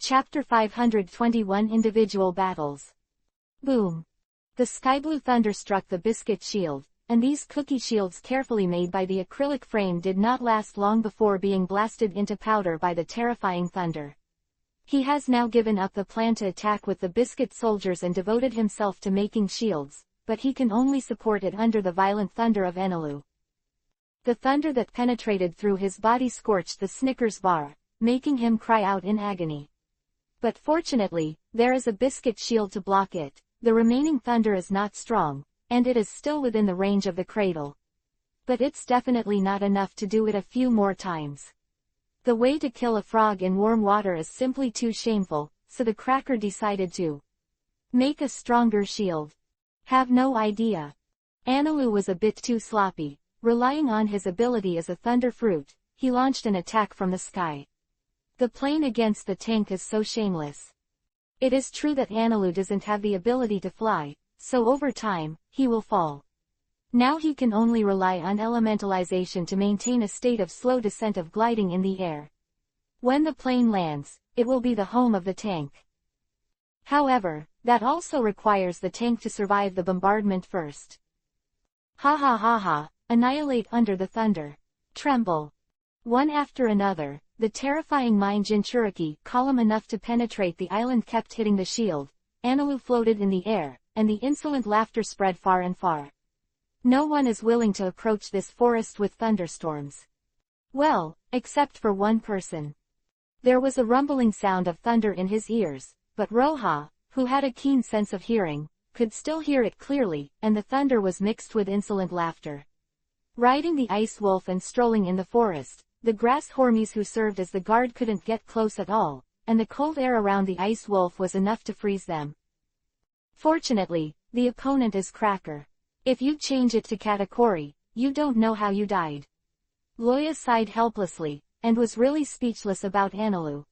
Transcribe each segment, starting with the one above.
Chapter 521 Individual Battles. Boom! The sky-blue thunder struck the biscuit shield, and these cookie shields carefully made by the acrylic frame did not last long before being blasted into powder by the terrifying thunder. He has now given up the plan to attack with the biscuit soldiers and devoted himself to making shields, but he can only support it under the violent thunder of Enelu. The thunder that penetrated through his body scorched the Snickers bar, making him cry out in agony. But fortunately, there is a biscuit shield to block it. The remaining thunder is not strong, and it is still within the range of the cradle. But it's definitely not enough to do it a few more times. The way to kill a frog in warm water is simply too shameful, so the cracker decided to make a stronger shield. Have no idea. Enelu was a bit too sloppy. Relying on his ability as a thunder fruit, he launched an attack from the sky. The plane against the tank is so shameless. It is true that Enelu doesn't have the ability to fly, so over time, he will fall. Now he can only rely on elementalization to maintain a state of slow descent of gliding in the air. When the plane lands, it will be the home of the tank. However, that also requires the tank to survive the bombardment first. Ha ha ha ha, annihilate under the thunder. Tremble. One after another, the terrifying mine Jinchuriki column enough to penetrate the island kept hitting the shield. Enelu floated in the air, and the insolent laughter spread far and far. No one is willing to approach this forest with thunderstorms. Well, except for one person. There was a rumbling sound of thunder in his ears, but Roha, who had a keen sense of hearing, could still hear it clearly, and the thunder was mixed with insolent laughter. Riding the ice wolf and strolling in the forest, the grass hormies who served as the guard couldn't get close at all, and the cold air around the ice wolf was enough to freeze them. Fortunately, the opponent is Cracker. If you change it to Katakuri, you don't know how you died. Loya sighed helplessly, and was really speechless about Enelu.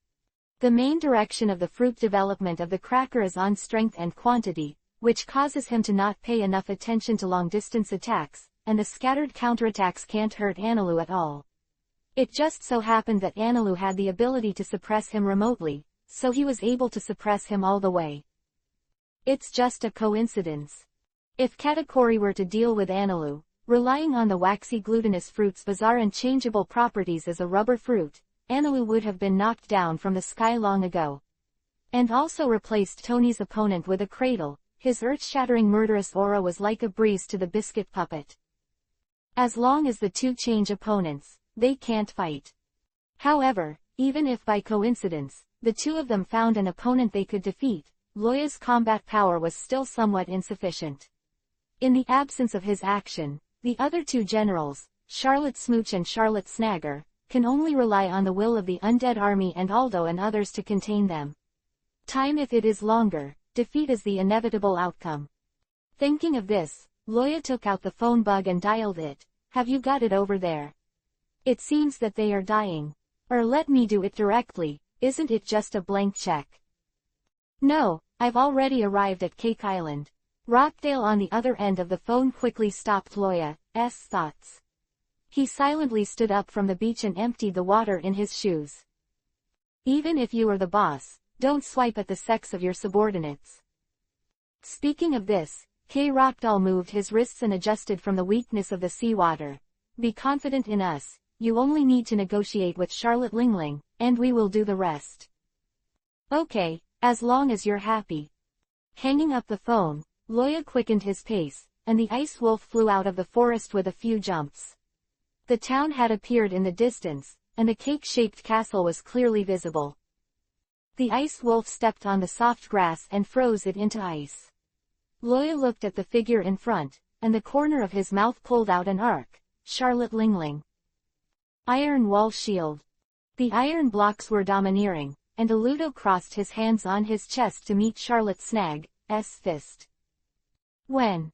The main direction of the fruit development of the Cracker is on strength and quantity, which causes him to not pay enough attention to long-distance attacks, and the scattered counterattacks can't hurt Enelu at all. It just so happened that Enelu had the ability to suppress him remotely, so he was able to suppress him all the way. It's just a coincidence. If Katakuri were to deal with Enelu, relying on the waxy glutinous fruit's bizarre and changeable properties as a rubber fruit, Enelu would have been knocked down from the sky long ago. And also replaced Tony's opponent with a cradle. His earth-shattering murderous aura was like a breeze to the biscuit puppet. As long as the two change opponents, they can't fight. However, even if by coincidence, the two of them found an opponent they could defeat, Loya's combat power was still somewhat insufficient. In the absence of his action, the other two generals, Charlotte Smooch and Charlotte Snagger, can only rely on the will of the undead army and Aldo and others to contain them. Time if it is longer, defeat is the inevitable outcome. Thinking of this, Loya took out the phone bug and dialed it. Have you got it over there? It seems that they are dying. Or let me do it directly, isn't it just a blank check? No, I've already arrived at Cake Island. Rockdale on the other end of the phone quickly stopped Loya's thoughts. He silently stood up from the beach and emptied the water in his shoes. Even if you are the boss, don't swipe at the sex of your subordinates. Speaking of this, K. Rockdale moved his wrists and adjusted from the weakness of the seawater. Be confident in us, you only need to negotiate with Charlotte Lingling, and we will do the rest. Okay, as long as you're happy. Hanging up the phone, Loya quickened his pace, and the ice wolf flew out of the forest with a few jumps. The town had appeared in the distance, and the cake-shaped castle was clearly visible. The ice wolf stepped on the soft grass and froze it into ice. Loya looked at the figure in front, and the corner of his mouth pulled out an arc. Charlotte Lingling. Iron wall shield. The iron blocks were domineering, and Aludo crossed his hands on his chest to meet Charlotte Snag's fist. When?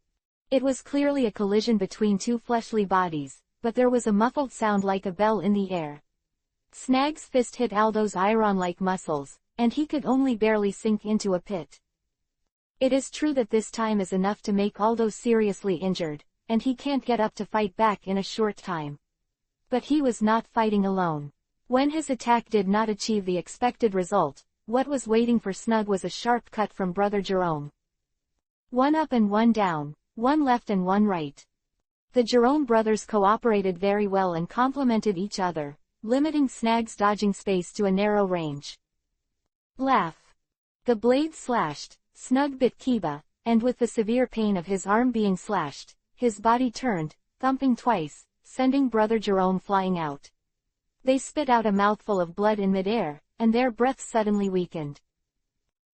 It was clearly a collision between two fleshly bodies, but there was a muffled sound like a bell in the air. Snag's fist hit Aldo's iron-like muscles, and he could only barely sink into a pit. It is true that this time is enough to make Aldo seriously injured, and he can't get up to fight back in a short time. But he was not fighting alone. When his attack did not achieve the expected result, what was waiting for Snug was a sharp cut from Brother Jerome. One up and one down, one left and one right. The Jerome brothers cooperated very well and complemented each other, limiting Snag's dodging space to a narrow range. Laugh. The blade slashed, Snug bit Kiba, and with the severe pain of his arm being slashed, his body turned, thumping twice, sending Brother Jerome flying out. They spit out a mouthful of blood in midair, and their breaths suddenly weakened.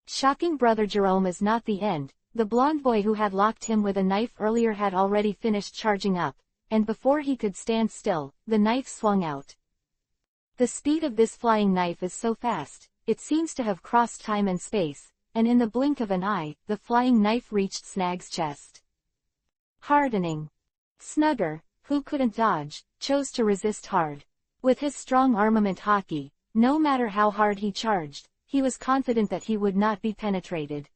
Shocking Brother Jerome is not the end. The blonde boy who had locked him with a knife earlier had already finished charging up, and before he could stand still, the knife swung out. The speed of this flying knife is so fast, it seems to have crossed time and space, and in the blink of an eye, the flying knife reached Snag's chest. Hardening. Snugger, who couldn't dodge, chose to resist hard. With his strong armament hockey, no matter how hard he charged, he was confident that he would not be penetrated.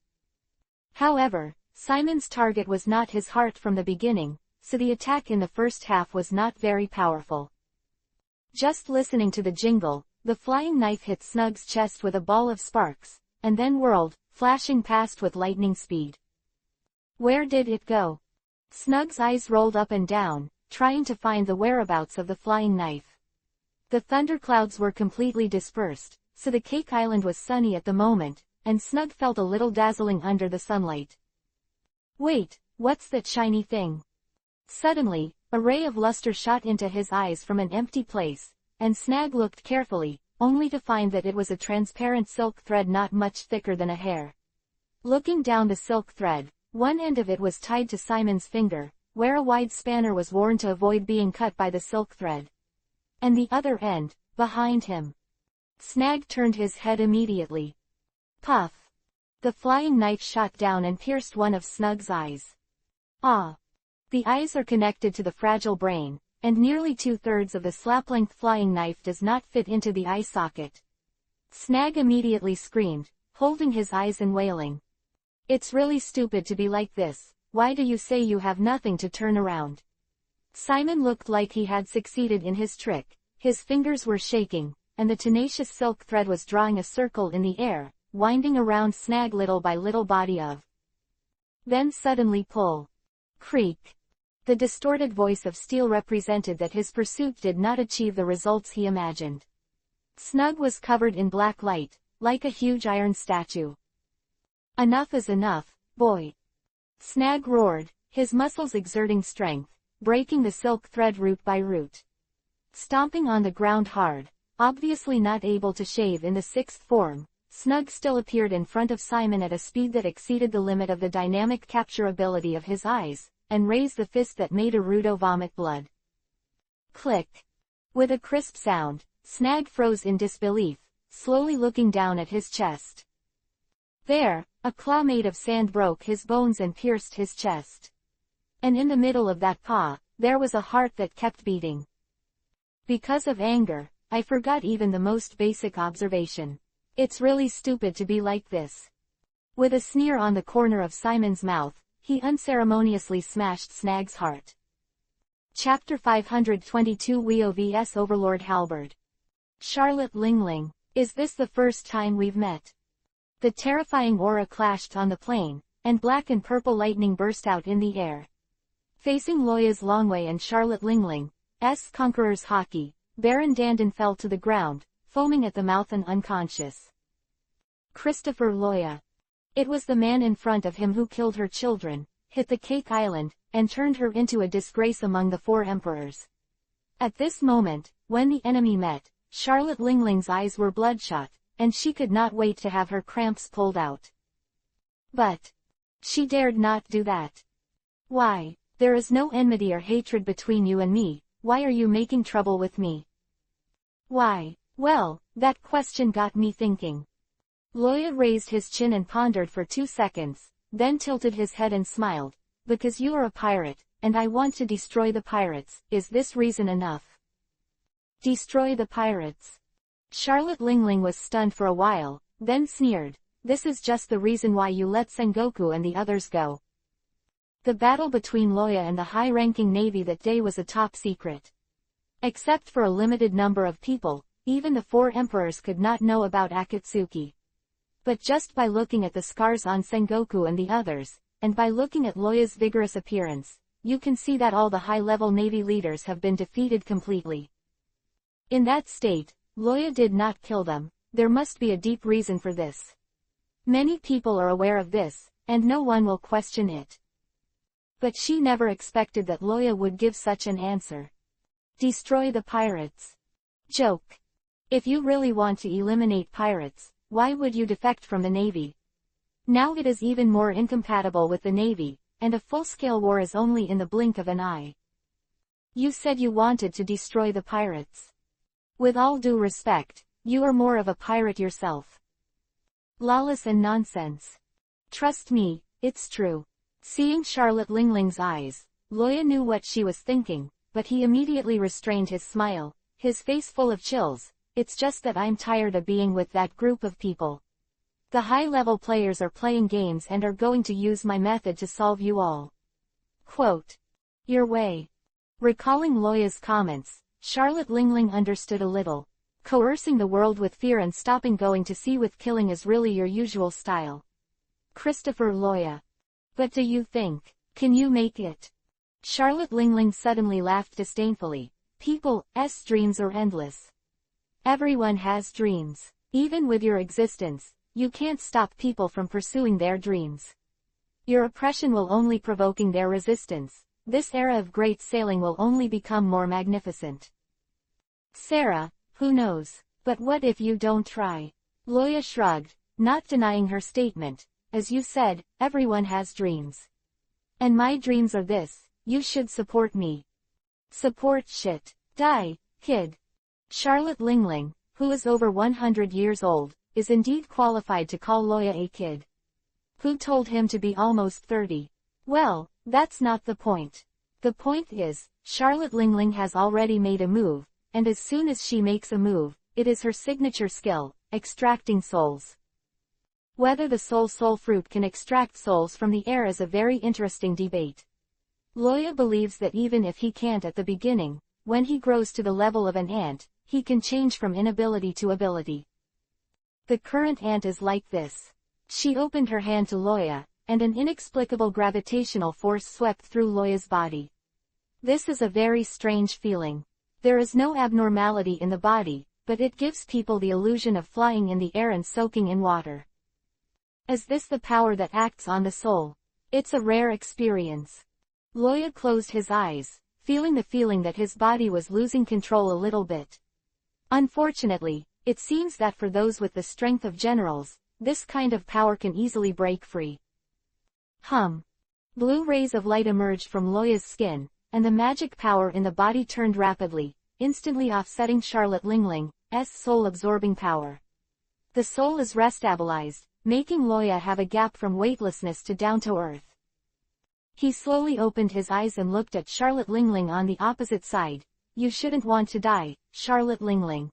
However, Simon's target was not his heart from the beginning, so the attack in the first half was not very powerful. Just listening to the jingle, the flying knife hit Snug's chest with a ball of sparks, and then whirled, flashing past with lightning speed. Where did it go? Snug's eyes rolled up and down, trying to find the whereabouts of the flying knife. The thunderclouds were completely dispersed, so the Cake Island was sunny at the moment, and Snug felt a little dazzling under the sunlight. Wait, what's that shiny thing? Suddenly, a ray of luster shot into his eyes from an empty place, and Snag looked carefully, only to find that it was a transparent silk thread not much thicker than a hair. Looking down the silk thread, one end of it was tied to Simon's finger, where a wide spanner was worn to avoid being cut by the silk thread. And the other end, behind him. Snag turned his head immediately. Puff! The flying knife shot down and pierced one of Snug's eyes. Ah! The eyes are connected to the fragile brain, and nearly 2/3 of the slap-length flying knife does not fit into the eye socket. Snag immediately screamed, holding his eyes and wailing. It's really stupid to be like this, why do you say you have nothing to turn around? Simon looked like he had succeeded in his trick, his fingers were shaking, and the tenacious silk thread was drawing a circle in the air, winding around Snag little by little body of. Then suddenly pull. Creak. The distorted voice of steel represented that his pursuit did not achieve the results he imagined. Snug was covered in black light, like a huge iron statue. Enough is enough, boy. Snag roared, his muscles exerting strength, breaking the silk thread root by root. Stomping on the ground hard, obviously not able to shave in the sixth form, Snug still appeared in front of Simon at a speed that exceeded the limit of the dynamic capturability of his eyes, and raised the fist that made Arudo vomit blood. Click. With a crisp sound, Snag froze in disbelief, slowly looking down at his chest. There, a claw made of sand broke his bones and pierced his chest. And in the middle of that paw, there was a heart that kept beating. Because of anger, I forgot even the most basic observation. It's really stupid to be like this. With a sneer on the corner of Simon's mouth, he unceremoniously smashed Snag's heart. Chapter 522 Weo vs Overlord Halberd. Charlotte Lingling, is this the first time we've met? The terrifying aura clashed on the plane, and black and purple lightning burst out in the air. Facing Loya's Longway and Charlotte Lingling's Conqueror's Hockey, Baron Dandon fell to the ground, foaming at the mouth and unconscious. Christopher Loya. It was the man in front of him who killed her children, hit the Cake Island, and turned her into a disgrace among the 4 emperors. At this moment, when the enemy met, Charlotte Lingling's eyes were bloodshot, and she could not wait to have her cramps pulled out. But she dared not do that. Why? There is no enmity or hatred between you and me, why are you making trouble with me? Why? Well, that question got me thinking. Loya raised his chin and pondered for 2 seconds, then tilted his head and smiled. Because you are a pirate, and I want to destroy the pirates, is this reason enough? Destroy the pirates. Charlotte Lingling was stunned for a while, then sneered. This is just the reason why you let Sengoku and the others go. The battle between Loya and the high-ranking navy that day was a top secret. Except for a limited number of people, even the 4 emperors could not know about Akatsuki. But just by looking at the scars on Sengoku and the others, and by looking at Loya's vigorous appearance, you can see that all the high-level Navy leaders have been defeated completely. In that state, Loya did not kill them. There must be a deep reason for this. Many people are aware of this, and no one will question it. But she never expected that Loya would give such an answer. Destroy the pirates. Joke. If you really want to eliminate pirates, why would you defect from the Navy? Now it is even more incompatible with the Navy, and a full-scale war is only in the blink of an eye. You said you wanted to destroy the pirates. With all due respect, you are more of a pirate yourself. Lawless and nonsense. Trust me, it's true. Seeing Charlotte Lingling's eyes, Loya knew what she was thinking, but he immediately restrained his smile, his face full of chills. It's just that I'm tired of being with that group of people. The high-level players are playing games and are going to use my method to solve you all. Quote. Your way. Recalling Loya's comments, Charlotte Lingling understood a little. Coercing the world with fear and stopping going to sea with killing is really your usual style. Christopher Loya. But do you think, can you make it? Charlotte Lingling suddenly laughed disdainfully. People's dreams are endless. Everyone has dreams. Even with your existence, you can't stop people from pursuing their dreams. Your oppression will only provoking their resistance. This era of great sailing will only become more magnificent. Sarah, who knows? But what if you don't try? Loya shrugged, not denying her statement. As you said, everyone has dreams. And my dreams are this: you should support me. Support shit. Die, kid. Charlotte Lingling, who is over 100 years old, is indeed qualified to call Loya a kid. Who told him to be almost 30? Well, that's not the point. The point is, Charlotte Lingling has already made a move, and as soon as she makes a move, it is her signature skill, extracting souls. Whether the soul fruit can extract souls from the air is a very interesting debate. Loya believes that even if he can't at the beginning, when he grows to the level of an ant, he can change from inability to ability. The current ant is like this. She opened her hand to Loya, and an inexplicable gravitational force swept through Loya's body. This is a very strange feeling. There is no abnormality in the body, but it gives people the illusion of flying in the air and soaking in water. Is this the power that acts on the soul? It's a rare experience. Loya closed his eyes, feeling the feeling that his body was losing control a little bit. Unfortunately, it seems that for those with the strength of generals, this kind of power can easily break free. Blue rays of light emerged from Loya's skin, and the magic power in the body turned rapidly, instantly offsetting Charlotte Lingling's soul-absorbing power. The soul is restabilized, making Loya have a gap from weightlessness to down to earth. He slowly opened his eyes and looked at Charlotte Lingling on the opposite side. You shouldn't want to die, Charlotte Lingling.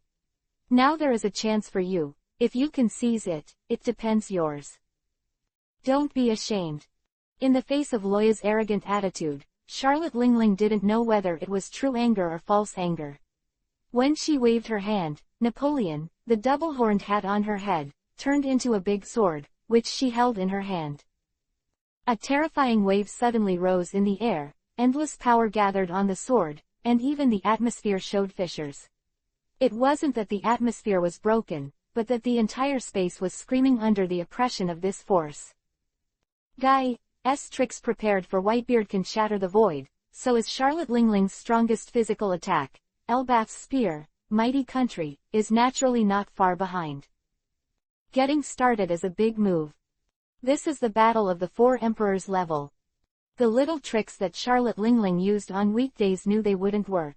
Now there is a chance for you. If you can seize it, it depends yours. Don't be ashamed. In the face of Loya's arrogant attitude, Charlotte Lingling didn't know whether it was true anger or false anger. When she waved her hand, Napoleon, the double-horned hat on her head, turned into a big sword, which she held in her hand. A terrifying wave suddenly rose in the air, endless power gathered on the sword, and even the atmosphere showed fissures. It wasn't that the atmosphere was broken, but that the entire space was screaming under the oppression of this force. Guy's tricks prepared for Whitebeard can shatter the void, so is Charlotte Lingling's strongest physical attack. Elbaf's spear, mighty country, is naturally not far behind. Getting started is a big move. This is the battle of the four emperors level. The little tricks that Charlotte Lingling used on weekdays knew they wouldn't work.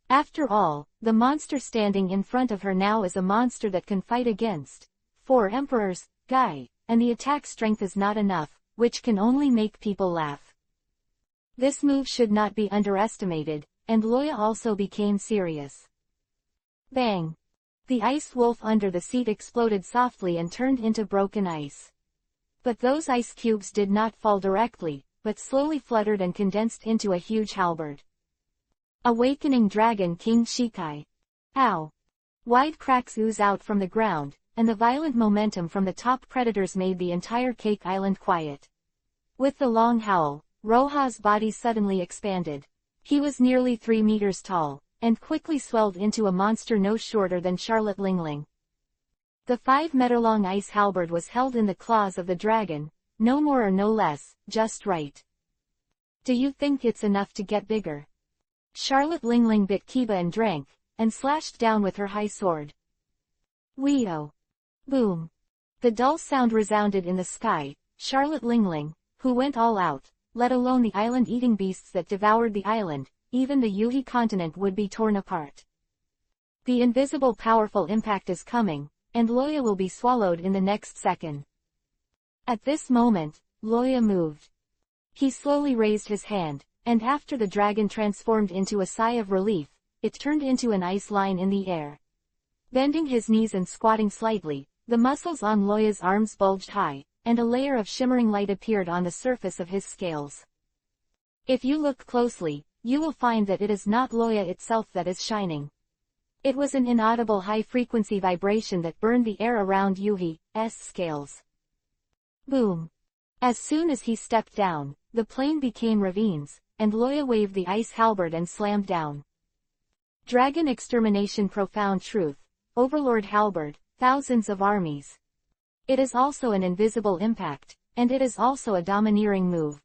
After all, the monster standing in front of her now is a monster that can fight against four emperors, Guy, and the attack strength is not enough, which can only make people laugh. This move should not be underestimated, and Loya also became serious. Bang! The ice wolf under the seat exploded softly and turned into broken ice. But those ice cubes did not fall directly, but slowly fluttered and condensed into a huge halberd. Awakening Dragon King Shikai. Ow! Wide cracks ooze out from the ground, and the violent momentum from the top predators made the entire Cake Island quiet. With the long howl, Roha's body suddenly expanded. He was nearly 3 meters tall, and quickly swelled into a monster no shorter than Charlotte Lingling. The 5-meter-long ice halberd was held in the claws of the dragon, no more or no less, just right. Do you think it's enough to get bigger? Charlotte Lingling bit Kiba and drank, and slashed down with her high sword. Wee-oh! Boom! The dull sound resounded in the sky. Charlotte Lingling, who went all out, let alone the island-eating beasts that devoured the island, even the Yuhi continent would be torn apart. The invisible powerful impact is coming, and Loya will be swallowed in the next second. At this moment, Loya moved. He slowly raised his hand, and after the dragon transformed into a sigh of relief, it turned into an ice line in the air. Bending his knees and squatting slightly, the muscles on Loya's arms bulged high, and a layer of shimmering light appeared on the surface of his scales. If you look closely, you will find that it is not Loya itself that is shining. It was an inaudible high-frequency vibration that burned the air around Yuhi's scales. Boom! As soon as he stepped down, the plane became ravines, and Loya waved the ice halberd and slammed down. Dragon extermination. Profound truth. Overlord halberd, thousands of armies. It is also an invisible impact, and it is also a domineering move.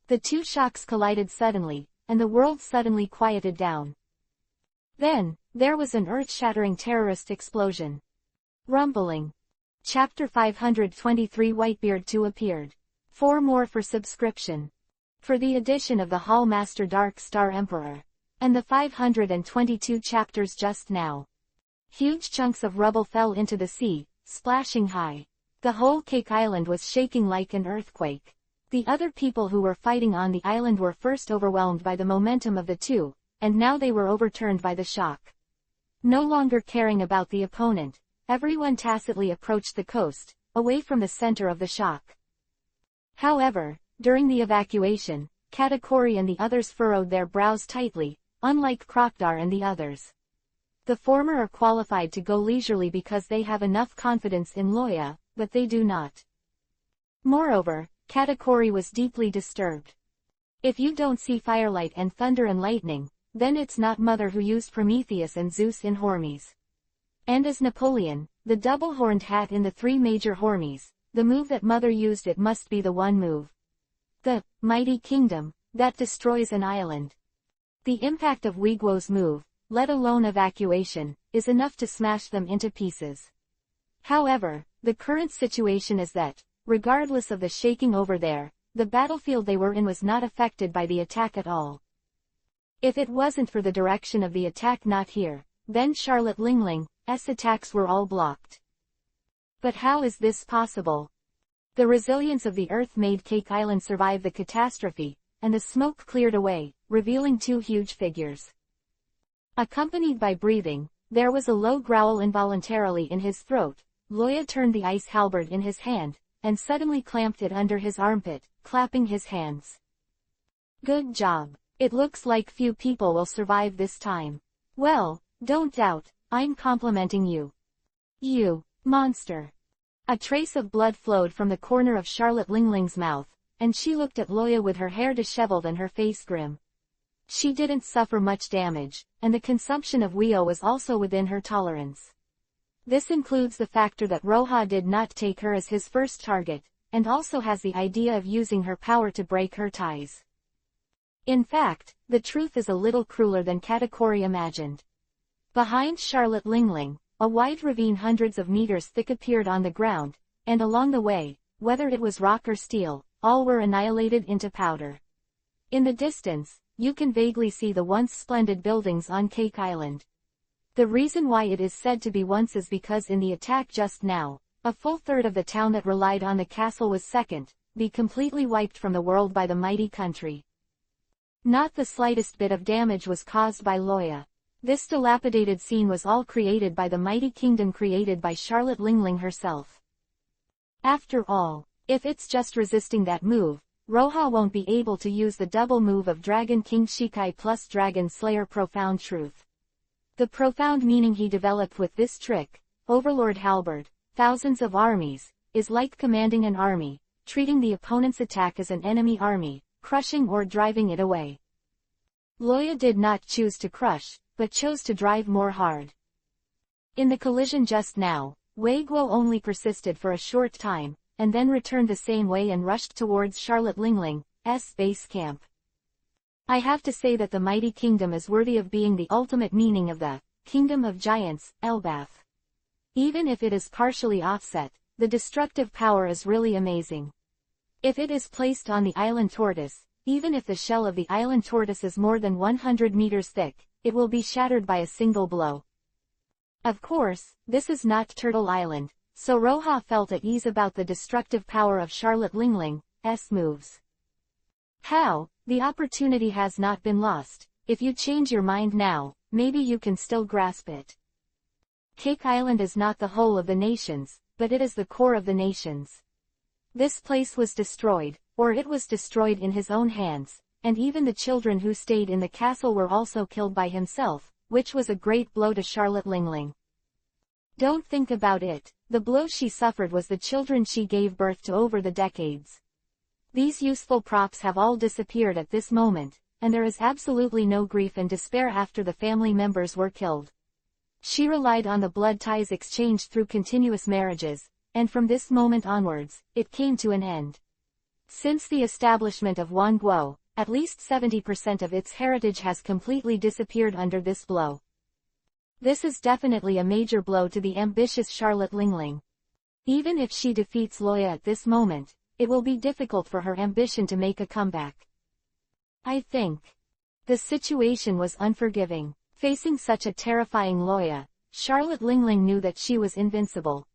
The two shocks collided suddenly, and the world suddenly quieted down. Then, there was an earth-shattering terrorist explosion. Rumbling. Chapter 523 Whitebeard 2 appeared. 4 more for subscription. For the edition of the Hall Master Dark Star Emperor. And the 522 chapters just now. Huge chunks of rubble fell into the sea, splashing high. The whole Cake Island was shaking like an earthquake. The other people who were fighting on the island were first overwhelmed by the momentum of the two, and now they were overturned by the shock. No longer caring about the opponent, everyone tacitly approached the coast, away from the center of the shock. However, during the evacuation, Katakuri and the others furrowed their brows tightly, unlike Krokdar and the others. The former are qualified to go leisurely because they have enough confidence in Loya, but they do not. Moreover, Katakuri was deeply disturbed. If you don't see firelight and thunder and lightning, then it's not Mother who used Prometheus and Zeus in Hormes. And as Napoleon, the double-horned hat in the 3 major Hormes, the move that Mother used, it must be the one move. The mighty kingdom that destroys an island. The impact of Wiguo's move, let alone evacuation, is enough to smash them into pieces. However, the current situation is that, regardless of the shaking over there, the battlefield they were in was not affected by the attack at all. If it wasn't for the direction of the attack not here, then Charlotte Lingling's attacks were all blocked. But how is this possible? The resilience of the earth made Cake Island survive the catastrophe, and the smoke cleared away, revealing 2 huge figures. Accompanied by breathing, there was a low growl involuntarily in his throat. Loya turned the ice halberd in his hand, and suddenly clamped it under his armpit, clapping his hands. Good job. It looks like few people will survive this time. Well, don't doubt, I'm complimenting you. You monster. A trace of blood flowed from the corner of Charlotte Lingling's mouth, and she looked at Loya with her hair disheveled and her face grim. She didn't suffer much damage, and the consumption of Wio was also within her tolerance. This includes the factor that Roha did not take her as his first target, and also has the idea of using her power to break her ties. In fact, the truth is a little crueler than Katakuri imagined. Behind Charlotte Lingling, a wide ravine hundreds of meters thick appeared on the ground, and along the way, whether it was rock or steel, all were annihilated into powder. In the distance, you can vaguely see the once splendid buildings on Cake Island. The reason why it is said to be once is because in the attack just now, a full third of the town that relied on the castle was be completely wiped from the world by the mighty country. Not the slightest bit of damage was caused by Loya. This dilapidated scene was all created by the mighty kingdom created by Charlotte Lingling herself. After all, if it's just resisting that move, Roha won't be able to use the double move of Dragon King Shikai plus Dragon Slayer. Profound truth. The profound meaning he developed with this trick, Overlord Halberd, thousands of armies, is like commanding an army, treating the opponent's attack as an enemy army, crushing or driving it away. Loya did not choose to crush, but chose to drive more hard. In the collision just now, Wei Guo only persisted for a short time, and then returned the same way and rushed towards Charlotte Lingling's base camp. I have to say that the mighty kingdom is worthy of being the ultimate meaning of the Kingdom of Giants, Elbaf. Even if it is partially offset, the destructive power is really amazing. If it is placed on the island tortoise, even if the shell of the island tortoise is more than 100 meters thick, it will be shattered by a single blow. Of course, this is not Turtle Island, so Roja felt at ease about the destructive power of Charlotte Lingling's moves. How? The opportunity has not been lost. If you change your mind now, maybe you can still grasp it. Cake Island is not the whole of the nations, but it is the core of the nations. This place was destroyed, or it was destroyed in his own hands, and even the children who stayed in the castle were also killed by himself, which was a great blow to Charlotte Lingling. Don't think about it, the blow she suffered was the children she gave birth to over the decades. These useful props have all disappeared at this moment, and there is absolutely no grief and despair after the family members were killed. She relied on the blood ties exchanged through continuous marriages, and from this moment onwards, it came to an end. Since the establishment of Wanguo, at least 70% of its heritage has completely disappeared under this blow. This is definitely a major blow to the ambitious Charlotte Lingling. Even if she defeats Loya at this moment, it will be difficult for her ambition to make a comeback. I think. The situation was unforgiving. Facing such a terrifying Loya, Charlotte Lingling knew that she was invincible.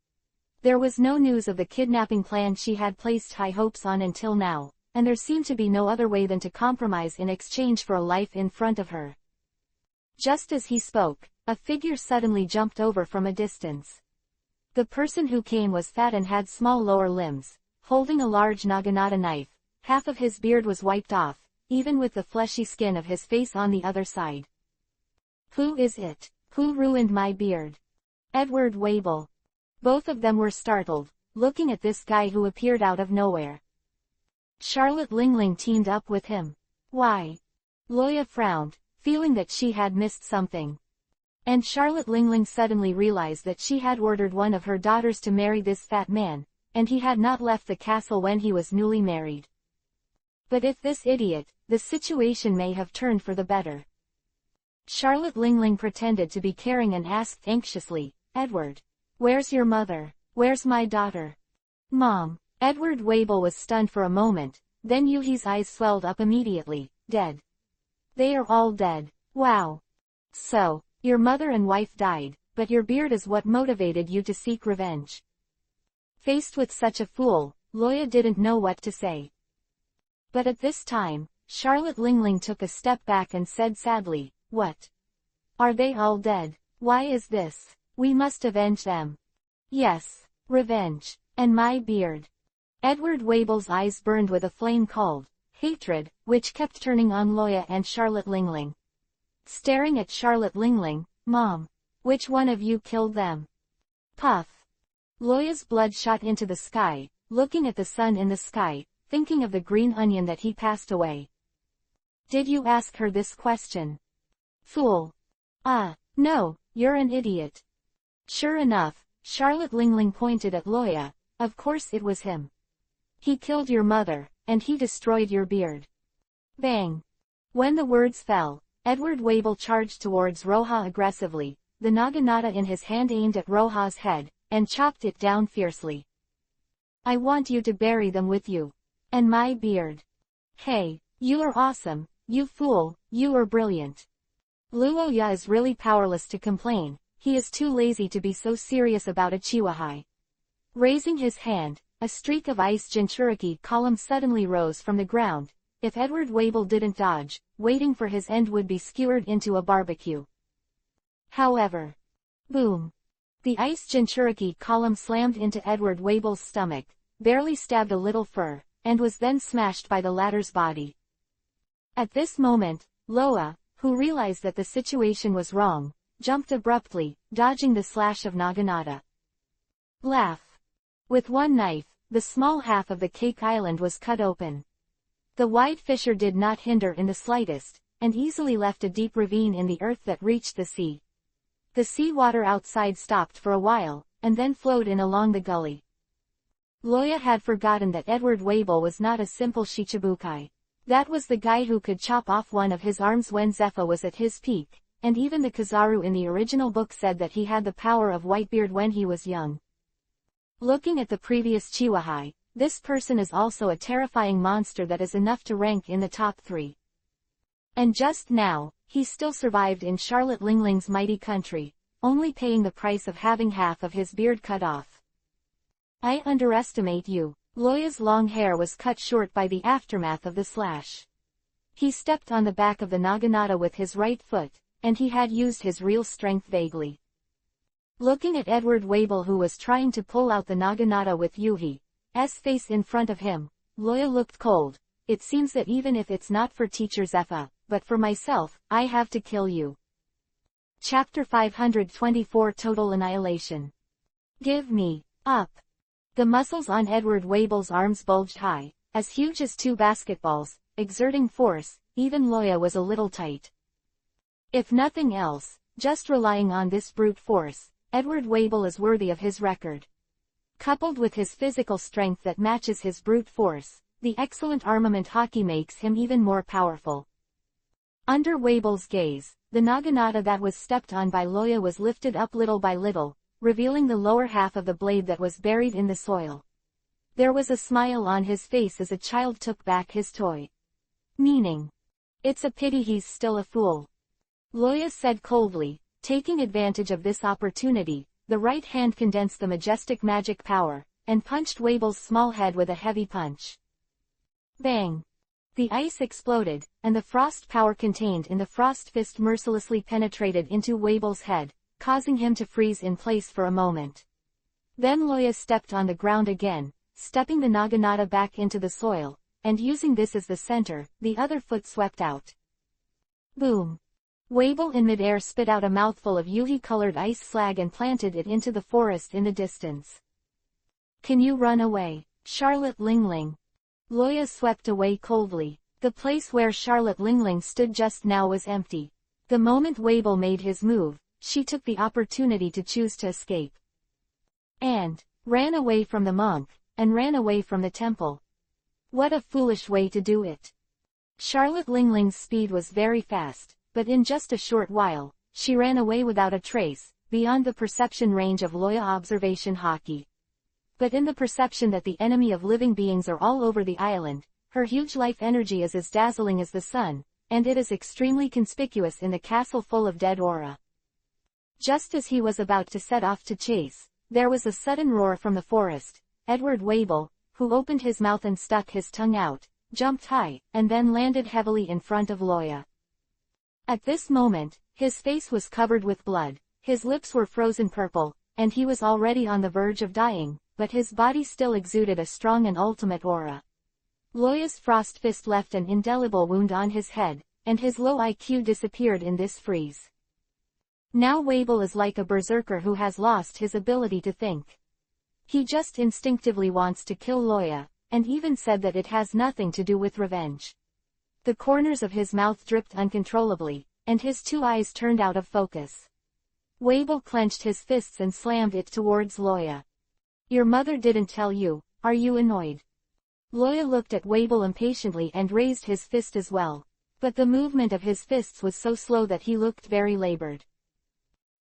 There was no news of the kidnapping plan she had placed high hopes on until now, and there seemed to be no other way than to compromise in exchange for a life in front of her. Just as he spoke, a figure suddenly jumped over from a distance. The person who came was fat and had small lower limbs, holding a large naginata knife. Half of his beard was wiped off, even with the fleshy skin of his face on the other side. Who is it? Who ruined my beard? Edward Wabel. Both of them were startled, looking at this guy who appeared out of nowhere. Charlotte Lingling teamed up with him. Why? Loya frowned, feeling that she had missed something. And Charlotte Lingling suddenly realized that she had ordered one of her daughters to marry this fat man, and he had not left the castle when he was newly married. But if this idiot, the situation may have turned for the better. Charlotte Lingling pretended to be caring and asked anxiously, Edward, where's your mother? Where's my daughter? Mom. Edward Wabel was stunned for a moment, then Yuhi's eyes swelled up immediately. Dead. They are all dead. Wow. So, your mother and wife died, but your beard is what motivated you to seek revenge. Faced with such a fool, Loya didn't know what to say. But at this time, Charlotte Lingling took a step back and said sadly, What? Are they all dead? Why is this? We must avenge them. Yes, revenge. And my beard. Edward Wabel's eyes burned with a flame called hatred, which kept turning on Loya and Charlotte Lingling. Staring at Charlotte Lingling, Mom. Which one of you killed them? Puff. Loya's blood shot into the sky, looking at the sun in the sky, thinking of the green onion that he passed away. Did you ask her this question? Fool. No, you're an idiot. Sure enough, Charlotte Lingling pointed at Loya. Of course it was him. He killed your mother, and he destroyed your beard. Bang. When the words fell, Edward Wabel charged towards Roja aggressively, the naginata in his hand aimed at Roja's head, and chopped it down fiercely. I want you to bury them with you. And my beard. Hey, you are awesome, you fool, you are brilliant. Luoya is really powerless to complain, he is too lazy to be so serious about a chihuahua. Raising his hand, a streak of ice Jinchuriki column suddenly rose from the ground. If Edward Wabel didn't dodge, waiting for his end would be skewered into a barbecue. However. Boom. The ice Jinchuriki column slammed into Edward Wabel's stomach, barely stabbed a little fur, and was then smashed by the latter's body. At this moment, Loa, who realized that the situation was wrong, jumped abruptly, dodging the slash of naginata. Laugh. With one knife, the small half of the cake island was cut open. The wide fissure did not hinder in the slightest, and easily left a deep ravine in the earth that reached the sea. The sea water outside stopped for a while, and then flowed in along the gully. Loya had forgotten that Edward Wabel was not a simple shichibukai. That was the guy who could chop off one of his arms when Zephyr was at his peak, and even the Kizaru in the original book said that he had the power of Whitebeard when he was young. Looking at the previous Chiwahai, this person is also a terrifying monster that is enough to rank in the top 3. And just now, he still survived in Charlotte Lingling's mighty country, only paying the price of having half of his beard cut off. I underestimate you. Loya's long hair was cut short by the aftermath of the slash. He stepped on the back of the naginata with his right foot, and he had used his real strength vaguely. Looking at Edward Wabel who was trying to pull out the naginata with Yuhi's face in front of him, Loya looked cold. It seems that even if it's not for Teacher Zephyr, but for myself, I have to kill you. Chapter 524 Total Annihilation. Give me up. The muscles on Edward Wabel's arms bulged high, as huge as 2 basketballs, exerting force. Even Loya was a little tight. If nothing else, just relying on this brute force, Edward Wabel is worthy of his record. Coupled with his physical strength that matches his brute force, the excellent armament hockey makes him even more powerful. Under Wabel's gaze, the naginata that was stepped on by Loya was lifted up little by little, revealing the lower half of the blade that was buried in the soil. There was a smile on his face as a child took back his toy. Meaning, it's a pity he's still a fool. Loya said coldly, taking advantage of this opportunity. The right hand condensed the majestic magic power, and punched Wabel's small head with a heavy punch. Bang! The ice exploded, and the frost power contained in the frost fist mercilessly penetrated into Wabel's head, causing him to freeze in place for a moment. Then Loya stepped on the ground again, stepping the naginata back into the soil, and using this as the center, the other foot swept out. Boom! Wabel in midair spit out a mouthful of Yuhi-colored ice slag and planted it into the forest in the distance. Can you run away, Charlotte Lingling? Loya swept away coldly. The place where Charlotte Lingling stood just now was empty. The moment Wabel made his move, she took the opportunity to choose to escape. And ran away from the monk, and ran away from the temple. What a foolish way to do it. Charlotte Lingling's speed was very fast, but in just a short while, she ran away without a trace, beyond the perception range of Loya observation hockey. But in the perception that the enemy of living beings are all over the island, her huge life energy is as dazzling as the sun, and it is extremely conspicuous in the castle full of dead aura. Just as he was about to set off to chase, there was a sudden roar from the forest. Edward Wabel, who opened his mouth and stuck his tongue out, jumped high, and then landed heavily in front of Loya. At this moment, his face was covered with blood, his lips were frozen purple, and he was already on the verge of dying, but his body still exuded a strong and ultimate aura. Loya's frost fist left an indelible wound on his head, and his low IQ disappeared in this freeze. Now Wabel is like a berserker who has lost his ability to think. He just instinctively wants to kill Loya, and even said that it has nothing to do with revenge. The corners of his mouth dripped uncontrollably, and his 2 eyes turned out of focus. Wabel clenched his fists and slammed it towards Loya. Your mother didn't tell you, are you annoyed? Loya looked at Wabel impatiently and raised his fist as well. But the movement of his fists was so slow that he looked very labored.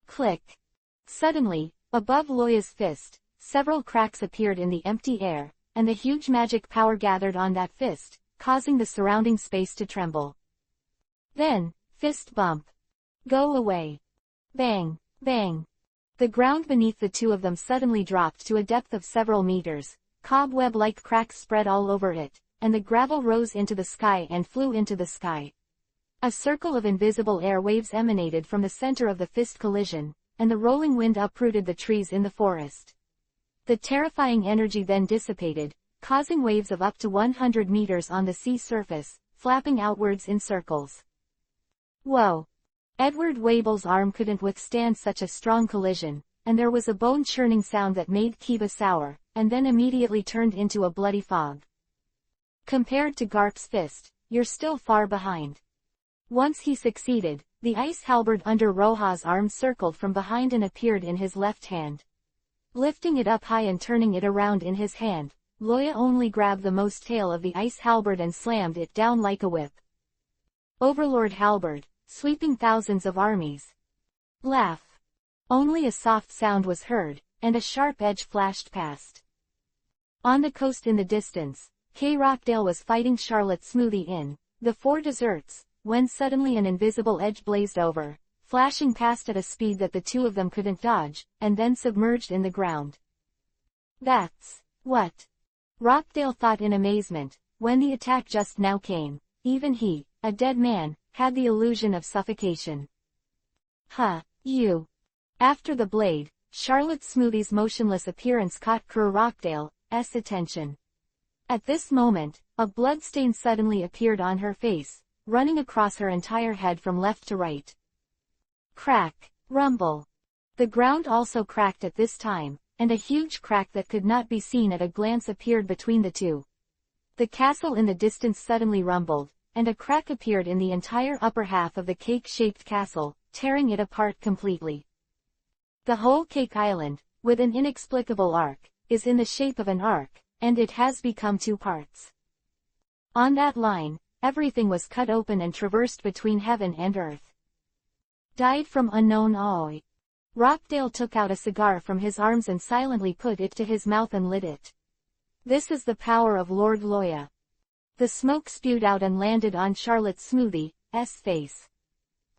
Click. Suddenly, above Loya's fist, several cracks appeared in the empty air, and the huge magic power gathered on that fist, causing the surrounding space to tremble. Then, fist bump. Go away. Bang, bang. The ground beneath the two of them suddenly dropped to a depth of several meters, cobweb-like cracks spread all over it, and the gravel rose into the sky and flew into the sky. A circle of invisible air waves emanated from the center of the fist collision, and the rolling wind uprooted the trees in the forest. The terrifying energy then dissipated, causing waves of up to 100 meters on the sea surface, flapping outwards in circles. Whoa! Edward Wabel's arm couldn't withstand such a strong collision, and there was a bone-churning sound that made Kiba sour, and then immediately turned into a bloody fog. Compared to Garp's fist, you're still far behind. Once he succeeded, the ice halberd under Roha's arm circled from behind and appeared in his left hand. Lifting it up high and turning it around in his hand, Loya only grabbed the most tail of the ice halberd and slammed it down like a whip. Overlord halberd, sweeping thousands of armies. Laugh. Only a soft sound was heard, and a sharp edge flashed past. On the coast in the distance, Kay Rockdale was fighting Charlotte Smoothie in The Four Deserts, when suddenly an invisible edge blazed over, flashing past at a speed that the two of them couldn't dodge, and then submerged in the ground. That's what Rockdale thought in amazement. When the attack just now came, even he, a dead man, had the illusion of suffocation. Huh, you. After the blade, Charlotte Smoothie's motionless appearance caught Kerr Rockdale's attention. At this moment, a bloodstain suddenly appeared on her face, running across her entire head from left to right. Crack, rumble. The ground also cracked at this time, and a huge crack that could not be seen at a glance appeared between the two. The castle in the distance suddenly rumbled, and a crack appeared in the entire upper half of the cake-shaped castle, tearing it apart completely. The whole Cake Island, with an inexplicable arc, is in the shape of an arc, and it has become two parts. On that line, everything was cut open and traversed between heaven and earth. Died from unknown Aoi. Rockdale took out a cigar from his arms and silently put it to his mouth and lit it. This is the power of Lord Loya. The smoke spewed out and landed on Charlotte Smoothie's face.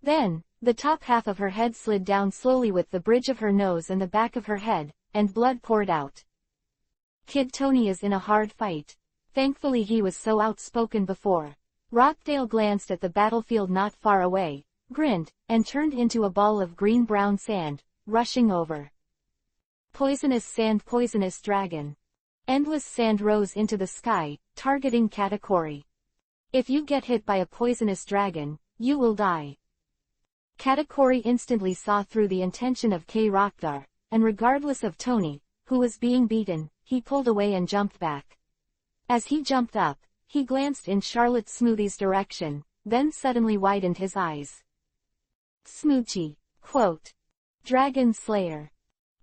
Then, the top half of her head slid down slowly with the bridge of her nose and the back of her head, and blood poured out. Kid Tony is in a hard fight. Thankfully he was so outspoken before. Rockdale glanced at the battlefield not far away, grinned, and turned into a ball of green-brown sand, rushing over. Poisonous sand, poisonous dragon. Endless sand rose into the sky, targeting Katakuri. If you get hit by a poisonous dragon, you will die. Katakuri instantly saw through the intention of K. Rockdar, and regardless of Tony, who was being beaten, he pulled away and jumped back. As he jumped up, he glanced in Charlotte Smoothie's direction, then suddenly widened his eyes. Smoochie. Quote. Dragon Slayer.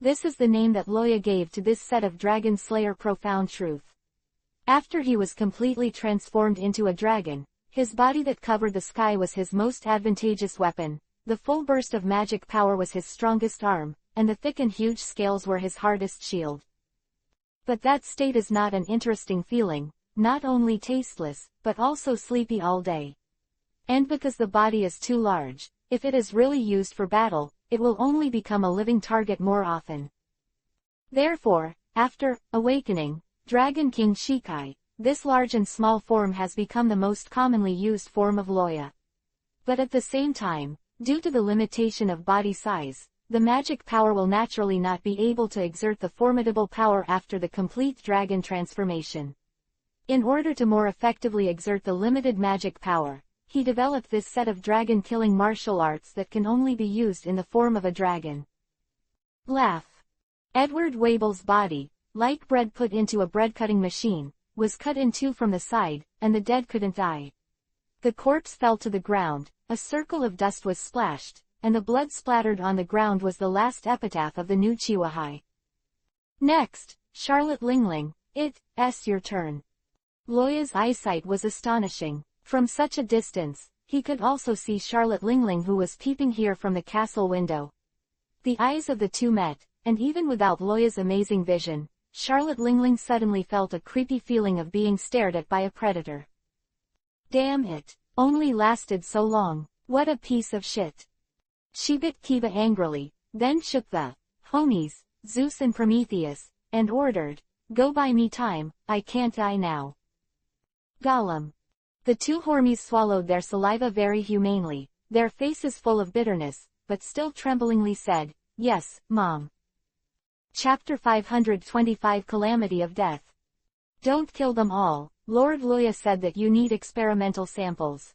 This is the name that Loya gave to this set of Dragon Slayer. Profound truth. After he was completely transformed into a dragon, his body that covered the sky was his most advantageous weapon, the full burst of magic power was his strongest arm, and the thick and huge scales were his hardest shield. But that state is not an interesting feeling, not only tasteless, but also sleepy all day. And because the body is too large, if it is really used for battle, it will only become a living target more often. Therefore, after awakening Dragon King Shikai, this large and small form has become the most commonly used form of Loya. But at the same time, due to the limitation of body size, the magic power will naturally not be able to exert the formidable power after the complete dragon transformation. In order to more effectively exert the limited magic power, he developed this set of dragon-killing martial arts that can only be used in the form of a dragon. Laugh. Edward Wable's body, like bread put into a bread-cutting machine, was cut in two from the side, and the dead couldn't die. The corpse fell to the ground, a circle of dust was splashed, and the blood splattered on the ground was the last epitaph of the new Chiwahai. Next, Charlotte Lingling, it's your turn. Loya's eyesight was astonishing. From such a distance, he could also see Charlotte Lingling, who was peeping here from the castle window. The eyes of the two met, and even without Loya's amazing vision, Charlotte Lingling suddenly felt a creepy feeling of being stared at by a predator. Damn it, only lasted so long, what a piece of shit. She bit Kiba angrily, then shook the homies, Zeus and Prometheus, and ordered, go buy me time, I can't die now. Gollum. The two hormies swallowed their saliva very humanely, their faces full of bitterness, but still tremblingly said, yes, Mom. Chapter 525 Calamity of Death. Don't kill them all, Lord Loya said that you need experimental samples.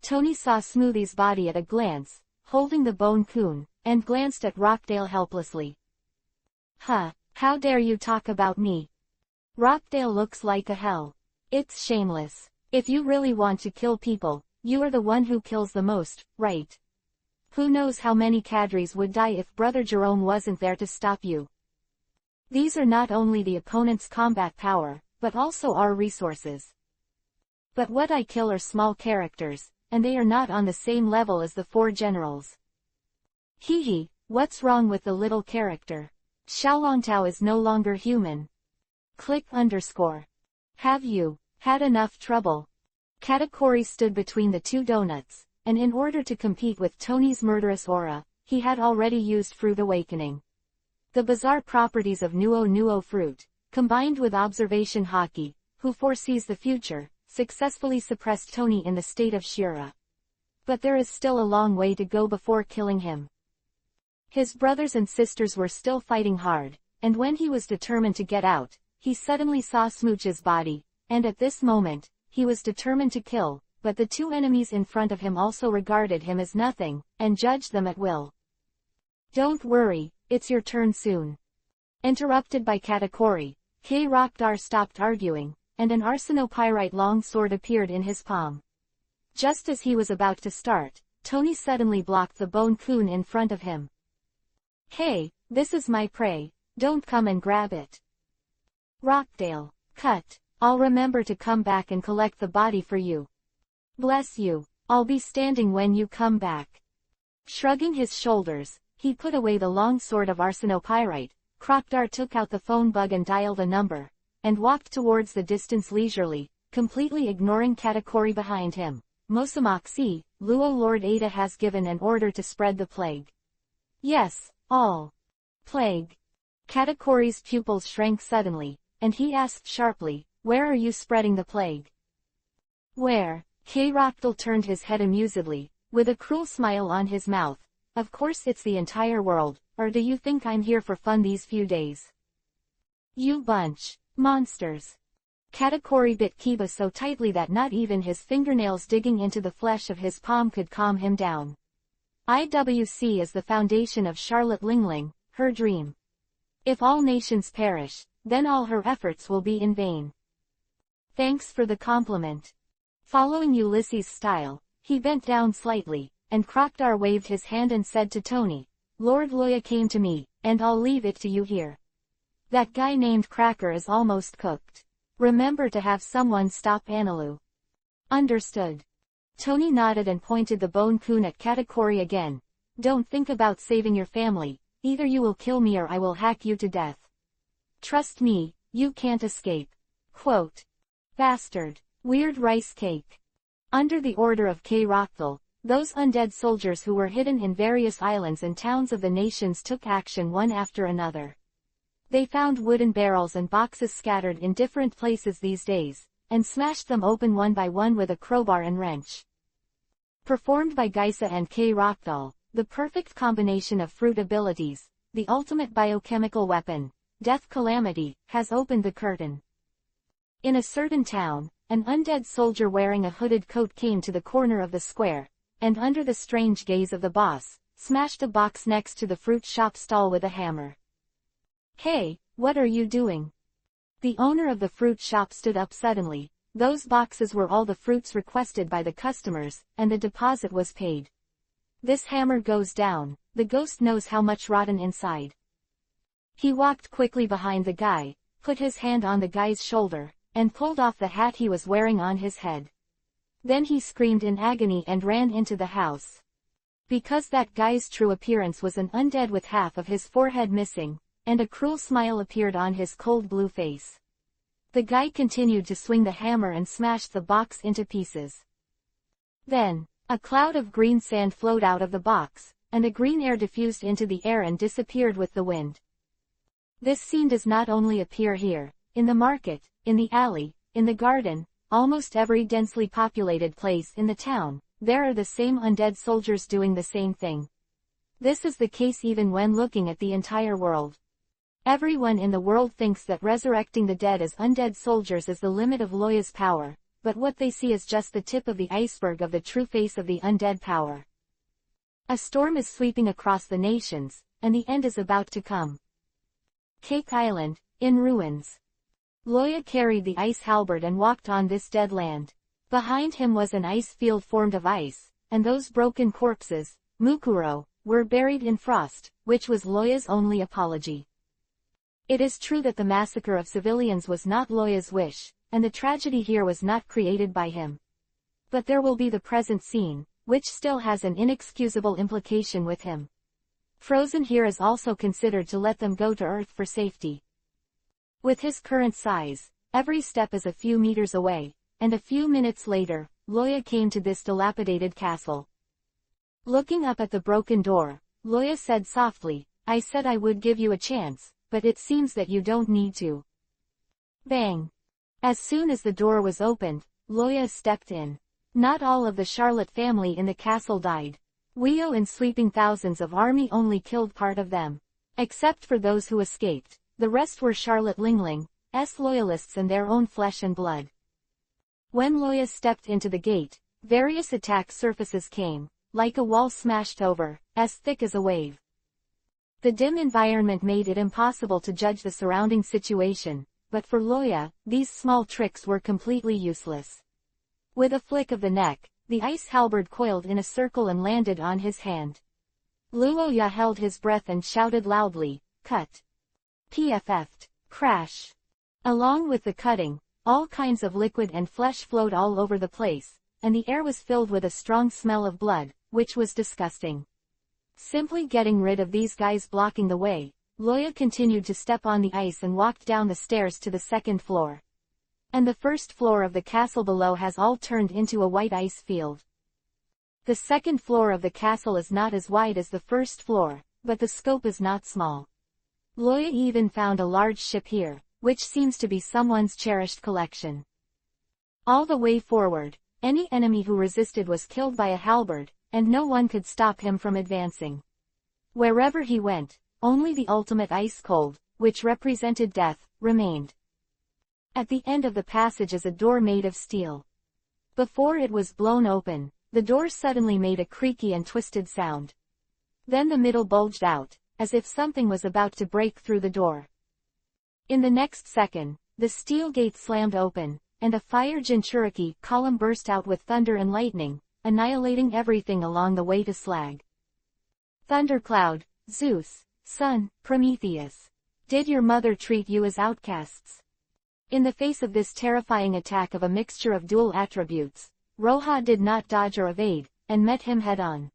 Tony saw Smoothie's body at a glance, holding the bone coon, and glanced at Rockdale helplessly. Huh, how dare you talk about me? Rockdale looks like a hell. It's shameless. If you really want to kill people, you are the one who kills the most, right? Who knows how many cadres would die if Brother Jerome wasn't there to stop you. These are not only the opponent's combat power, but also our resources. But what I kill are small characters, and they are not on the same level as the 4 generals. Hee hee, what's wrong with the little character? Xiaolongtao is no longer human. Click _. Have you had enough trouble? Katakuri stood between the 2 donuts, and in order to compete with Tony's murderous aura, he had already used Fruit Awakening. The bizarre properties of Nuo fruit, combined with observation Haki, who foresees the future, successfully suppressed Tony in the state of Shura. But there is still a long way to go before killing him. His brothers and sisters were still fighting hard, and when he was determined to get out, he suddenly saw Smooch's body, and at this moment, he was determined to kill, but the 2 enemies in front of him also regarded him as nothing, and judged them at will. Don't worry, it's your turn soon. Interrupted by Katakuri, K. Rockdar stopped arguing, and an arsenopyrite long sword appeared in his palm. Just as he was about to start, Tony suddenly blocked the bone kun in front of him. Hey, this is my prey, don't come and grab it. Rockdale, cut, I'll remember to come back and collect the body for you. Bless you, I'll be standing when you come back. Shrugging his shoulders, he put away the long sword of arsenopyrite. Rockdar took out the phone bug and dialed a number, and walked towards the distance leisurely, completely ignoring Katakuri behind him. Mosamoxi, Luo Lord Ada has given an order to spread the plague. Yes, all. Plague. Katakuri's pupils shrank suddenly, and he asked sharply, where are you spreading the plague? Where? K-Rockdal turned his head amusedly, with a cruel smile on his mouth. Of course it's the entire world, or do you think I'm here for fun these few days? You bunch. Monsters. Katakuri bit Kiba so tightly that not even his fingernails digging into the flesh of his palm could calm him down. IWC is the foundation of Charlotte Lingling, her dream. If all nations perish, then all her efforts will be in vain. Thanks for the compliment. Following Ulysses' style, he bent down slightly, and Rockdar waved his hand and said to Tony, Lord Loya came to me, and I'll leave it to you here. That guy named Cracker is almost cooked. Remember to have someone stop Analu. Understood. Tony nodded and pointed the bone kun at Katakuri again. Don't think about saving your family, either you will kill me or I will hack you to death. Trust me, you can't escape. Quote. Bastard. Weird rice cake. Under the order of K. Rockdal, those undead soldiers who were hidden in various islands and towns of the nations took action one after another. They found wooden barrels and boxes scattered in different places these days, and smashed them open one by one with a crowbar and wrench. Performed by Geisa and K. Rockdal, the perfect combination of fruit abilities, the ultimate biochemical weapon, Death Calamity, has opened the curtain. In a certain town, an undead soldier wearing a hooded coat came to the corner of the square, and under the strange gaze of the boss, smashed a box next to the fruit shop stall with a hammer. Hey, what are you doing? The owner of the fruit shop stood up suddenly. Those boxes were all the fruits requested by the customers, and the deposit was paid. This hammer goes down, the ghost knows how much rotten inside. He walked quickly behind the guy, put his hand on the guy's shoulder, and pulled off the hat he was wearing on his head. Then he screamed in agony and ran into the house. Because that guy's true appearance was an undead with half of his forehead missing, and a cruel smile appeared on his cold blue face. The guy continued to swing the hammer and smashed the box into pieces. Then, a cloud of green sand flowed out of the box, and the green air diffused into the air and disappeared with the wind. This scene does not only appear here, in the market, in the alley, in the garden, almost every densely populated place in the town, there are the same undead soldiers doing the same thing. This is the case even when looking at the entire world. Everyone in the world thinks that resurrecting the dead as undead soldiers is the limit of Loya's power, but what they see is just the tip of the iceberg of the true face of the undead power. A storm is sweeping across the nations, and the end is about to come. Cake Island, in ruins. Loya carried the ice halberd and walked on this dead land. Behind him was an ice field formed of ice, and those broken corpses, Mukuro, were buried in frost, which was Loya's only apology. It is true that the massacre of civilians was not Loya's wish, and the tragedy here was not created by him. But there will be the present scene, which still has an inexcusable implication with him. Frozen here is also considered to let them go to Earth for safety. With his current size, every step is a few meters away, and a few minutes later, Loya came to this dilapidated castle. Looking up at the broken door, Loya said softly, "I said I would give you a chance, but it seems that you don't need to." Bang! As soon as the door was opened, Loya stepped in. Not all of the Charlotte family in the castle died. Weo and sleeping thousands of army only killed part of them. Except for those who escaped, the rest were Charlotte Lingling's loyalists and their own flesh and blood. When Loya stepped into the gate, various attack surfaces came, like a wall smashed over, as thick as a wave. The dim environment made it impossible to judge the surrounding situation, but for Loya, these small tricks were completely useless. With a flick of the neck, the ice halberd coiled in a circle and landed on his hand. Luoya held his breath and shouted loudly, "Cut!" PFF'd. Crash. Along with the cutting, all kinds of liquid and flesh flowed all over the place, and the air was filled with a strong smell of blood, which was disgusting. Simply getting rid of these guys blocking the way, Loya continued to step on the ice and walked down the stairs to the second floor. And the first floor of the castle below has all turned into a white ice field. The second floor of the castle is not as wide as the first floor, but the scope is not small. Loya even found a large ship here, which seems to be someone's cherished collection. All the way forward, any enemy who resisted was killed by a halberd, and no one could stop him from advancing. Wherever he went, only the ultimate ice cold, which represented death, remained. At the end of the passage is a door made of steel. Before it was blown open, the door suddenly made a creaky and twisted sound. Then the middle bulged out, as if something was about to break through the door. In the next second, the steel gate slammed open, and a fire Jinchuriki column burst out with thunder and lightning, annihilating everything along the way to slag. Thundercloud, Zeus, Sun, Prometheus. Did your mother treat you as outcasts? In the face of this terrifying attack of a mixture of dual attributes, Roha did not dodge or evade, and met him head-on.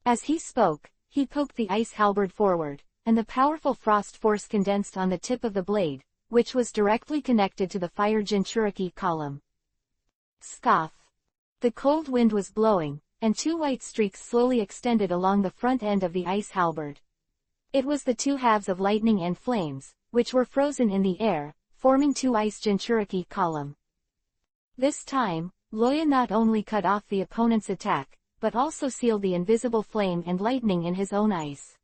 As he spoke, he poked the ice halberd forward, and the powerful frost force condensed on the tip of the blade, which was directly connected to the fire Jinchuriki column. Scoff. The cold wind was blowing, and two white streaks slowly extended along the front end of the ice halberd. It was the two halves of lightning and flames, which were frozen in the air, forming two ice Jinchuriki column. This time, Loya not only cut off the opponent's attack, but also sealed the invisible flame and lightning in his own ice.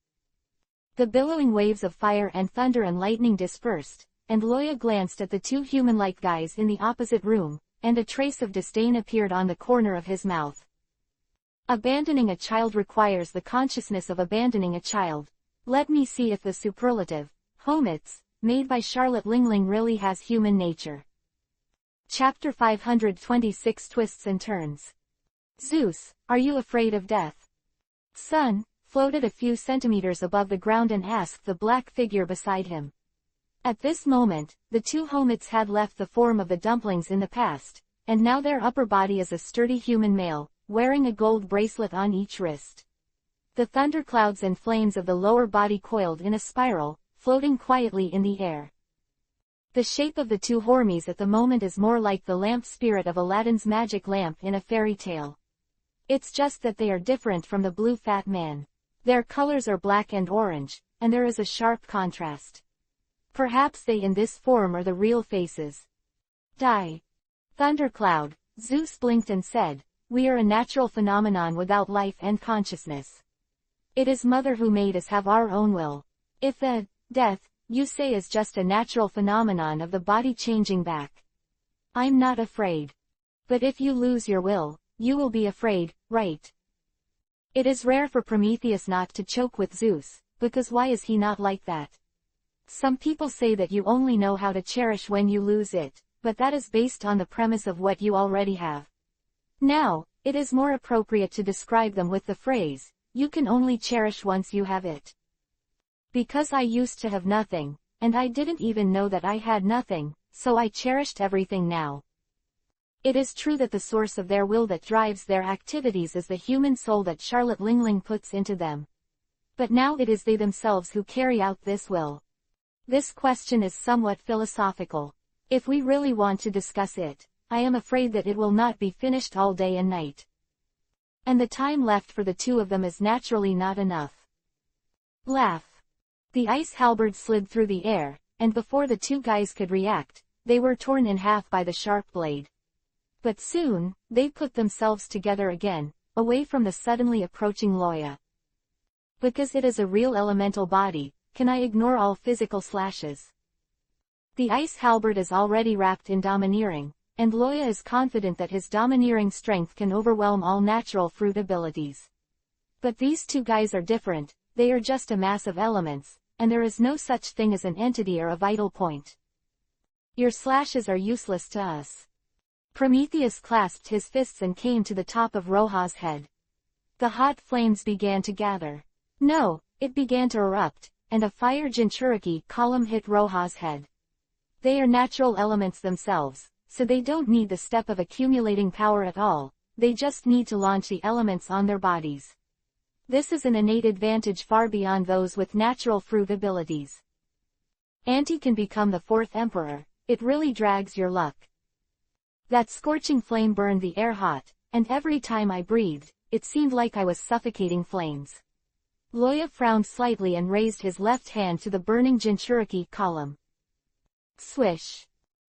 The billowing waves of fire and thunder and lightning dispersed, and Loya glanced at the two human-like guys in the opposite room, and a trace of disdain appeared on the corner of his mouth. Abandoning a child requires the consciousness of abandoning a child. Let me see if the superlative, Homits, made by Charlotte Lingling really has human nature. Chapter 526 Twists and Turns. Zeus, are you afraid of death? Sun, floated a few centimeters above the ground and asked the black figure beside him. At this moment, the two Homits had left the form of the dumplings in the past, and now their upper body is a sturdy human male, wearing a gold bracelet on each wrist. The thunderclouds and flames of the lower body coiled in a spiral, floating quietly in the air. The shape of the two Hormies at the moment is more like the lamp spirit of Aladdin's magic lamp in a fairy tale. It's just that they are different from the blue fat man. Their colors are black and orange, and there is a sharp contrast. Perhaps they in this form are the real faces. Die. Thundercloud, Zeus blinked and said, we are a natural phenomenon without life and consciousness. It is Mother who made us have our own will. If the death, you say, is just a natural phenomenon of the body changing back, I'm not afraid. But if you lose your will, you will be afraid, right? It is rare for Prometheus not to choke with Zeus, because why is he not like that? Some people say that you only know how to cherish when you lose it, but that is based on the premise of what you already have. Now, it is more appropriate to describe them with the phrase, you can only cherish once you have it. Because I used to have nothing, and I didn't even know that I had nothing, so I cherished everything now. It is true that the source of their will that drives their activities is the human soul that Charlotte Lingling puts into them. But now it is they themselves who carry out this will. This question is somewhat philosophical. If we really want to discuss it, I am afraid that it will not be finished all day and night. And the time left for the two of them is naturally not enough. Laugh. The ice halberd slid through the air, and before the two guys could react, they were torn in half by the sharp blade. But soon, they put themselves together again, away from the suddenly approaching Loya. Because it is a real elemental body, can I ignore all physical slashes? The ice halberd is already wrapped in domineering, and Loya is confident that his domineering strength can overwhelm all natural fruit abilities. But these two guys are different, they are just a mass of elements, and there is no such thing as an entity or a vital point. Your slashes are useless to us. Prometheus clasped his fists and came to the top of Roha's head. The hot flames began to gather. No, it began to erupt, and a fire Jinchuriki column hit Roha's head. They are natural elements themselves, so they don't need the step of accumulating power at all, they just need to launch the elements on their bodies. This is an innate advantage far beyond those with natural fruit abilities. Auntie can become the fourth emperor, it really drags your luck. That scorching flame burned the air hot, and every time I breathed, it seemed like I was suffocating flames. Loya frowned slightly and raised his left hand to the burning Jinchuriki column. Swish!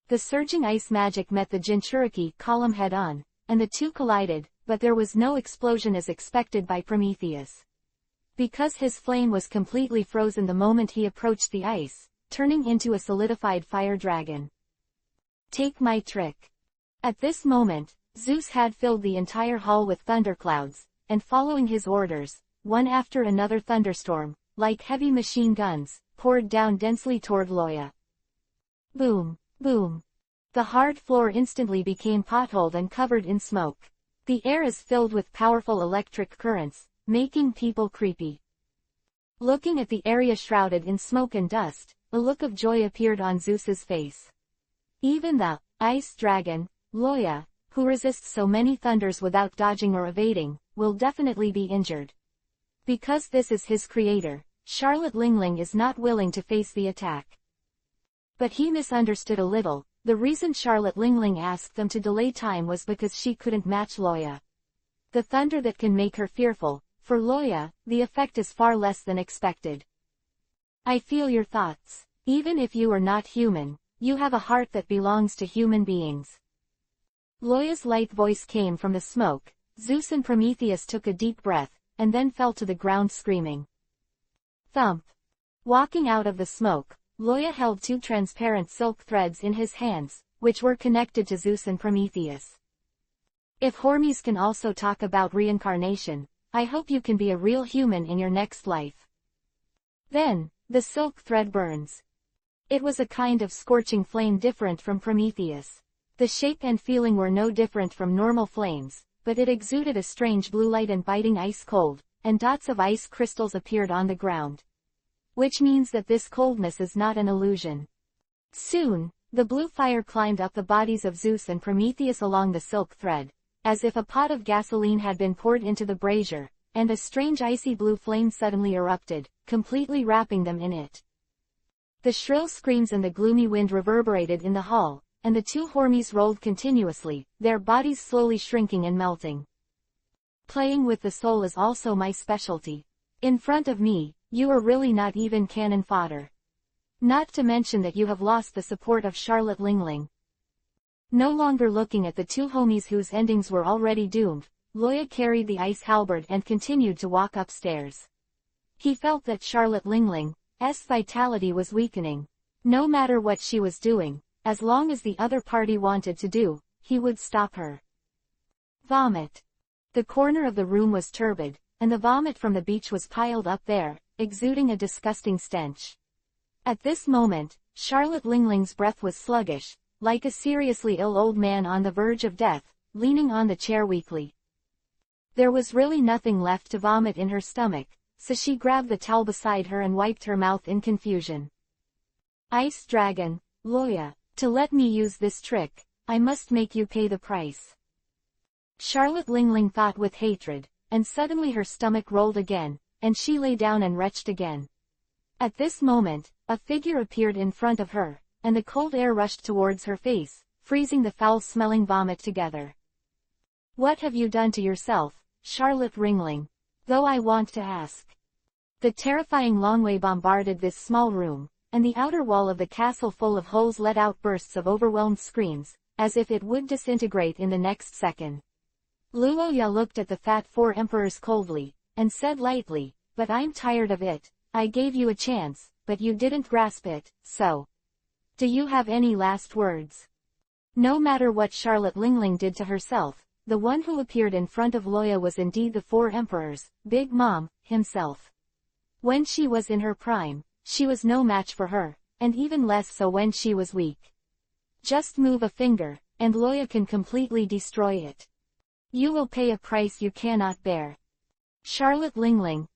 The surging ice magic met the Jinchuriki column head-on, and the two collided, but there was no explosion as expected by Prometheus. Because his flame was completely frozen the moment he approached the ice, turning into a solidified fire dragon. Take my trick. At this moment, Zeus had filled the entire hall with thunderclouds, and following his orders, one after another thunderstorm, like heavy machine guns, poured down densely toward Loya. Boom, boom. The hard floor instantly became potholed and covered in smoke. The air is filled with powerful electric currents, making people creepy. Looking at the area shrouded in smoke and dust, a look of joy appeared on Zeus's face. Even the ice dragon, Loya, who resists so many thunders without dodging or evading, will definitely be injured. Because this is his creator, Charlotte Lingling is not willing to face the attack. But he misunderstood a little. The reason Charlotte Lingling asked them to delay time was because she couldn't match Loya. The thunder that can make her fearful, for Loya, the effect is far less than expected. I feel your thoughts. Even if you are not human, you have a heart that belongs to human beings. Loya's light voice came from the smoke. Zeus and Prometheus took a deep breath, and then fell to the ground screaming. Thump! Walking out of the smoke, Loya held two transparent silk threads in his hands, which were connected to Zeus and Prometheus. If Hormes can also talk about reincarnation, I hope you can be a real human in your next life. Then, the silk thread burns. It was a kind of scorching flame different from Prometheus. The shape and feeling were no different from normal flames, but it exuded a strange blue light and biting ice cold, and dots of ice crystals appeared on the ground. Which means that this coldness is not an illusion. Soon, the blue fire climbed up the bodies of Zeus and Prometheus along the silk thread, as if a pot of gasoline had been poured into the brazier, and a strange icy blue flame suddenly erupted, completely wrapping them in it. The shrill screams and the gloomy wind reverberated in the hall, and the two Hormes rolled continuously, their bodies slowly shrinking and melting. Playing with the soul is also my specialty. In front of me, you are really not even cannon fodder. Not to mention that you have lost the support of Charlotte Lingling. No longer looking at the two homies whose endings were already doomed, Loya carried the ice halberd and continued to walk upstairs. He felt that Charlotte Lingling's vitality was weakening. No matter what she was doing, as long as the other party wanted to do, he would stop her. Vomit. The corner of the room was turbid, and the vomit from the beach was piled up there, exuding a disgusting stench. At this moment, Charlotte Lingling's breath was sluggish, like a seriously ill old man on the verge of death, leaning on the chair weakly. There was really nothing left to vomit in her stomach, so she grabbed the towel beside her and wiped her mouth in confusion. Ice Dragon, Loya, to let me use this trick, I must make you pay the price. Charlotte Lingling thought with hatred, and suddenly her stomach rolled again, and she lay down and retched again. At this moment, a figure appeared in front of her, and the cold air rushed towards her face, freezing the foul-smelling vomit together. What have you done to yourself, Charlotte Ringling? Though I want to ask. The terrifying Longway bombarded this small room, and the outer wall of the castle full of holes let out bursts of overwhelmed screams, as if it would disintegrate in the next second. Luoya looked at the fat four emperors coldly, and said lightly, "But I'm tired of it. I gave you a chance, but you didn't grasp it, so. Do you have any last words?" No matter what Charlotte Lingling did to herself, the one who appeared in front of Loya was indeed the four emperors, Big Mom, himself. When she was in her prime, she was no match for her, and even less so when she was weak. Just move a finger, and Loya can completely destroy it. You will pay a price you cannot bear. Charlotte Lingling's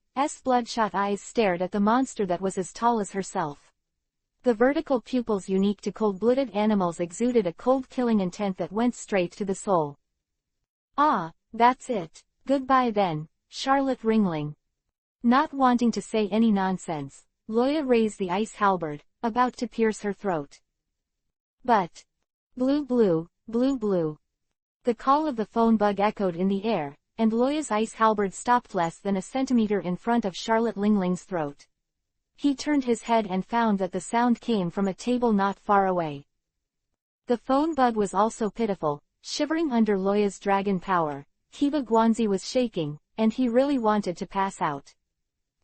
bloodshot eyes stared at the monster that was as tall as herself. The vertical pupils unique to cold-blooded animals exuded a cold-killing intent that went straight to the soul. Ah, that's it. Goodbye then, Charlotte Ringling. Not wanting to say any nonsense, Loya raised the ice halberd, about to pierce her throat. But, blue blue, blue blue. The call of the phone bug echoed in the air, and Loya's ice halberd stopped less than a centimeter in front of Charlotte Lingling's throat. He turned his head and found that the sound came from a table not far away. The phone bug was also pitiful, shivering under Loya's dragon power. Kiba Guanzi was shaking, and he really wanted to pass out.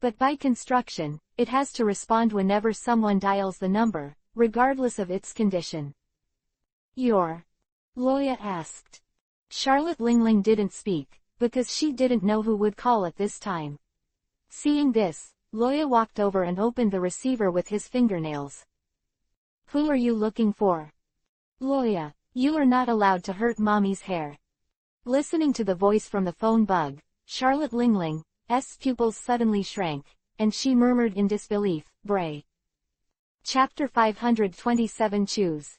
But by construction, it has to respond whenever someone dials the number, regardless of its condition. "You're?" Loya asked. Charlotte Lingling didn't speak, because she didn't know who would call at this time. Seeing this, Loya walked over and opened the receiver with his fingernails. "Who are you looking for?" "Loya, you are not allowed to hurt Mommy's hair." Listening to the voice from the phone bug, Charlotte Lingling's pupils suddenly shrank, and she murmured in disbelief, "Bray." Chapter 527 Choose.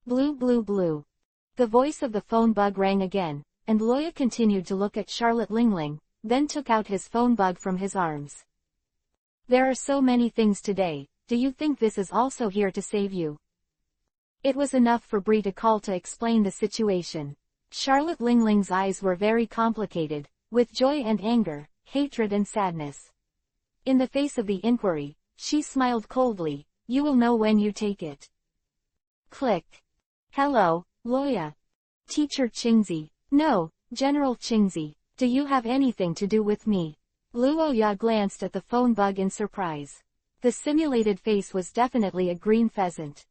Blue blue blue. The voice of the phone bug rang again, and Loya continued to look at Charlotte Lingling, then took out his phone bug from his arms. "There are so many things today, do you think this is also here to save you?" It was enough for Bree to call to explain the situation. Charlotte Lingling's eyes were very complicated, with joy and anger, hatred and sadness. In the face of the inquiry, she smiled coldly, "You will know when you take it." Click. "Hello, Loya. Teacher Qingzi." "No, General Qingzi. Do you have anything to do with me?" Luoya glanced at the phone bug in surprise. The simulated face was definitely a green pheasant.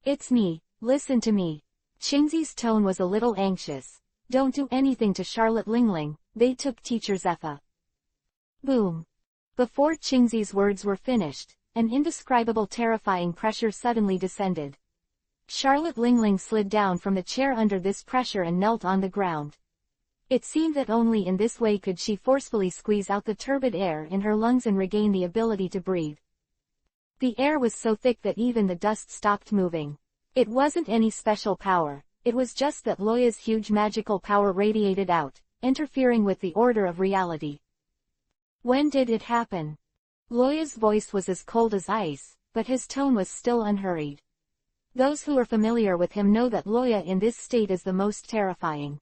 "It's me, listen to me." Qingzi's tone was a little anxious. "Don't do anything to Charlotte Lingling, they took Teacher Zepha." Boom. Before Qingzi's words were finished, an indescribable terrifying pressure suddenly descended. Charlotte Lingling slid down from the chair under this pressure and knelt on the ground. It seemed that only in this way could she forcefully squeeze out the turbid air in her lungs and regain the ability to breathe. The air was so thick that even the dust stopped moving. It wasn't any special power, it was just that Loya's huge magical power radiated out, interfering with the order of reality. "When did it happen?" Loya's voice was as cold as ice, but his tone was still unhurried. Those who are familiar with him know that Loya in this state is the most terrifying.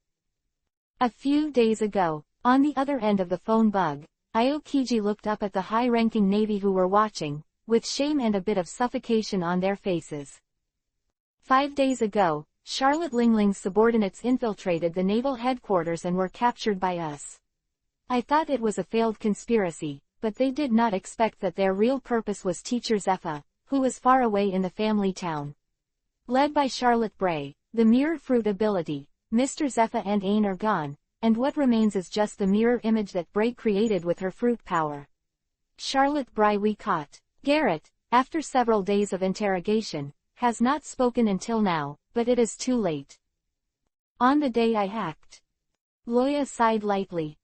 "A few days ago." On the other end of the phone bug, Aokiji looked up at the high-ranking Navy who were watching, with shame and a bit of suffocation on their faces. 5 days ago, Charlotte Lingling's subordinates infiltrated the naval headquarters and were captured by us. I thought it was a failed conspiracy, but they did not expect that their real purpose was Teacher Zepha, who was far away in the family town. Led by Charlotte Bray, the mirror fruit ability, Mr. Zepha and Ain are gone, and what remains is just the mirror image that Bray created with her fruit power. Charlotte Bray we caught. Garrett, after several days of interrogation, has not spoken until now, but it is too late. On the day I hacked. Loya sighed lightly.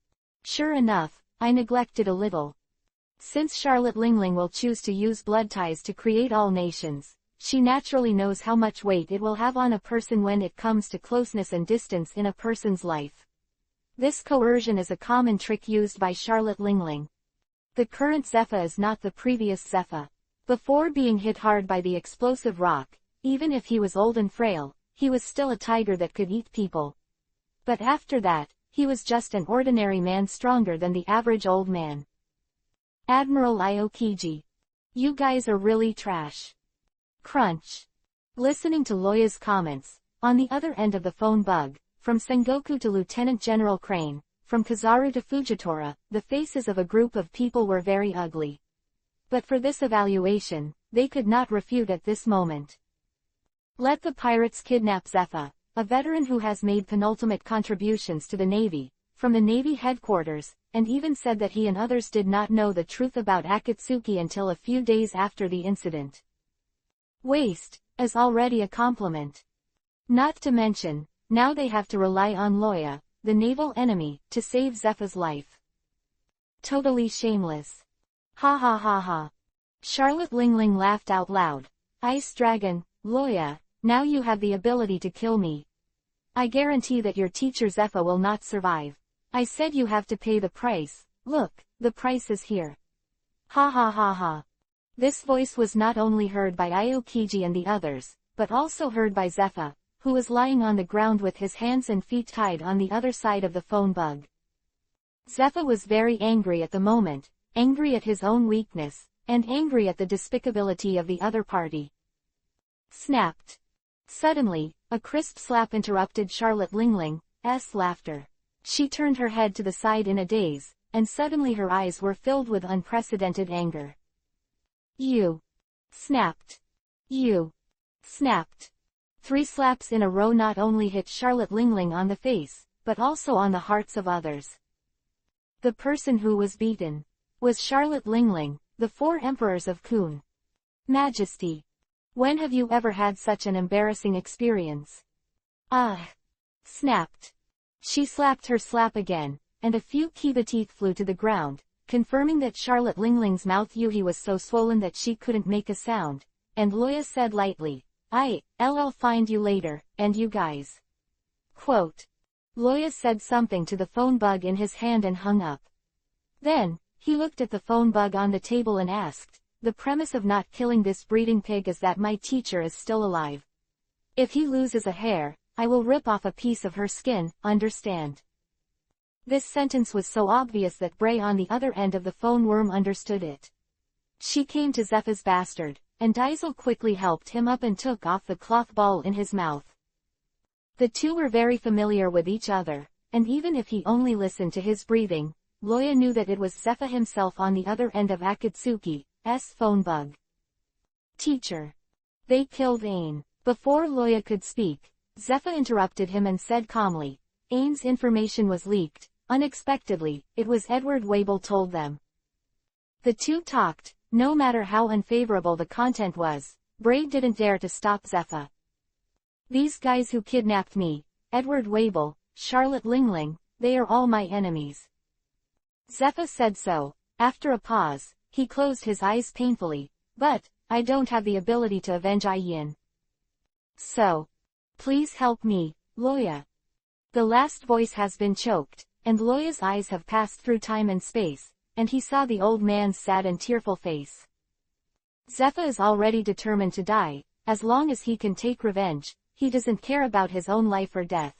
Sure enough, I neglected a little. Since Charlotte Lingling will choose to use blood ties to create all nations, she naturally knows how much weight it will have on a person when it comes to closeness and distance in a person's life. This coercion is a common trick used by Charlotte Lingling. The current Zephyr is not the previous Zephyr. Before being hit hard by the explosive rock, even if he was old and frail, he was still a tiger that could eat people. But after that, he was just an ordinary man stronger than the average old man. Admiral Aokiji. You guys are really trash. Crunch. Listening to Loya's comments, on the other end of the phone bug, from Sengoku to Lieutenant General Crane, from Kizaru to Fujitora, the faces of a group of people were very ugly. But for this evaluation, they could not refute at this moment. Let the pirates kidnap Zephyr, a veteran who has made penultimate contributions to the Navy, from the Navy headquarters, and even said that he and others did not know the truth about Akatsuki until a few days after the incident. Waste, is already a compliment. Not to mention, now they have to rely on Loya, the naval enemy, to save Zephyr's life. Totally shameless. Ha ha ha ha. Charlotte Lingling laughed out loud. Ice Dragon, Loya, now you have the ability to kill me. I guarantee that your teacher Zephyr will not survive. I said you have to pay the price. Look, the price is here. Ha ha ha ha. This voice was not only heard by Aokiji and the others, but also heard by Zephyr, who was lying on the ground with his hands and feet tied on the other side of the phone bug. Zephyr was very angry at the moment, angry at his own weakness, and angry at the despicability of the other party. Snapped. Suddenly, a crisp slap interrupted Charlotte Lingling's laughter. She turned her head to the side in a daze, and suddenly her eyes were filled with unprecedented anger. You. Snapped. You. Snapped. 3 slaps in a row not only hit Charlotte Lingling on the face, but also on the hearts of others. The person who was beaten was Charlotte Lingling, the 4 emperors of Kun. Majesty. When have you ever had such an embarrassing experience? Ah. Snapped. She slapped her slap again, and a few Kiba teeth flew to the ground, confirming that Charlotte Lingling's mouth yuhi was so swollen that she couldn't make a sound, and Loya said lightly, I'll find you later, and you guys. Quote. Loya said something to the phone bug in his hand and hung up. Then, he looked at the phone bug on the table and asked, the premise of not killing this breeding pig is that my teacher is still alive. If he loses a hair, I will rip off a piece of her skin, understand? This sentence was so obvious that Bray on the other end of the phone worm understood it. She came to Zephyr's bastard, and Diesel quickly helped him up and took off the cloth ball in his mouth. The two were very familiar with each other, and even if he only listened to his breathing, Loya knew that it was Zephyr himself on the other end of Akatsuki's phone bug. Teacher. They killed Ain. Before Loya could speak, Zephyr interrupted him and said calmly, Ain's information was leaked. Unexpectedly, it was Edward Wable told them. The two talked, no matter how unfavorable the content was, Bray didn't dare to stop Zephyr. These guys who kidnapped me, Edward Wable, Charlotte Lingling, they are all my enemies. Zephyr said so. After a pause, he closed his eyes painfully, but, I don't have the ability to avenge Yin. So. Please help me, Loya. The last voice has been choked, and Loya's eyes have passed through time and space, and he saw the old man's sad and tearful face. Zephyr is already determined to die. As long as he can take revenge, he doesn't care about his own life or death.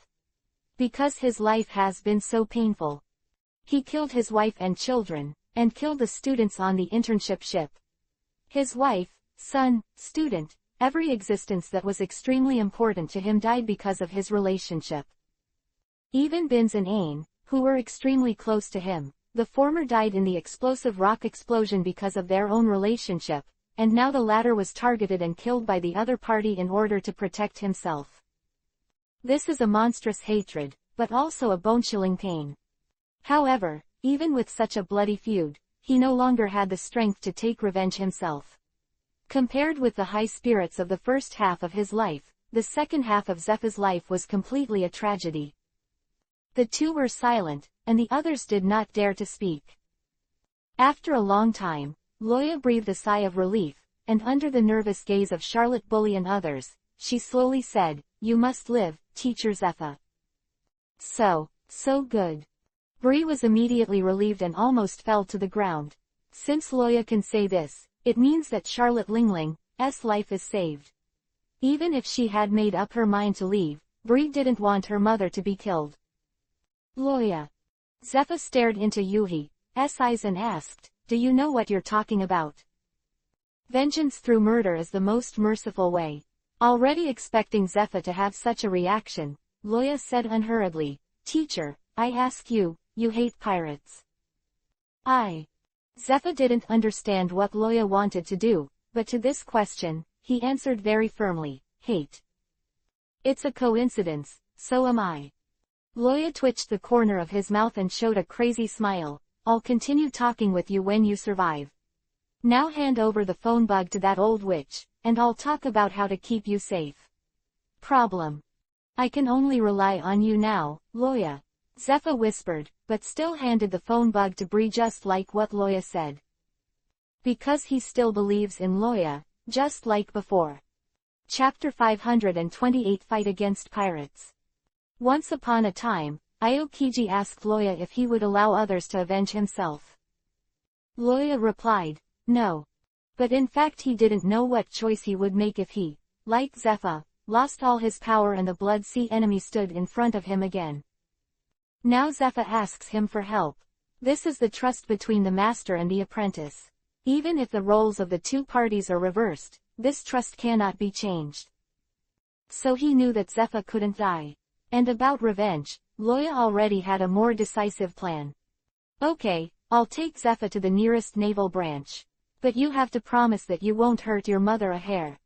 Because his life has been so painful. He killed his wife and children, and killed the students on the internship ship. His wife, son, student, every existence that was extremely important to him died because of his relationship. Even Binz and Ain, who were extremely close to him, the former died in the explosive rock explosion because of their own relationship, and now the latter was targeted and killed by the other party in order to protect himself. This is a monstrous hatred, but also a bone-chilling pain. However, even with such a bloody feud, he no longer had the strength to take revenge himself. Compared with the high spirits of the first half of his life, the second half of Zepha's life was completely a tragedy. The two were silent, and the others did not dare to speak. After a long time, Loya breathed a sigh of relief, and under the nervous gaze of Charlotte Bully and others, she slowly said, "You must live, Teacher Zepha." So good. Bree was immediately relieved and almost fell to the ground. Since Loya can say this, it means that Charlotte Lingling's life is saved. Even if she had made up her mind to leave, Bree didn't want her mother to be killed. "Loya." Zepha stared into Yuhi's eyes and asked, "Do you know what you're talking about?" Vengeance through murder is the most merciful way. Already expecting Zepha to have such a reaction, Loya said unhurriedly, "Teacher, I ask you, you hate pirates?" Zepha didn't understand what Loya wanted to do, but to this question, he answered very firmly, "Hate. It's a coincidence, so am I." Loya twitched the corner of his mouth and showed a crazy smile. "I'll continue talking with you when you survive. Now hand over the phone bug to that old witch, and I'll talk about how to keep you safe." "Problem. I can only rely on you now, Loya," Zepha whispered, but still handed the phone bug to Bree just like what Loya said. Because he still believes in Loya, just like before. Chapter 528 Fight Against Pirates. Once upon a time, Aokiji asked Loya if he would allow others to avenge himself. Loya replied, no. But in fact he didn't know what choice he would make if he, like Zepha, lost all his power and the Blood Sea enemy stood in front of him again. Now Zepha asks him for help. This is the trust between the master and the apprentice. Even if the roles of the two parties are reversed, this trust cannot be changed. So he knew that Zepha couldn't die. And about revenge, Loya already had a more decisive plan. Okay, I'll take Zepha to the nearest naval branch. But you have to promise that you won't hurt your mother a hair.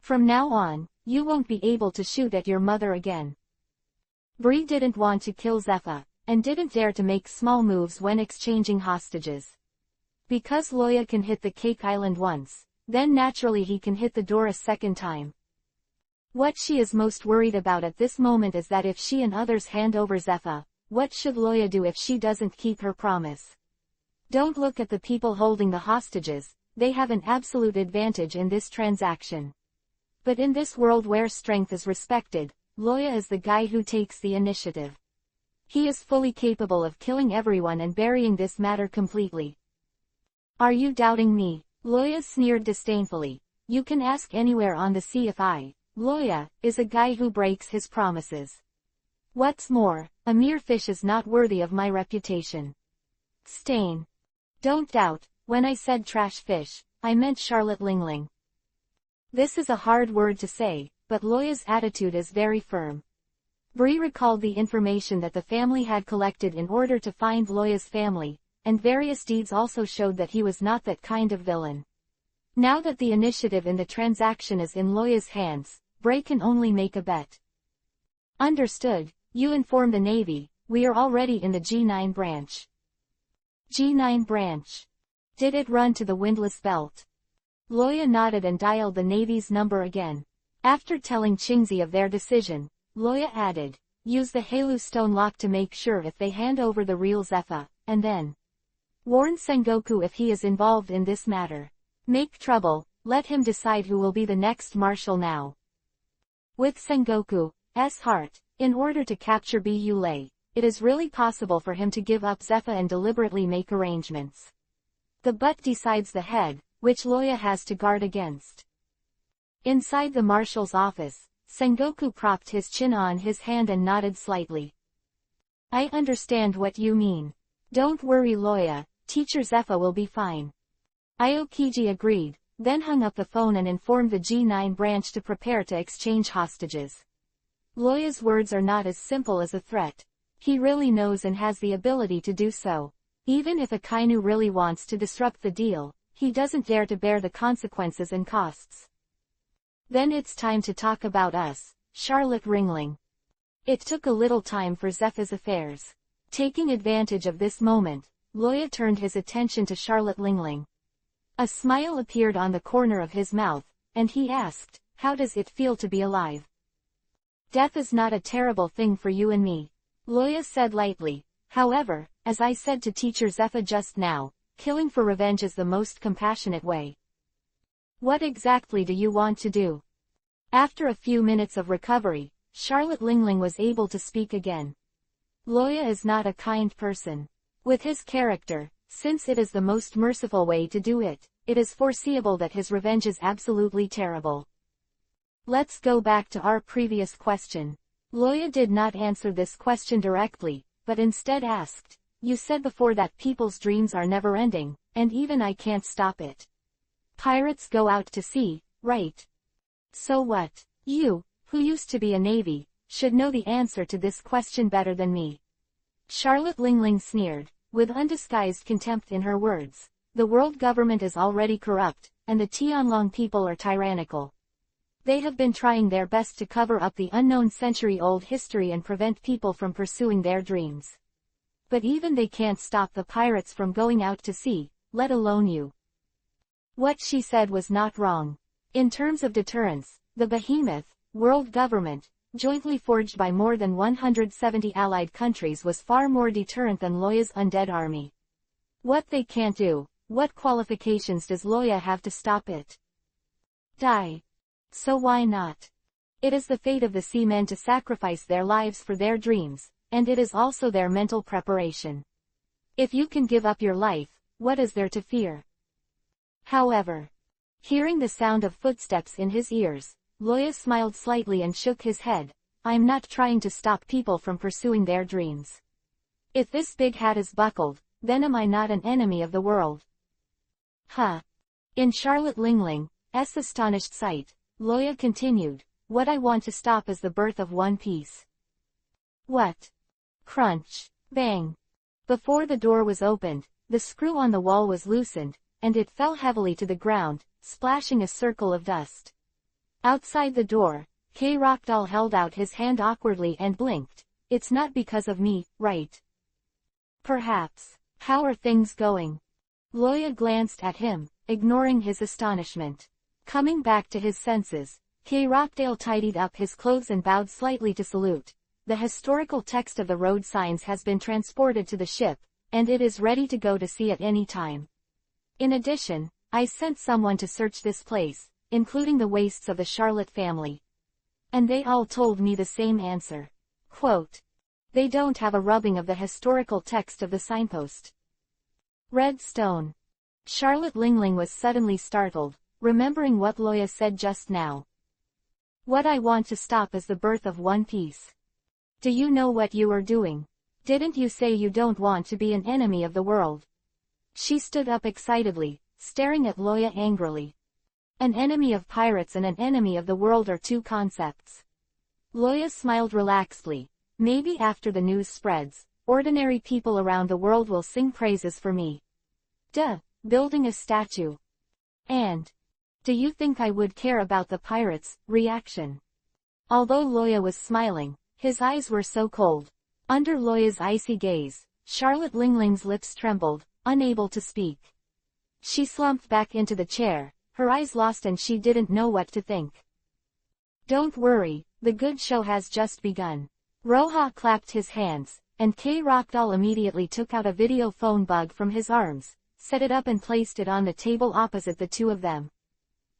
From now on, you won't be able to shoot at your mother again. Bree didn't want to kill Zepha, and didn't dare to make small moves when exchanging hostages. Because Loya can hit the Cake Island once, then naturally he can hit the door a second time. What she is most worried about at this moment is that if she and others hand over Zepha, what should Loya do if she doesn't keep her promise? Don't look at the people holding the hostages, they have an absolute advantage in this transaction. But in this world where strength is respected, Loya is the guy who takes the initiative. He is fully capable of killing everyone and burying this matter completely. Are you doubting me? Loya sneered disdainfully. You can ask anywhere on the sea if I, Loya, is a guy who breaks his promises. What's more, a mere fish is not worthy of my reputation. Stain. Don't doubt, when I said trash fish, I meant Charlotte Lingling. This is a hard word to say, but Loya's attitude is very firm. Bree recalled the information that the family had collected in order to find Loya's family, and various deeds also showed that he was not that kind of villain. Now that the initiative in the transaction is in Loya's hands, Bree can only make a bet. Understood, you inform the Navy, we are already in the G9 branch. G9 branch. Did it run to the windlass belt? Loya nodded and dialed the Navy's number again. After telling Qingzi of their decision, Loya added, use the Halu stone lock to make sure if they hand over the real Zepha, and then warn Sengoku if he is involved in this matter. Make trouble, let him decide who will be the next marshal now. With Sengoku's heart, in order to capture Bu-Lei, it is really possible for him to give up Zepha and deliberately make arrangements. The butt decides the head, which Loya has to guard against. Inside the marshal's office, Sengoku propped his chin on his hand and nodded slightly. I understand what you mean. Don't worry Loya, Teacher Zepha will be fine. Aokiji agreed, then hung up the phone and informed the G9 branch to prepare to exchange hostages. Loya's words are not as simple as a threat. He really knows and has the ability to do so. Even if Akainu really wants to disrupt the deal, he doesn't dare to bear the consequences and costs. Then it's time to talk about us, Charlotte Ringling. It took a little time for Zepha's affairs. Taking advantage of this moment, Loya turned his attention to Charlotte Lingling. A smile appeared on the corner of his mouth, and he asked, "How does it feel to be alive?" "Death is not a terrible thing for you and me," Loya said lightly. "However, as I said to Teacher Zepha just now, killing for revenge is the most compassionate way." "What exactly do you want to do?" After a few minutes of recovery, Charlotte Lingling was able to speak again. "Loya is not a kind person. With his character, since it is the most merciful way to do it, it is foreseeable that his revenge is absolutely terrible." Let's go back to our previous question. Loya did not answer this question directly, but instead asked, "You said before that people's dreams are never-ending, and even I can't stop it. Pirates go out to sea, right? So what? You, who used to be a navy, should know the answer to this question better than me." Charlotte Lingling sneered, with undisguised contempt in her words. "The world government is already corrupt, and the Tianlong people are tyrannical. They have been trying their best to cover up the unknown century-old history and prevent people from pursuing their dreams. But even they can't stop the pirates from going out to sea, let alone you." What she said was not wrong. In terms of deterrence, the behemoth, world government, jointly forged by more than 170 allied countries, was far more deterrent than Loya's undead army. What they can't do, what qualifications does Loya have to stop it? Die. So why not? It is the fate of the seamen to sacrifice their lives for their dreams, and it is also their mental preparation. If you can give up your life, what is there to fear? However, hearing the sound of footsteps in his ears, Loya smiled slightly and shook his head. "I'm not trying to stop people from pursuing their dreams. If this big hat is buckled, then am I not an enemy of the world?" Huh. In Charlotte Lingling's astonished sight, Loya continued, "What I want to stop is the birth of One Piece." What? Crunch. Bang. Before the door was opened, the screw on the wall was loosened, and it fell heavily to the ground, splashing a circle of dust. Outside the door, K. Rockdoll held out his hand awkwardly and blinked. "It's not because of me, right?" "Perhaps. How are things going?" Loya glanced at him, ignoring his astonishment. Coming back to his senses, K. Rockdale tidied up his clothes and bowed slightly to salute. "The historical text of the road signs has been transported to the ship, and it is ready to go to sea at any time. In addition, I sent someone to search this place, including the waists of the Charlotte family. And they all told me the same answer. Quote, they don't have a rubbing of the historical text of the signpost." Red stone. Charlotte Lingling was suddenly startled, remembering what Loya said just now. "What I want to stop is the birth of One Piece. Do you know what you are doing? Didn't you say you don't want to be an enemy of the world?" She stood up excitedly, staring at Loya angrily. An enemy of pirates and an enemy of the world are two concepts. Loya smiled relaxedly. "Maybe after the news spreads, ordinary people around the world will sing praises for me. Duh, building a statue. And do you think I would care about the pirates' reaction?" Although Loya was smiling, his eyes were so cold. Under Loya's icy gaze, Charlotte Lingling's lips trembled, unable to speak. She slumped back into the chair, her eyes lost, and she didn't know what to think. "Don't worry, the good show has just begun." Roha clapped his hands, and K. Rockdoll immediately took out a video phone bug from his arms, set it up and placed it on the table opposite the two of them.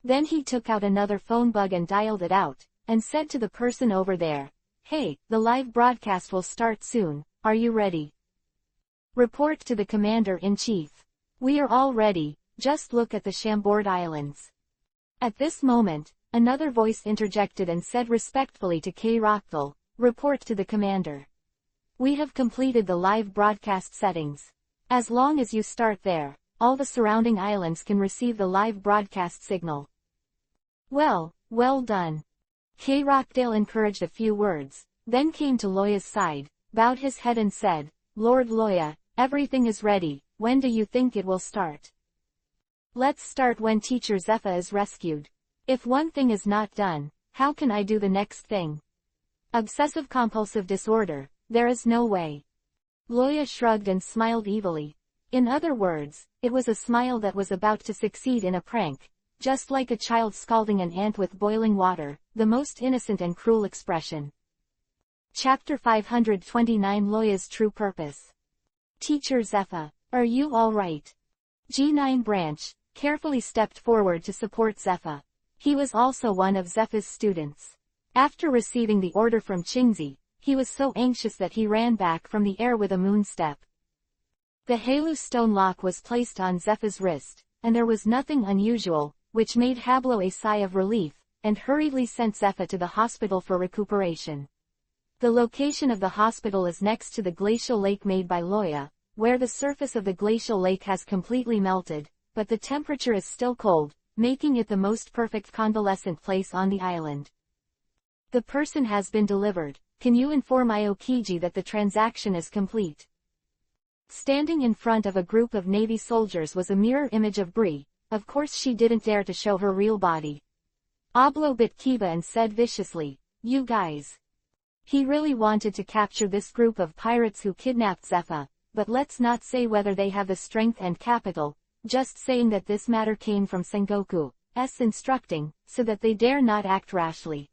Then he took out another phone bug and dialed it out, and said to the person over there, "Hey, the live broadcast will start soon, are you ready? Report to the Commander-in-Chief. We are all ready, just look at the Chambord Islands." At this moment, another voice interjected and said respectfully to K. Rockdoll, "Report to the Commander. We have completed the live broadcast settings. As long as you start there, all the surrounding islands can receive the live broadcast signal." Well done. K. Rockdale encouraged a few words, then came to Loya's side, bowed his head and said, "Lord Loya, everything is ready, when do you think it will start?" "Let's start when Teacher Zepha is rescued. If one thing is not done, how can I do the next thing?" Obsessive-compulsive disorder, there is no way. Loya shrugged and smiled evilly. In other words, it was a smile that was about to succeed in a prank, just like a child scalding an ant with boiling water, the most innocent and cruel expression. Chapter 529 Loya's True Purpose. Teacher Zepha, are you all right? G9 Branch carefully stepped forward to support Zepha. He was also one of Zepha's students. After receiving the order from Qingzi, he was so anxious that he ran back from the air with a moon step. The Halu stone lock was placed on Zepha's wrist, and there was nothing unusual, which made Hablo a sigh of relief, and hurriedly sent Zepha to the hospital for recuperation. The location of the hospital is next to the glacial lake made by Loya, where the surface of the glacial lake has completely melted, but the temperature is still cold, making it the most perfect convalescent place on the island. The person has been delivered. Can you inform Aokiji that the transaction is complete? Standing in front of a group of Navy soldiers was a mirror image of Bree. Of course she didn't dare to show her real body. Ablo bit Kiba and said viciously, "You guys." He really wanted to capture this group of pirates who kidnapped Zepha, but let's not say whether they have the strength and capital, just saying that this matter came from Sengoku's instructing, so that they dare not act rashly.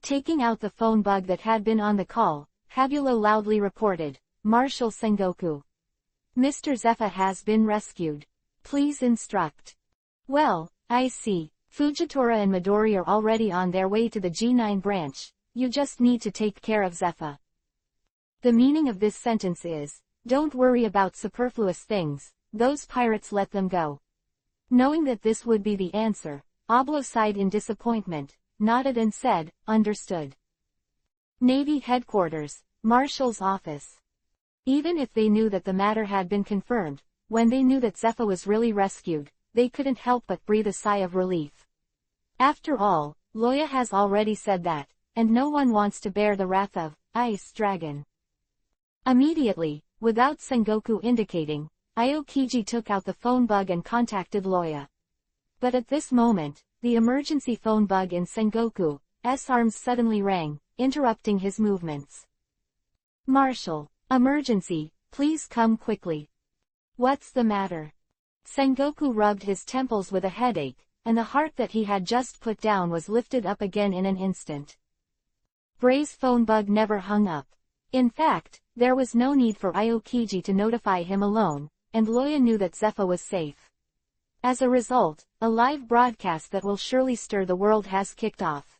Taking out the phone bug that had been on the call, Habulo loudly reported, "Marshal Sengoku. Mr. Zepha has been rescued. Please instruct." "Well, I see. Fujitora and Midori are already on their way to the G9 branch. You just need to take care of Zepha." The meaning of this sentence is, don't worry about superfluous things, those pirates let them go. Knowing that this would be the answer, Ablo sighed in disappointment, nodded and said, "Understood." Navy Headquarters, Marshal's office. Even if they knew that the matter had been confirmed, when they knew that Zepha was really rescued, they couldn't help but breathe a sigh of relief. After all, Loya has already said that, and no one wants to bear the wrath of Ice Dragon. Immediately, without Sengoku indicating, Aokiji took out the phone bug and contacted Loya. But at this moment, the emergency phone bug in Sengoku's arms suddenly rang, interrupting his movements. "Marshal, emergency, please come quickly." "What's the matter?" Sengoku rubbed his temples with a headache, and the heart that he had just put down was lifted up again in an instant. Bray's phone bug never hung up. In fact, there was no need for Aokiji to notify him alone, and Loya knew that Zepha was safe. As a result, a live broadcast that will surely stir the world has kicked off.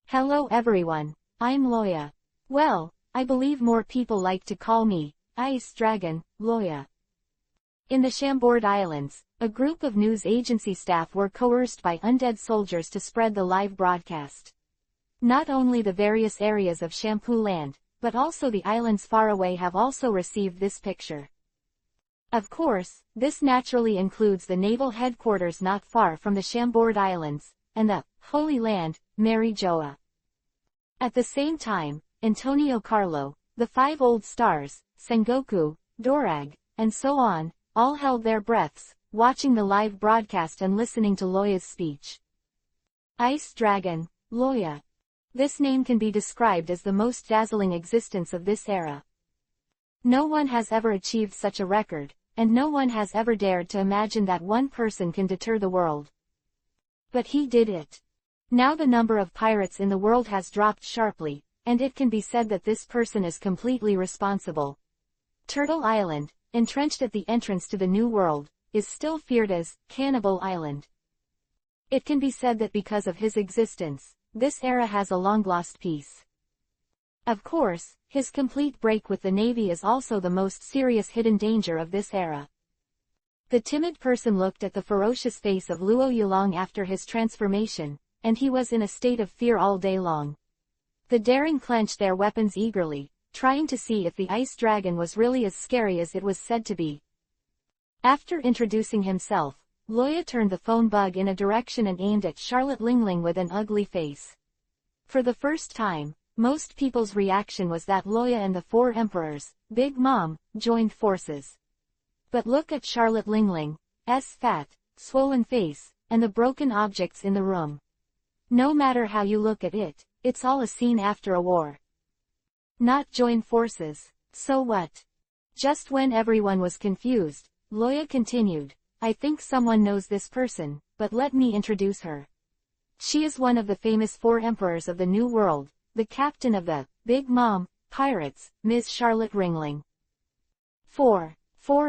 "Hello everyone, I'm Loya. Well, I believe more people like to call me Ice Dragon, Loya." In the Chambord Islands, a group of news agency staff were coerced by undead soldiers to spread the live broadcast. Not only the various areas of Shampoo Land, but also the islands far away have also received this picture. Of course, this naturally includes the naval headquarters not far from the Chambord Islands, and the Holy Land, Mary Joa. At the same time, Antonio Carlo, the 5 old stars, Sengoku, Dorag, and so on, all held their breaths, watching the live broadcast and listening to Loya's speech. Ice Dragon, Loya. This name can be described as the most dazzling existence of this era. No one has ever achieved such a record, and no one has ever dared to imagine that one person can deter the world. But he did it. Now the number of pirates in the world has dropped sharply, and it can be said that this person is completely responsible. Turtle Island, entrenched at the entrance to the New World, is still feared as Cannibal Island. It can be said that because of his existence, this era has a long-lost peace. Of course, his complete break with the Navy is also the most serious hidden danger of this era. The timid person looked at the ferocious face of Luo Yulong after his transformation, and he was in a state of fear all day long. The daring clenched their weapons eagerly, trying to see if the ice dragon was really as scary as it was said to be. After introducing himself, Loya turned the phone bug in a direction and aimed at Charlotte Lingling with an ugly face. For the first time, most people's reaction was that Loya and the 4 emperors, Big Mom, joined forces. But look at Charlotte Lingling's fat, swollen face, and the broken objects in the room. No matter how you look at it, it's all a scene after a war. Not join forces. So what? Just when everyone was confused, Loya continued, I think someone knows this person, but let me introduce her. She is one of the famous 4 emperors of the New World, the captain of the Big Mom pirates, Ms. Charlotte Ringling. 4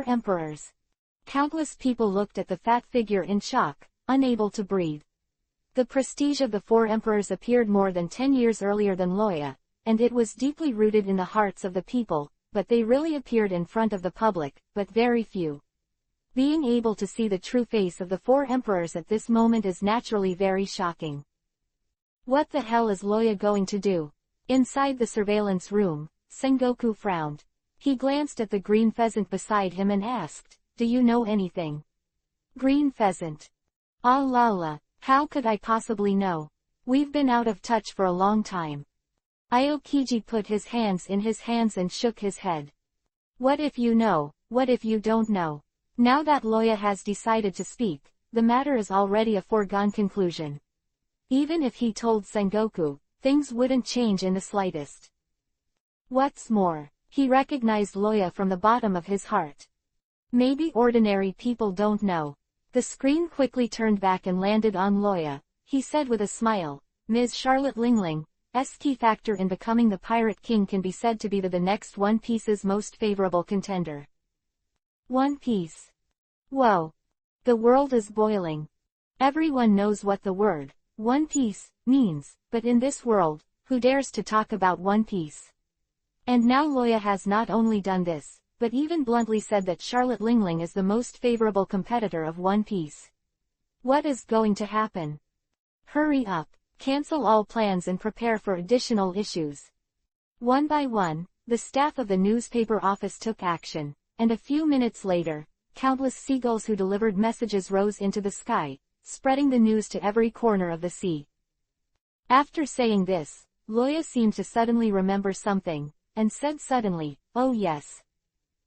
emperors. Countless people looked at the fat figure in shock, unable to breathe. The prestige of the 4 emperors appeared more than 10 years earlier than Loya, and it was deeply rooted in the hearts of the people, but they really appeared in front of the public, but very few. Being able to see the true face of the 4 emperors at this moment is naturally very shocking. What the hell is Loya going to do? Inside the surveillance room, Sengoku frowned. He glanced at the green pheasant beside him and asked, do you know anything? Green pheasant. Ah la la, how could I possibly know? We've been out of touch for a long time. Aokiji put his hands in his hands and shook his head. What if you know, what if you don't know? Now that Loya has decided to speak, the matter is already a foregone conclusion. Even if he told Sengoku, things wouldn't change in the slightest. What's more, he recognized Loya from the bottom of his heart. Maybe ordinary people don't know. The screen quickly turned back and landed on Loya. He said with a smile, Ms. Charlotte Ringling's key factor in becoming the Pirate King can be said to be the next One Piece's most favorable contender. One Piece. Whoa. The world is boiling. Everyone knows what the word, One Piece, means, but in this world, who dares to talk about One Piece? And now Loya has not only done this, but even bluntly said that Charlotte Ringling is the most favorable competitor of One Piece. What is going to happen? Hurry up, cancel all plans and prepare for additional issues. One by one, the staff of the newspaper office took action, and a few minutes later, countless seagulls who delivered messages rose into the sky, spreading the news to every corner of the sea. After saying this, Loya seemed to suddenly remember something, and said suddenly, oh yes.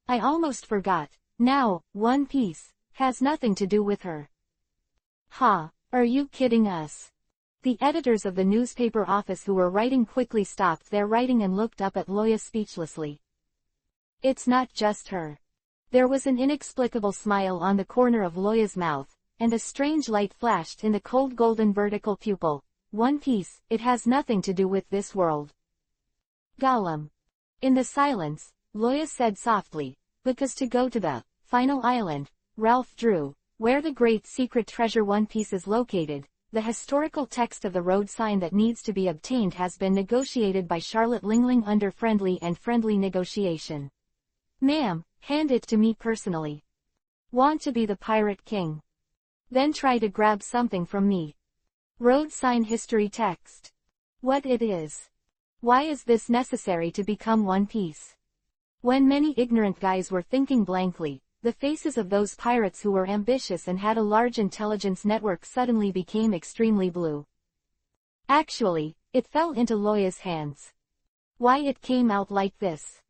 I almost forgot. Now, One Piece has nothing to do with her. Ha, are you kidding us? The editors of the newspaper office who were writing quickly stopped their writing and looked up at Loya speechlessly. It's not just her. There was an inexplicable smile on the corner of Loya's mouth, and a strange light flashed in the cold golden vertical pupil. One Piece, it has nothing to do with this world. Gollum. In the silence, Loya said softly, because to go to the final island, Ralph drew, where the great secret treasure One Piece is located, the historical text of the road sign that needs to be obtained has been negotiated by Charlotte Ringling under friendly negotiation. Ma'am, hand it to me personally. Want to be the Pirate King? Then try to grab something from me. Road sign history text. What it is. Why is this necessary to become One Piece? When many ignorant guys were thinking blankly, the faces of those pirates who were ambitious and had a large intelligence network suddenly became extremely blue. Actually, it fell into Loya's hands. Why it came out like this.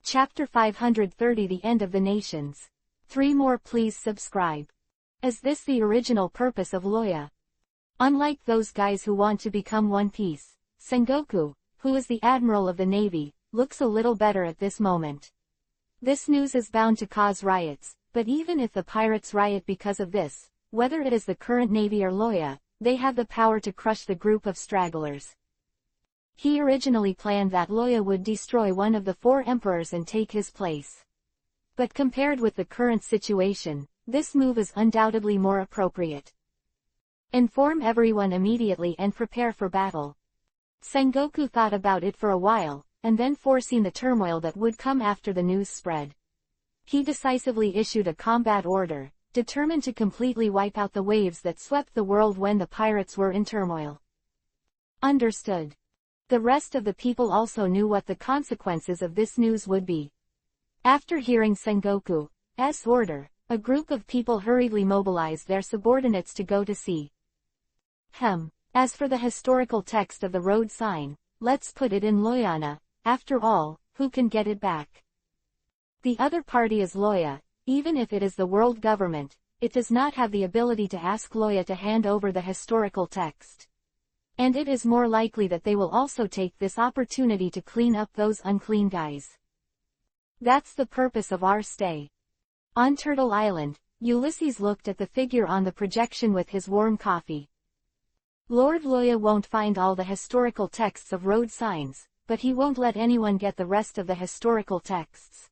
Chapter 530 The End of the Nations. 3 more please subscribe. Is this the original purpose of Loya? Unlike those guys who want to become One Piece, Sengoku, who is the Admiral of the Navy, looks a little better at this moment. This news is bound to cause riots, but even if the pirates riot because of this, whether it is the current Navy or Loya, they have the power to crush the group of stragglers. He originally planned that Loya would destroy one of the 4 emperors and take his place. But compared with the current situation, this move is undoubtedly more appropriate. Inform everyone immediately and prepare for battle. Sengoku thought about it for a while, and then foreseen the turmoil that would come after the news spread. He decisively issued a combat order, determined to completely wipe out the waves that swept the world when the pirates were in turmoil. Understood. The rest of the people also knew what the consequences of this news would be. After hearing Sengoku's order, a group of people hurriedly mobilized their subordinates to go to sea. As for the historical text of the road sign, let's put it in Loyana. After all, who can get it back? The other party is Loya. Even if it is the world government, it does not have the ability to ask Loya to hand over the historical text. And it is more likely that they will also take this opportunity to clean up those unclean guys. That's the purpose of our stay. On Turtle Island, Ulysses looked at the figure on the projection with his warm coffee. Lord Loya won't find all the historical texts of road signs, but he won't let anyone get the rest of the historical texts.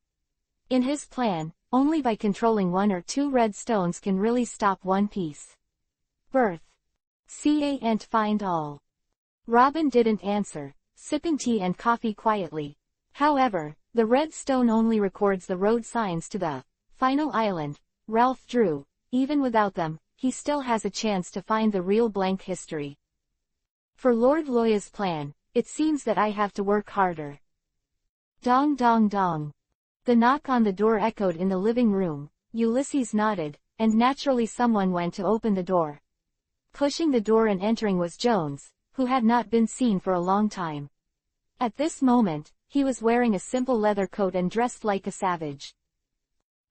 In his plan, only by controlling 1 or 2 red stones can really stop One Piece. Birth. Can't find all. Robin didn't answer, sipping tea and coffee quietly. However, the red stone only records the road signs to the final island, Ralph drew. Even without them, he still has a chance to find the real blank history. For Lord Loya's plan, it seems that I have to work harder. Dong dong dong. The knock on the door echoed in the living room. Ulysses nodded, and naturally someone went to open the door. Pushing the door and entering was Jones, who had not been seen for a long time. At this moment, he was wearing a simple leather coat and dressed like a savage.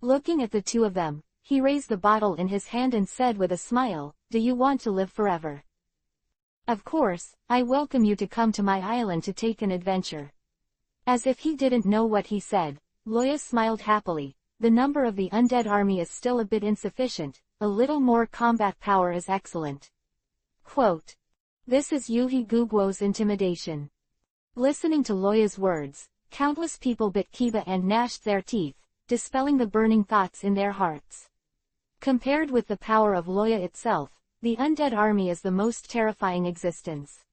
Looking at the two of them, he raised the bottle in his hand and said with a smile, "Do you want to live forever?" "Of course, I welcome you to come to my island to take an adventure." As if he didn't know what he said, Loya smiled happily. "The number of the undead army is still a bit insufficient, a little more combat power is excellent." Quote. This is Yuhi Gugwo's intimidation. Listening to Loya's words, countless people bit Kiba and gnashed their teeth, dispelling the burning thoughts in their hearts. Compared with the power of Loya itself, the undead army is the most terrifying existence.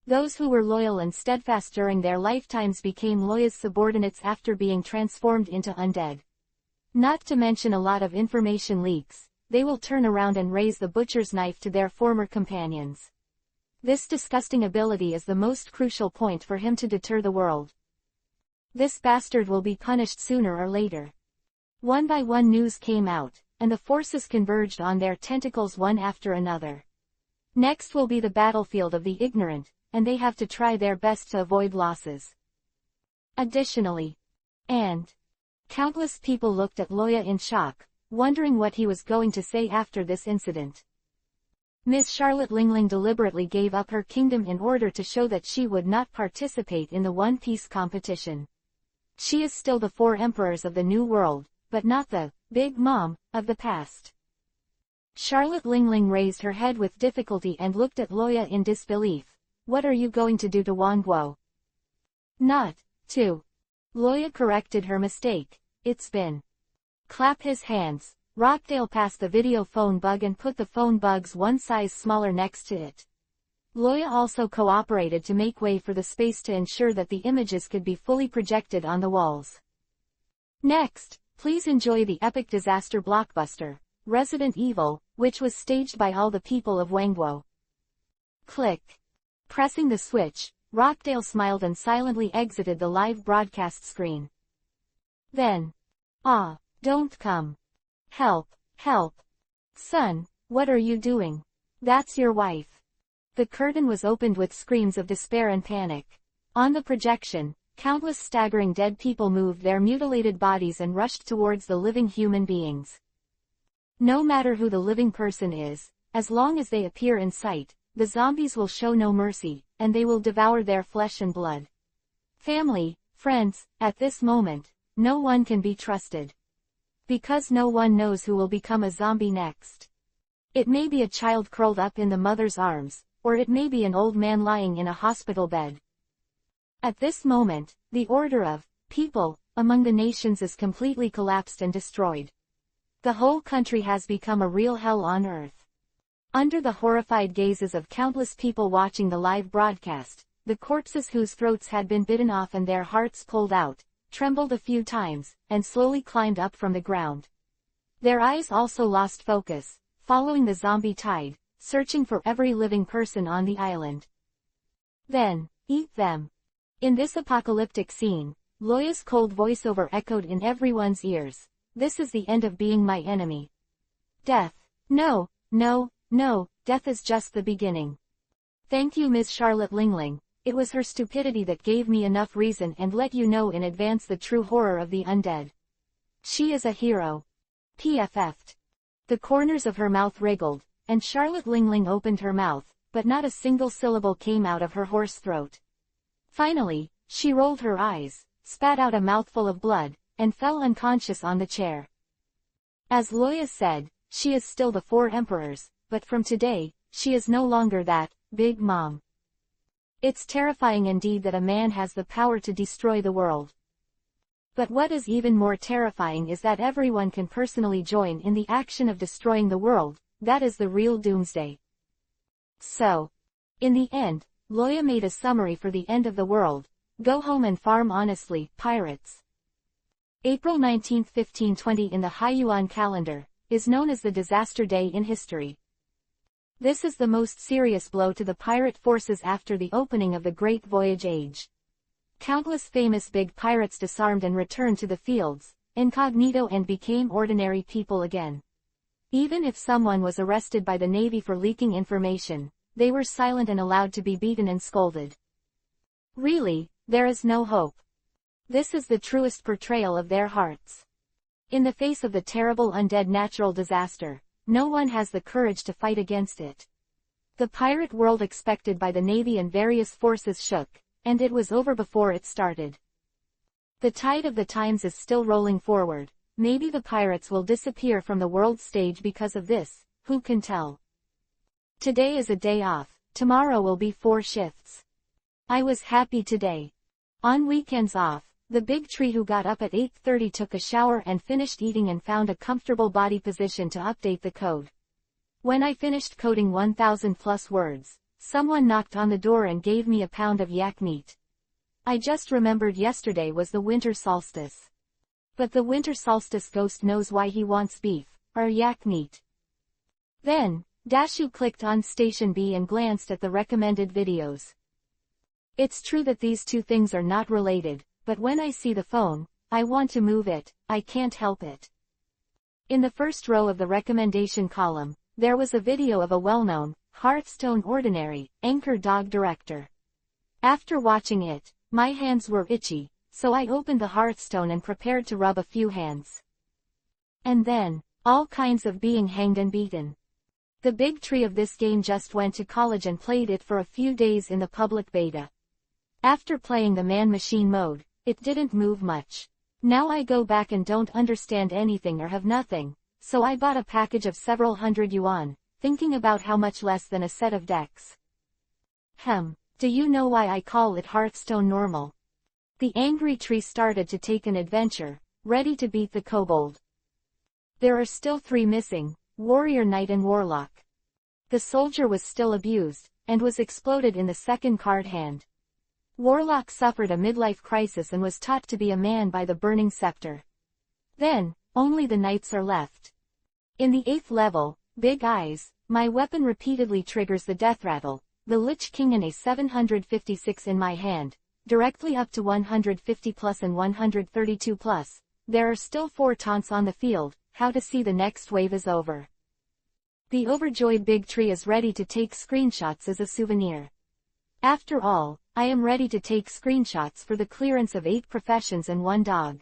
Those who were loyal and steadfast during their lifetimes became Loya's subordinates after being transformed into undead. Not to mention a lot of information leaks, they will turn around and raise the butcher's knife to their former companions. This disgusting ability is the most crucial point for him to deter the world. This bastard will be punished sooner or later. One by one news came out, and the forces converged on their tentacles one after another. Next will be the battlefield of the ignorant, and they have to try their best to avoid losses. Additionally, countless people looked at Loya in shock, wondering what he was going to say after this incident. Ms. Charlotte Lingling deliberately gave up her kingdom in order to show that she would not participate in the One Piece competition. She is still the 4 emperors of the New World, but not the Big Mom of the past. Charlotte Lingling raised her head with difficulty and looked at Loya in disbelief. What are you going to do to Wangguo? Not to. Loya corrected her mistake. It's been. Clap his hands. Rockdale passed the video phone bug and put the phone bugs one size smaller next to it. Loya also cooperated to make way for the space to ensure that the images could be fully projected on the walls. Next, please enjoy the epic disaster blockbuster, Resident Evil, which was staged by all the people of Wangguo. Click. Pressing the switch, Rockdale smiled and silently exited the live broadcast screen. Then. Ah, don't come. Help, help. Son, what are you doing? That's your wife. The curtain was opened with screams of despair and panic. On the projection, countless staggering dead people moved their mutilated bodies and rushed towards the living human beings. No matter who the living person is, as long as they appear in sight, the zombies will show no mercy, and they will devour their flesh and blood. Family, friends, at this moment, no one can be trusted. Because no one knows who will become a zombie next. It may be a child curled up in the mother's arms, or it may be an old man lying in a hospital bed. At this moment, the order of people among the nations is completely collapsed and destroyed. The whole country has become a real hell on earth. Under the horrified gazes of countless people watching the live broadcast, the corpses whose throats had been bitten off and their hearts pulled out, trembled a few times, and slowly climbed up from the ground. Their eyes also lost focus, following the zombie tide, searching for every living person on the island. Then, eat them. In this apocalyptic scene, Loya's cold voiceover echoed in everyone's ears. This is the end of being my enemy. Death. No, no, no, death is just the beginning. Thank you, Ms. Charlotte Lingling. It was her stupidity that gave me enough reason and let you know in advance the true horror of the undead. She is a hero. PFF'd. The corners of her mouth wriggled, and Charlotte Lingling opened her mouth, but not a single syllable came out of her hoarse throat. Finally, she rolled her eyes, spat out a mouthful of blood, and fell unconscious on the chair. As Loya said, she is still the four emperors, but from today, she is no longer that, Big Mom. It's terrifying indeed that a man has the power to destroy the world. But what is even more terrifying is that everyone can personally join in the action of destroying the world. That is the real doomsday. So, in the end, Loya made a summary for the end of the world. Go home and farm honestly, pirates. April 19, 1520 in the Haiyuan calendar, is known as the disaster day in history. This is the most serious blow to the pirate forces after the opening of the Great Voyage Age. Countless famous big pirates disarmed and returned to the fields, incognito, and became ordinary people again. Even if someone was arrested by the Navy for leaking information, they were silent and allowed to be beaten and scolded. Really, there is no hope. This is the truest portrayal of their hearts. In the face of the terrible undead natural disaster, no one has the courage to fight against it. The pirate world expected by the Navy and various forces shook, and it was over before it started. The tide of the times is still rolling forward. Maybe the pirates will disappear from the world stage because of this, who can tell? Today is a day off, tomorrow will be 4 shifts. I was happy today. On weekends off, the big tree who got up at 8:30 took a shower and finished eating and found a comfortable body position to update the code. When I finished coding 1,000+ words, someone knocked on the door and gave me a pound of yak meat. I just remembered yesterday was the winter solstice. But the winter solstice ghost knows why he wants beef, or yak meat. Then, Dashu clicked on Station B and glanced at the recommended videos. It's true that these two things are not related, but when I see the phone, I want to move it, I can't help it. In the first row of the recommendation column, there was a video of a well-known, Hearthstone ordinary, anchor dog director. After watching it, my hands were itchy, so I opened the Hearthstone and prepared to rub a few hands. And then, all kinds of being hanged and beaten. The big tree of this game just went to college and played it for a few days in the public beta. After playing the man-machine mode, it didn't move much. Now I go back and don't understand anything or have nothing, so I bought a package of several hundred yuan, thinking about how much less than a set of decks. Do you know why I call it Hearthstone normal? The angry tree started to take an adventure, ready to beat the kobold. There are still 3 missing, warrior knight and warlock. The soldier was still abused, and was exploded in the second card hand. Warlock suffered a midlife crisis and was taught to be a man by the burning scepter. Then, only the knights are left. In the 8th level, Big Eyes, my weapon repeatedly triggers the death rattle, the Lich King and a 756 in my hand, directly up to 150+ and 132+. There are still 4 taunts on the field. How to see the next wave is over. The overjoyed big tree is ready to take screenshots as a souvenir. After all, I am ready to take screenshots for the clearance of 8 professions and 1 dog.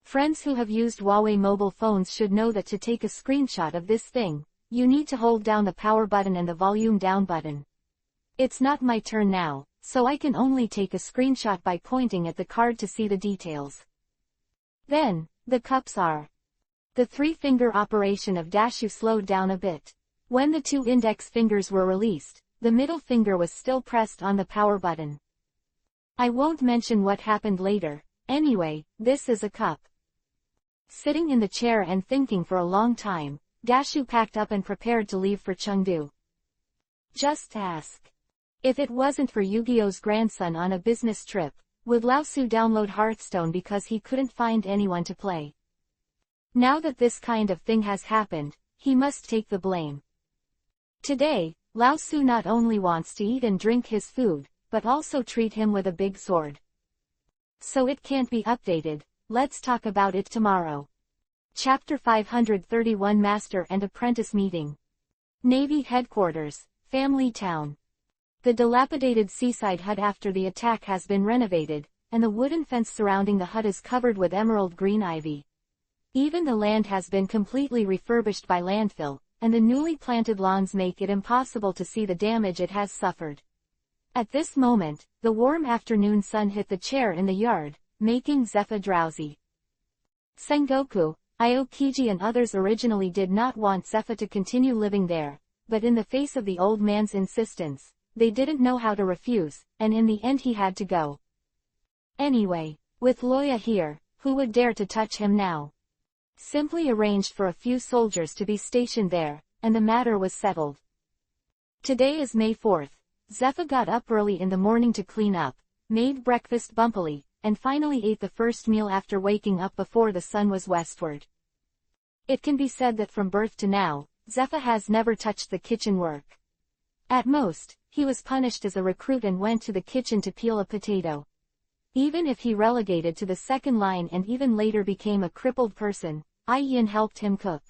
Friends who have used Huawei mobile phones should know that to take a screenshot of this thing, you need to hold down the power button and the volume down button. It's not my turn now, so I can only take a screenshot by pointing at the card to see the details. Then, the cups are. The 3-finger operation of Dashu slowed down a bit. When the 2 index fingers were released, the middle finger was still pressed on the power button. I won't mention what happened later. Anyway, this is a cup. Sitting in the chair and thinking for a long time, Dashu packed up and prepared to leave for Chengdu. Just ask. If it wasn't for Yu-Gi-Oh's grandson on a business trip, would Lao Su download Hearthstone because he couldn't find anyone to play? Now that this kind of thing has happened, he must take the blame. Today, Lao Su not only wants to eat and drink his food, but also treat him with a big sword. So it can't be updated, let's talk about it tomorrow. Chapter 531 Master and Apprentice Meeting. Navy Headquarters, Family Town. The dilapidated seaside hut after the attack has been renovated, and the wooden fence surrounding the hut is covered with emerald green ivy. Even the land has been completely refurbished by landfill, and the newly planted lawns make it impossible to see the damage it has suffered. At this moment, the warm afternoon sun hit the chair in the yard, making Zephyr drowsy. Sengoku, Aokiji and others originally did not want Zephyr to continue living there, but in the face of the old man's insistence, they didn't know how to refuse, and in the end he had to go. Anyway, with Loya here, who would dare to touch him now? Simply arranged for a few soldiers to be stationed there, and the matter was settled. Today is May 4th. Zephyr got up early in the morning to clean up, made breakfast bumpily, and finally ate the first meal after waking up before the sun was westward. It can be said that from birth to now, Zephyr has never touched the kitchen work. At most, he was punished as a recruit and went to the kitchen to peel a potato. Even if he relegated to the second line and even later became a crippled person, Yin helped him cook.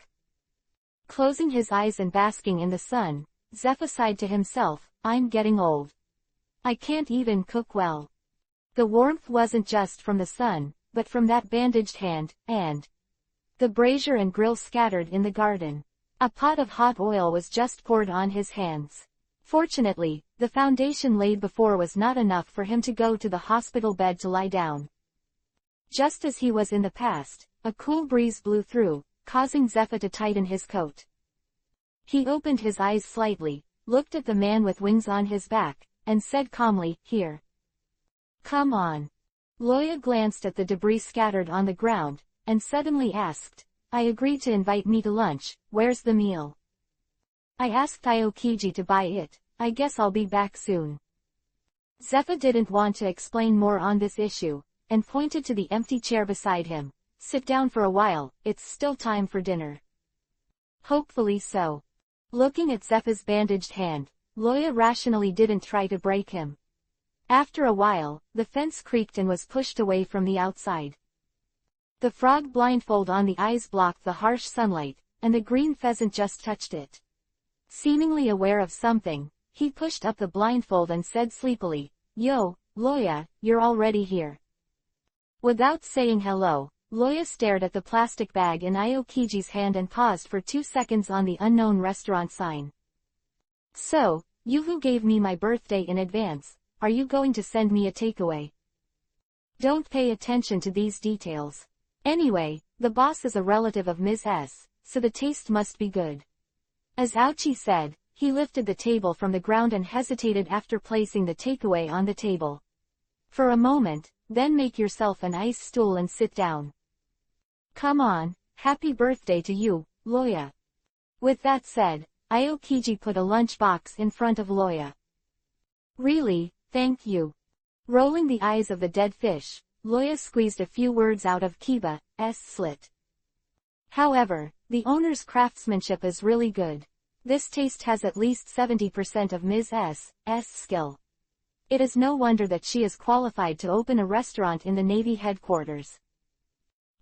Closing his eyes and basking in the sun, Zephyr sighed to himself, I'm getting old. I can't even cook well. The warmth wasn't just from the sun, but from that bandaged hand, and the brazier and grill scattered in the garden. A pot of hot oil was just poured on his hands. Fortunately, the foundation laid before was not enough for him to go to the hospital bed to lie down. Just as he was in the past, a cool breeze blew through, causing Zephyr to tighten his coat. He opened his eyes slightly, looked at the man with wings on his back, and said calmly, Here. Come on. Loya glanced at the debris scattered on the ground, and suddenly asked, I agreed to invite me to lunch, where's the meal? I asked Aokiji to buy it, I guess I'll be back soon. Zephyr didn't want to explain more on this issue, and pointed to the empty chair beside him. Sit down for a while, it's still time for dinner. Hopefully so. Looking at Zephyr's bandaged hand, Loya rationally didn't try to break him. After a while, the fence creaked and was pushed away from the outside. The frog blindfold on the eyes blocked the harsh sunlight, and the green pheasant just touched it. Seemingly aware of something, he pushed up the blindfold and said sleepily, Yo, Loya, you're already here. Without saying hello, Loya stared at the plastic bag in Aokiji's hand and paused for 2 seconds on the unknown restaurant sign. So, you who gave me my birthday in advance, are you going to send me a takeaway? Don't pay attention to these details. Anyway, the boss is a relative of Ms. S, so the taste must be good. As Aochi said, he lifted the table from the ground and hesitated after placing the takeaway on the table. For a moment, then make yourself an ice stool and sit down. Come on, happy birthday to you, Loya. With that said, Aokiji put a lunchbox in front of Loya. Really, thank you. Rolling the eyes of the dead fish, Loya squeezed a few words out of Kiba's slit. However, the owner's craftsmanship is really good. This taste has at least 70% of Ms. S.'s skill. It is no wonder that she is qualified to open a restaurant in the Navy headquarters.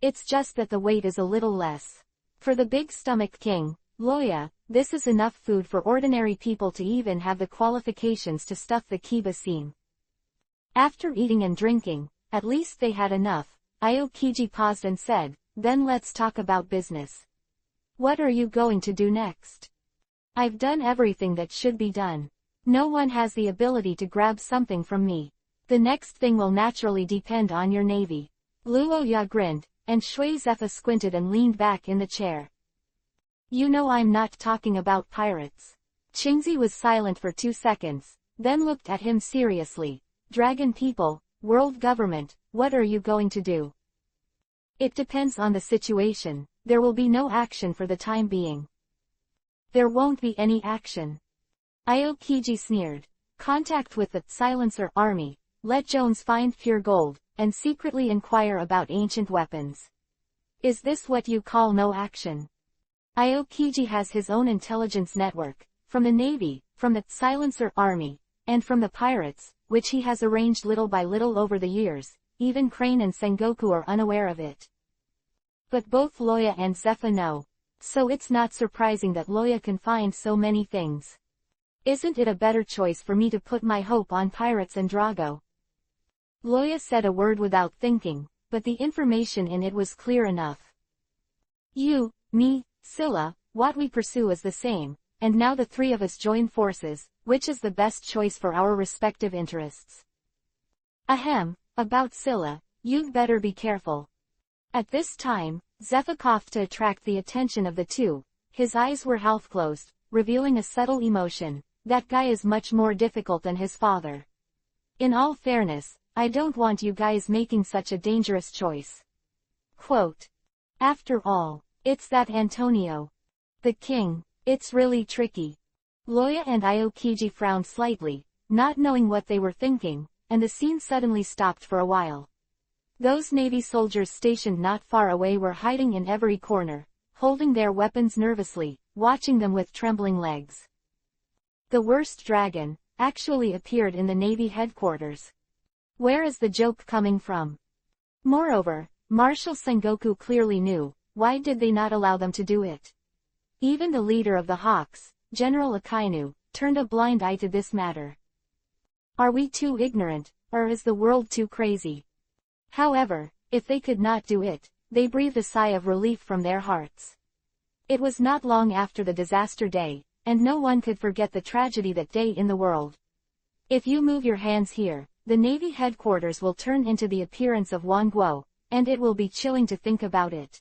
It's just that the weight is a little less. For the big stomach king, Loya, this is enough food for ordinary people to even have the qualifications to stuff the Kiba seam. After eating and drinking, at least they had enough, Aokiji paused and said, Then let's talk about business. What are you going to do next? I've done everything that should be done. No one has the ability to grab something from me. The next thing will naturally depend on your navy. Luoya grinned, and Shui Zephyr squinted and leaned back in the chair. You know I'm not talking about pirates. Qingzi was silent for 2 seconds, then looked at him seriously. Dragon people, world government, what are you going to do? It depends on the situation. There will be no action for the time being. There won't be any action. Aokiji sneered. Contact with the Silencer army, let Jones find pure gold, and secretly inquire about ancient weapons. Is this what you call no action? Aokiji has his own intelligence network, from the Navy, from the Silencer army, and from the pirates, which he has arranged little by little over the years. Even Crane and Sengoku are unaware of it. But both Loya and Zephyr know. So it's not surprising that Loya can find so many things. Isn't it a better choice for me to put my hope on pirates and Drago? Loya said a word without thinking, but the information in it was clear enough. You, me, Scylla, what we pursue is the same, and now the three of us join forces, which is the best choice for our respective interests. Ahem, about Scylla, you'd better be careful. At this time, Zephyr coughed to attract the attention of the two. His eyes were half closed, revealing a subtle emotion. That guy is much more difficult than his father. In all fairness, I don't want you guys making such a dangerous choice. Quote. After all, it's that Antonio. The king. It's really tricky. Loya and Aokiji frowned slightly, not knowing what they were thinking, and the scene suddenly stopped for a while. Those Navy soldiers stationed not far away were hiding in every corner, holding their weapons nervously, watching them with trembling legs. The worst dragon actually appeared in the Navy headquarters. Where is the joke coming from? Moreover, Marshal Sengoku clearly knew. Why did they not allow them to do it? Even the leader of the Hawks, General Akainu, turned a blind eye to this matter. Are we too ignorant, or is the world too crazy? However, if they could not do it, they breathed a sigh of relief from their hearts. It was not long after the disaster day, and no one could forget the tragedy that day in the world. If you move your hands here, the Navy headquarters will turn into the appearance of Wonguo, and it will be chilling to think about it.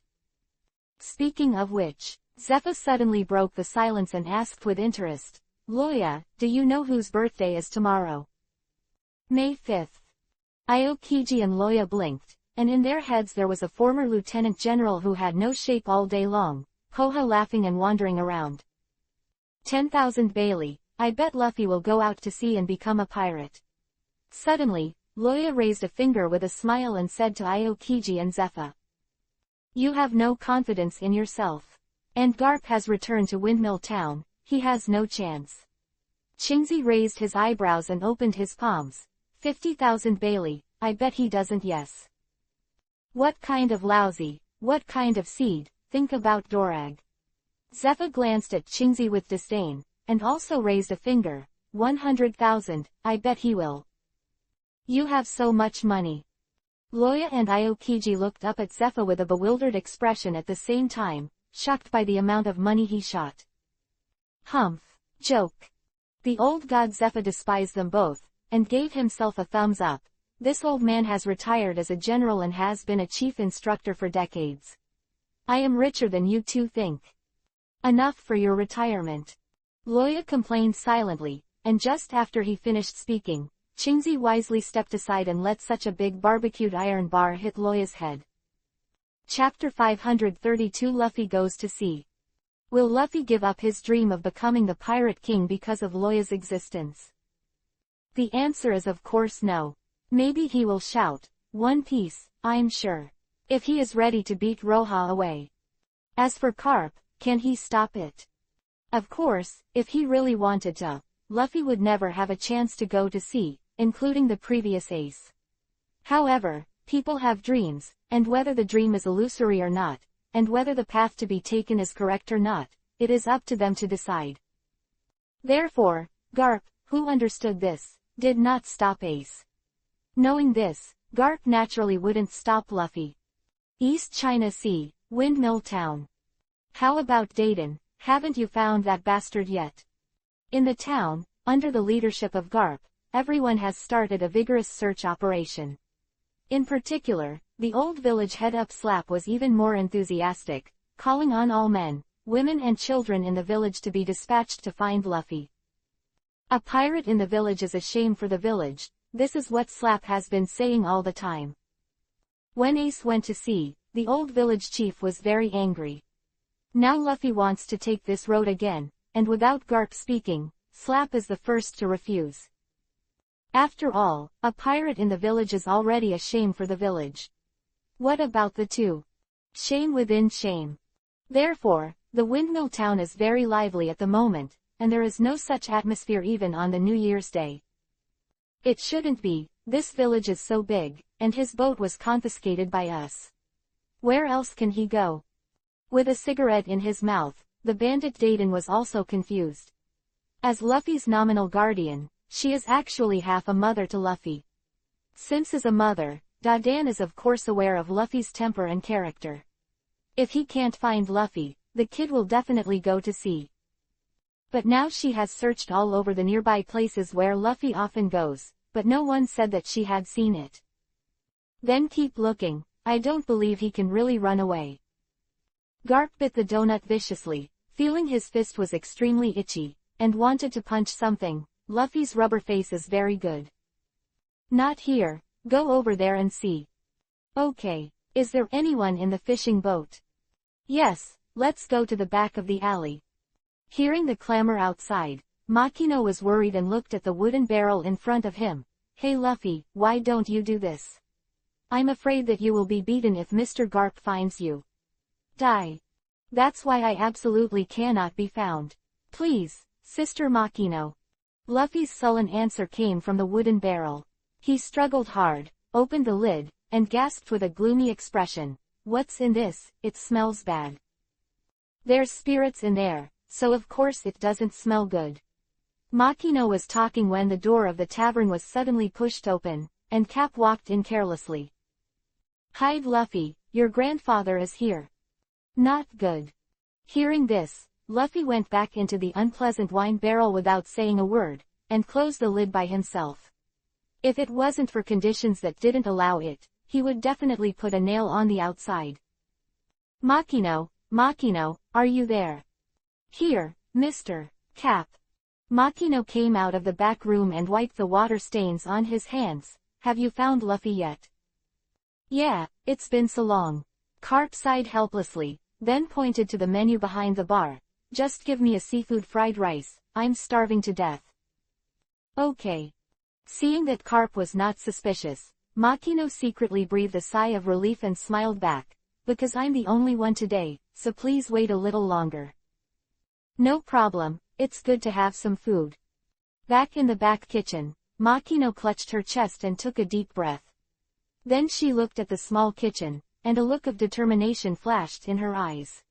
Speaking of which, Zephyr suddenly broke the silence and asked with interest, Loya, do you know whose birthday is tomorrow? May 5th. Aokiji and Loya blinked, and in their heads there was a former lieutenant general who had no shape all day long, Koha laughing and wandering around. 10,000 Bailey, I bet Luffy will go out to sea and become a pirate. Suddenly, Loya raised a finger with a smile and said to Aokiji and Zephyr. You have no confidence in yourself. And Garp has returned to Windmill Town, he has no chance. Chingzi raised his eyebrows and opened his palms. 50,000 Bailey, I bet he doesn't yes. What kind of lousy, what kind of seed, think about Dorag. Zephyr glanced at Chingzi with disdain, and also raised a finger. 100,000, I bet he will. You have so much money. Loya and Aokiji looked up at Zephyr with a bewildered expression at the same time, shocked by the amount of money he shot. Humph. Joke. The old god Zephyr despised them both, and gave himself a thumbs up. This old man has retired as a general and has been a chief instructor for decades. I am richer than you two think. Enough for your retirement. Loya complained silently, and just after he finished speaking, Chingzi wisely stepped aside and let such a big barbecued iron bar hit Loya's head. Chapter 532 Luffy Goes to Sea. Will Luffy give up his dream of becoming the Pirate King because of Loya's existence? The answer is of course no. Maybe he will shout, One Piece, I'm sure. If he is ready to beat Roha away. As for Carp, can he stop it? Of course, if he really wanted to, Luffy would never have a chance to go to sea, including the previous ace. However, people have dreams, and whether the dream is illusory or not, and whether the path to be taken is correct or not, it is up to them to decide. Therefore, Garp, who understood this, did not stop Ace. Knowing this, Garp naturally wouldn't stop Luffy. East China Sea, Windmill Town. How about Dayton, haven't you found that bastard yet? In the town, under the leadership of Garp, everyone has started a vigorous search operation. In particular, the old village head-up Slap was even more enthusiastic, calling on all men, women and children in the village to be dispatched to find Luffy. A pirate in the village is a shame for the village, this is what Slap has been saying all the time. When Ace went to sea, the old village chief was very angry. Now Luffy wants to take this road again, and without Garp speaking, Slap is the first to refuse. After all, a pirate in the village is already a shame for the village. What about the two? Shame within shame. Therefore, the Windmill Town is very lively at the moment, and there is no such atmosphere even on the New Year's Day. It shouldn't be, this village is so big, and his boat was confiscated by us. Where else can he go? With a cigarette in his mouth, the bandit Dayton was also confused. As Luffy's nominal guardian, she is actually half a mother to Luffy. Since as a mother, Dadan is of course aware of Luffy's temper and character. If he can't find Luffy, the kid will definitely go to sea. But now she has searched all over the nearby places where Luffy often goes, but no one said that she had seen it. Then keep looking, I don't believe he can really run away. Garp bit the donut viciously, feeling his fist was extremely itchy, and wanted to punch something. Luffy's rubber face is very good. Not here, go over there and see. Okay, is there anyone in the fishing boat? Yes, let's go to the back of the alley. Hearing the clamor outside, Makino was worried and looked at the wooden barrel in front of him. Hey Luffy, why don't you do this? I'm afraid that you will be beaten if Mr. Garp finds you. Die. That's why I absolutely cannot be found. Please, Sister Makino. Luffy's sullen answer came from the wooden barrel. He struggled hard, opened the lid, and gasped with a gloomy expression. What's in this? It smells bad. There's spirits in there, so of course it doesn't smell good. Makino was talking when the door of the tavern was suddenly pushed open, and Cap walked in carelessly. Hide Luffy, your grandfather is here. Not good. Hearing this, Luffy went back into the unpleasant wine barrel without saying a word, and closed the lid by himself. If it wasn't for conditions that didn't allow it, he would definitely put a nail on the outside. Makino, are you there? Here, Mr. Cap. Makino came out of the back room and wiped the water stains on his hands. Have you found Luffy yet? Yeah, it's been so long. Carp sighed helplessly, then pointed to the menu behind the bar. Just give me a seafood fried rice, I'm starving to death. Okay. Seeing that Carp was not suspicious, Makino secretly breathed a sigh of relief and smiled back. Because I'm the only one today, so please wait a little longer. No problem, it's good to have some food. Back in the back kitchen, Makino clutched her chest and took a deep breath. Then she looked at the small kitchen, and a look of determination flashed in her eyes.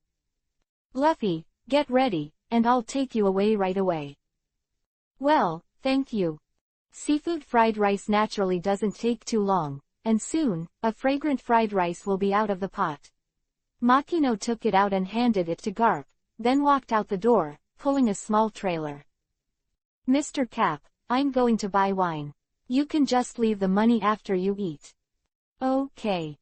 Luffy, get ready, and I'll take you away right away. Well, thank you. Seafood fried rice naturally doesn't take too long, and soon, a fragrant fried rice will be out of the pot. Makino took it out and handed it to Garp, then walked out the door, pulling a small trailer. Mr. Cap, I'm going to buy wine. You can just leave the money after you eat. Okay.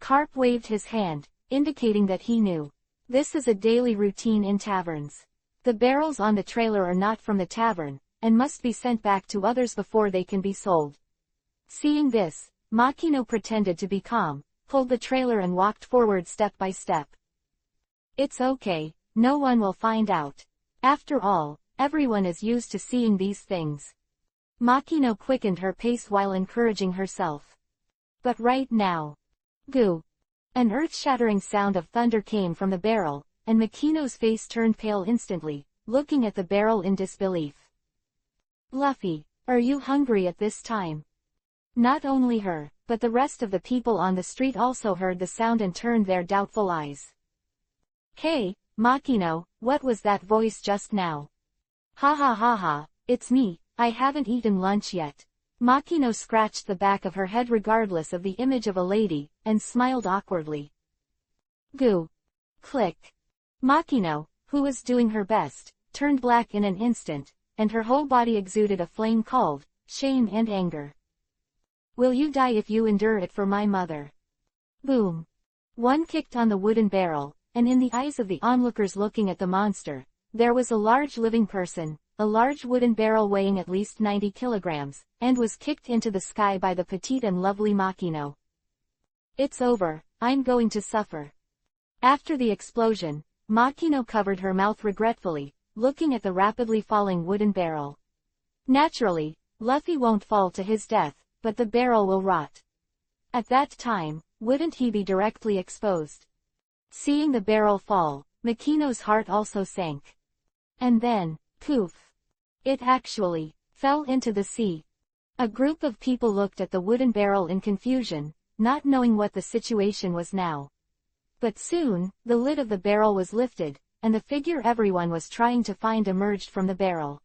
Carp waved his hand, indicating that he knew. This is a daily routine in taverns. The barrels on the trailer are not from the tavern, and must be sent back to others before they can be sold. Seeing this, Makino pretended to be calm, pulled the trailer and walked forward step by step. It's okay, no one will find out. After all, everyone is used to seeing these things. Makino quickened her pace while encouraging herself. But right now. Goo! An earth-shattering sound of thunder came from the barrel, and Makino's face turned pale instantly, looking at the barrel in disbelief. Luffy, are you hungry at this time? Not only her, but the rest of the people on the street also heard the sound and turned their doubtful eyes. Hey, Makino, what was that voice just now? Ha ha ha ha, it's me, I haven't eaten lunch yet. Makino scratched the back of her head regardless of the image of a lady, and smiled awkwardly. Goo! Click! Makino, who was doing her best, turned black in an instant, and her whole body exuded a flame called shame and anger. Will you die if you endure it for my mother? Boom! One kicked on the wooden barrel, and in the eyes of the onlookers looking at the monster, there was a large living person, a large wooden barrel weighing at least 90 kilograms, and was kicked into the sky by the petite and lovely Makino. It's over, I'm going to suffer. After the explosion, Makino covered her mouth regretfully, looking at the rapidly falling wooden barrel. Naturally, Luffy won't fall to his death, but the barrel will rot. At that time, wouldn't he be directly exposed? Seeing the barrel fall, Makino's heart also sank. And then, poof! It actually fell into the sea. A group of people looked at the wooden barrel in confusion, not knowing what the situation was now. But soon, the lid of the barrel was lifted, and the figure everyone was trying to find emerged from the barrel.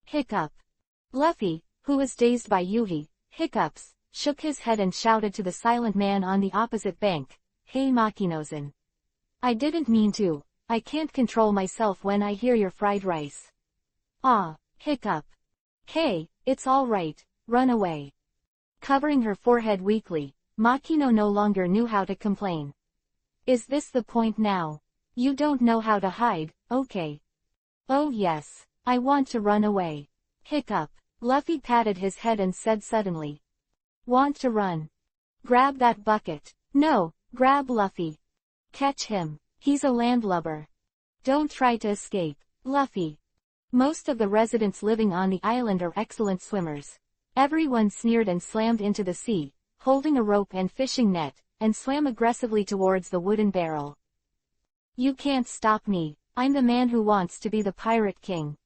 Hiccup! Luffy, who was dazed by Yuhi, hiccups, shook his head and shouted to the silent man on the opposite bank, Hey Makino-san. I didn't mean to. I can't control myself when I hear your fried rice. Ah, hiccup. Hey, it's all right, run away. Covering her forehead weakly, Makino no longer knew how to complain. Is this the point now? You don't know how to hide, okay. Oh yes, I want to run away. Hiccup. Luffy patted his head and said suddenly. Want to run? Grab that bucket. No, grab Luffy. Catch him. He's a landlubber. Don't try to escape, Luffy. Most of the residents living on the island are excellent swimmers. Everyone sneered and slammed into the sea, holding a rope and fishing net, and swam aggressively towards the wooden barrel. You can't stop me, I'm the man who wants to be the Pirate King.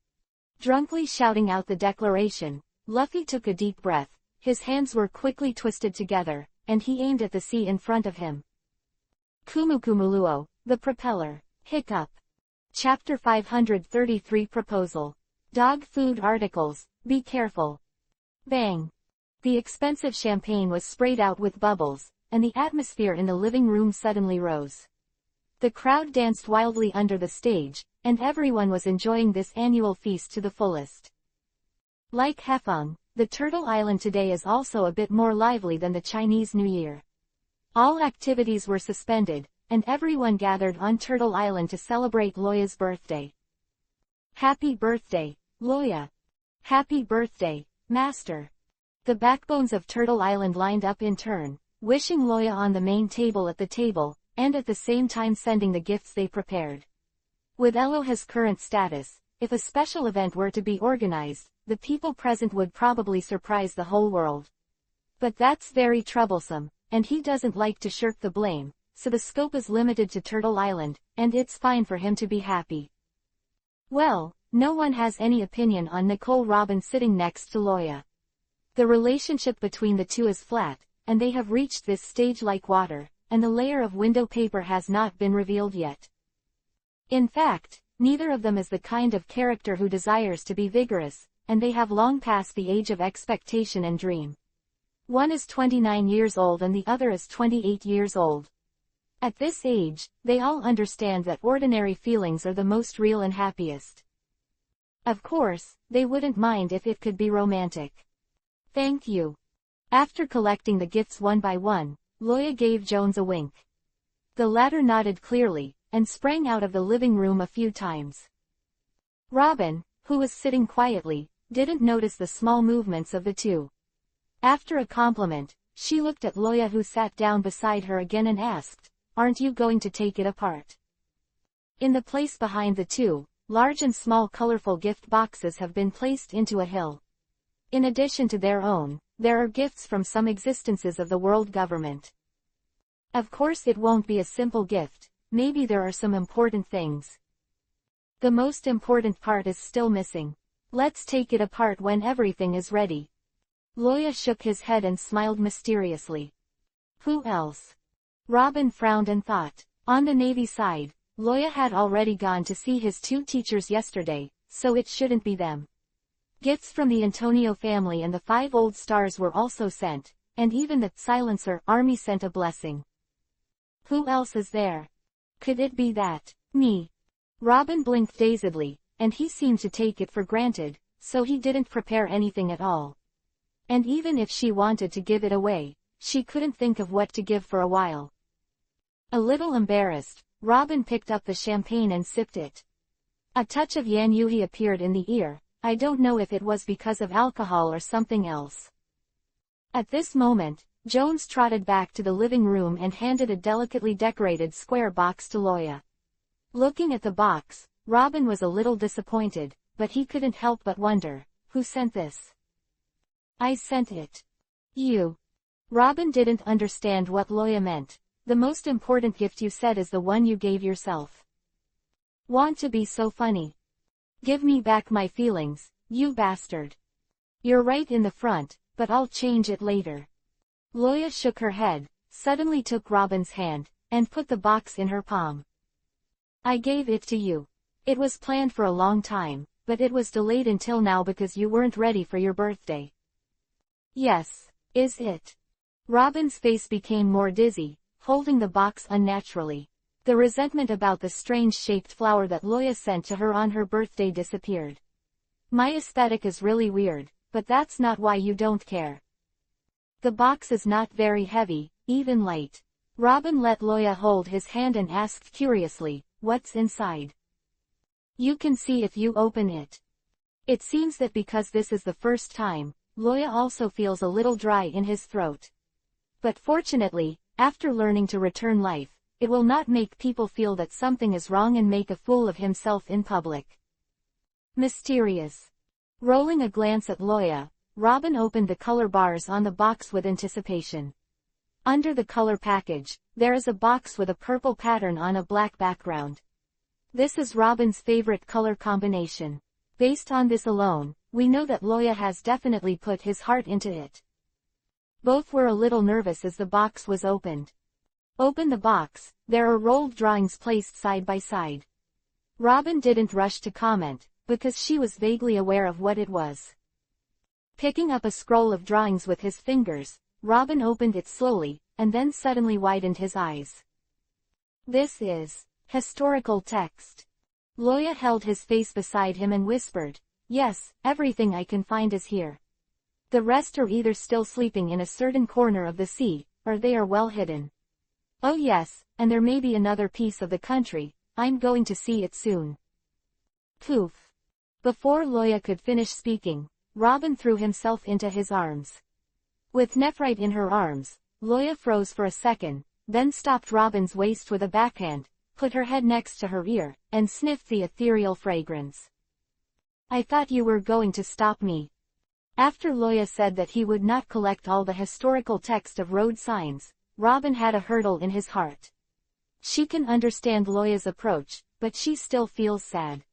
Drunkenly shouting out the declaration, Luffy took a deep breath, his hands were quickly twisted together, and he aimed at the sea in front of him. Kumukumuluo, the propeller. Hiccup. Chapter 533 Proposal. Dog food articles, be careful. Bang. The expensive champagne was sprayed out with bubbles, and the atmosphere in the living room suddenly rose. The crowd danced wildly under the stage, and everyone was enjoying this annual feast to the fullest. Like Hefeng, the Turtle Island today is also a bit more lively than the Chinese New Year. All activities were suspended, and everyone gathered on Turtle Island to celebrate Loya's birthday. Happy birthday, Loya! Happy birthday, Master! The backbones of Turtle Island lined up in turn, wishing Loya on the main table at the table, and at the same time sending the gifts they prepared. With Eloha's current status, if a special event were to be organized, the people present would probably surprise the whole world. But that's very troublesome, and he doesn't like to shirk the blame, so the scope is limited to Turtle Island, and it's fine for him to be happy. Well, no one has any opinion on Nicole Robin sitting next to Loya. The relationship between the two is flat, and they have reached this stage like water, and the layer of window paper has not been revealed yet. In fact, neither of them is the kind of character who desires to be vigorous, and they have long passed the age of expectation and dream. One is 29 years old and the other is 28 years old. At this age, they all understand that ordinary feelings are the most real and happiest. Of course, they wouldn't mind if it could be romantic. Thank you. After collecting the gifts one by one, Loya gave Jones a wink. The latter nodded clearly, and sprang out of the living room a few times. Robin, who was sitting quietly, didn't notice the small movements of the two. After a compliment, she looked at Loya who sat down beside her again and asked, "Aren't you going to take it apart?" In the place behind the two, large and small colorful gift boxes have been placed into a hill. In addition to their own, there are gifts from some existences of the world government. Of course it won't be a simple gift, maybe there are some important things. The most important part is still missing. Let's take it apart when everything is ready. Loya shook his head and smiled mysteriously. Who else? Robin frowned and thought. On the Navy side, Loya had already gone to see his two teachers yesterday, so it shouldn't be them. Gifts from the Antonio family and the 5 old stars were also sent, and even the Silencer army sent a blessing. Who else is there? Could it be that, me? Robin blinked dazedly, and he seemed to take it for granted, so he didn't prepare anything at all. And even if she wanted to give it away, she couldn't think of what to give for a while. A little embarrassed, Robin picked up the champagne and sipped it. A touch of Yan Yuhi appeared in the ear. I don't know if it was because of alcohol or something else. At this moment, Jones trotted back to the living room and handed a delicately decorated square box to Loya. Looking at the box, Robin was a little disappointed, but he couldn't help but wonder, who sent this? I sent it. You. Robin didn't understand what Loya meant. The most important gift you said is the one you gave yourself. Want to be so funny? Give me back my feelings, you bastard. You're right in the front, but I'll change it later. Loya shook her head, suddenly took Robin's hand, and put the box in her palm. I gave it to you. It was planned for a long time, but it was delayed until now because you weren't ready for your birthday. Yes, is it? Robin's face became more dizzy, holding the box unnaturally. The The resentment about the strange-shaped flower that Loya sent to her on her birthday disappeared. My aesthetic is really weird, but that's not why you don't care. The box is not very heavy, even light. Robin let Loya hold his hand and asked curiously, what's inside? You can see if you open it. It seems that because this is the first time, Loya also feels a little dry in his throat. But fortunately, after learning to return life, it will not make people feel that something is wrong and make a fool of himself in public. Mysterious. Rolling a glance at Loya, Robin opened the color bars on the box with anticipation. Under the color package, there is a box with a purple pattern on a black background. This is Robin's favorite color combination. Based on this alone, we know that Loya has definitely put his heart into it. Both were a little nervous as the box was opened. Open the box, there are rolled drawings placed side by side. Robin didn't rush to comment, because she was vaguely aware of what it was. Picking up a scroll of drawings with his fingers, Robin opened it slowly, and then suddenly widened his eyes. This is historical text. Loya held his face beside him and whispered, yes, everything I can find is here. The rest are either still sleeping in a certain corner of the sea, or they are well hidden. Oh yes, and there may be another piece of the country, I'm going to see it soon. Poof. Before Loya could finish speaking, Robin threw himself into his arms. With Nephrite in her arms, Loya froze for a second, then stopped Robin's waist with a backhand, put her head next to her ear, and sniffed the ethereal fragrance. I thought you were going to stop me. After Loya said that he would not collect all the historical text of road signs, Robin had a hurdle in his heart. She can understand Loya's approach, but she still feels sad.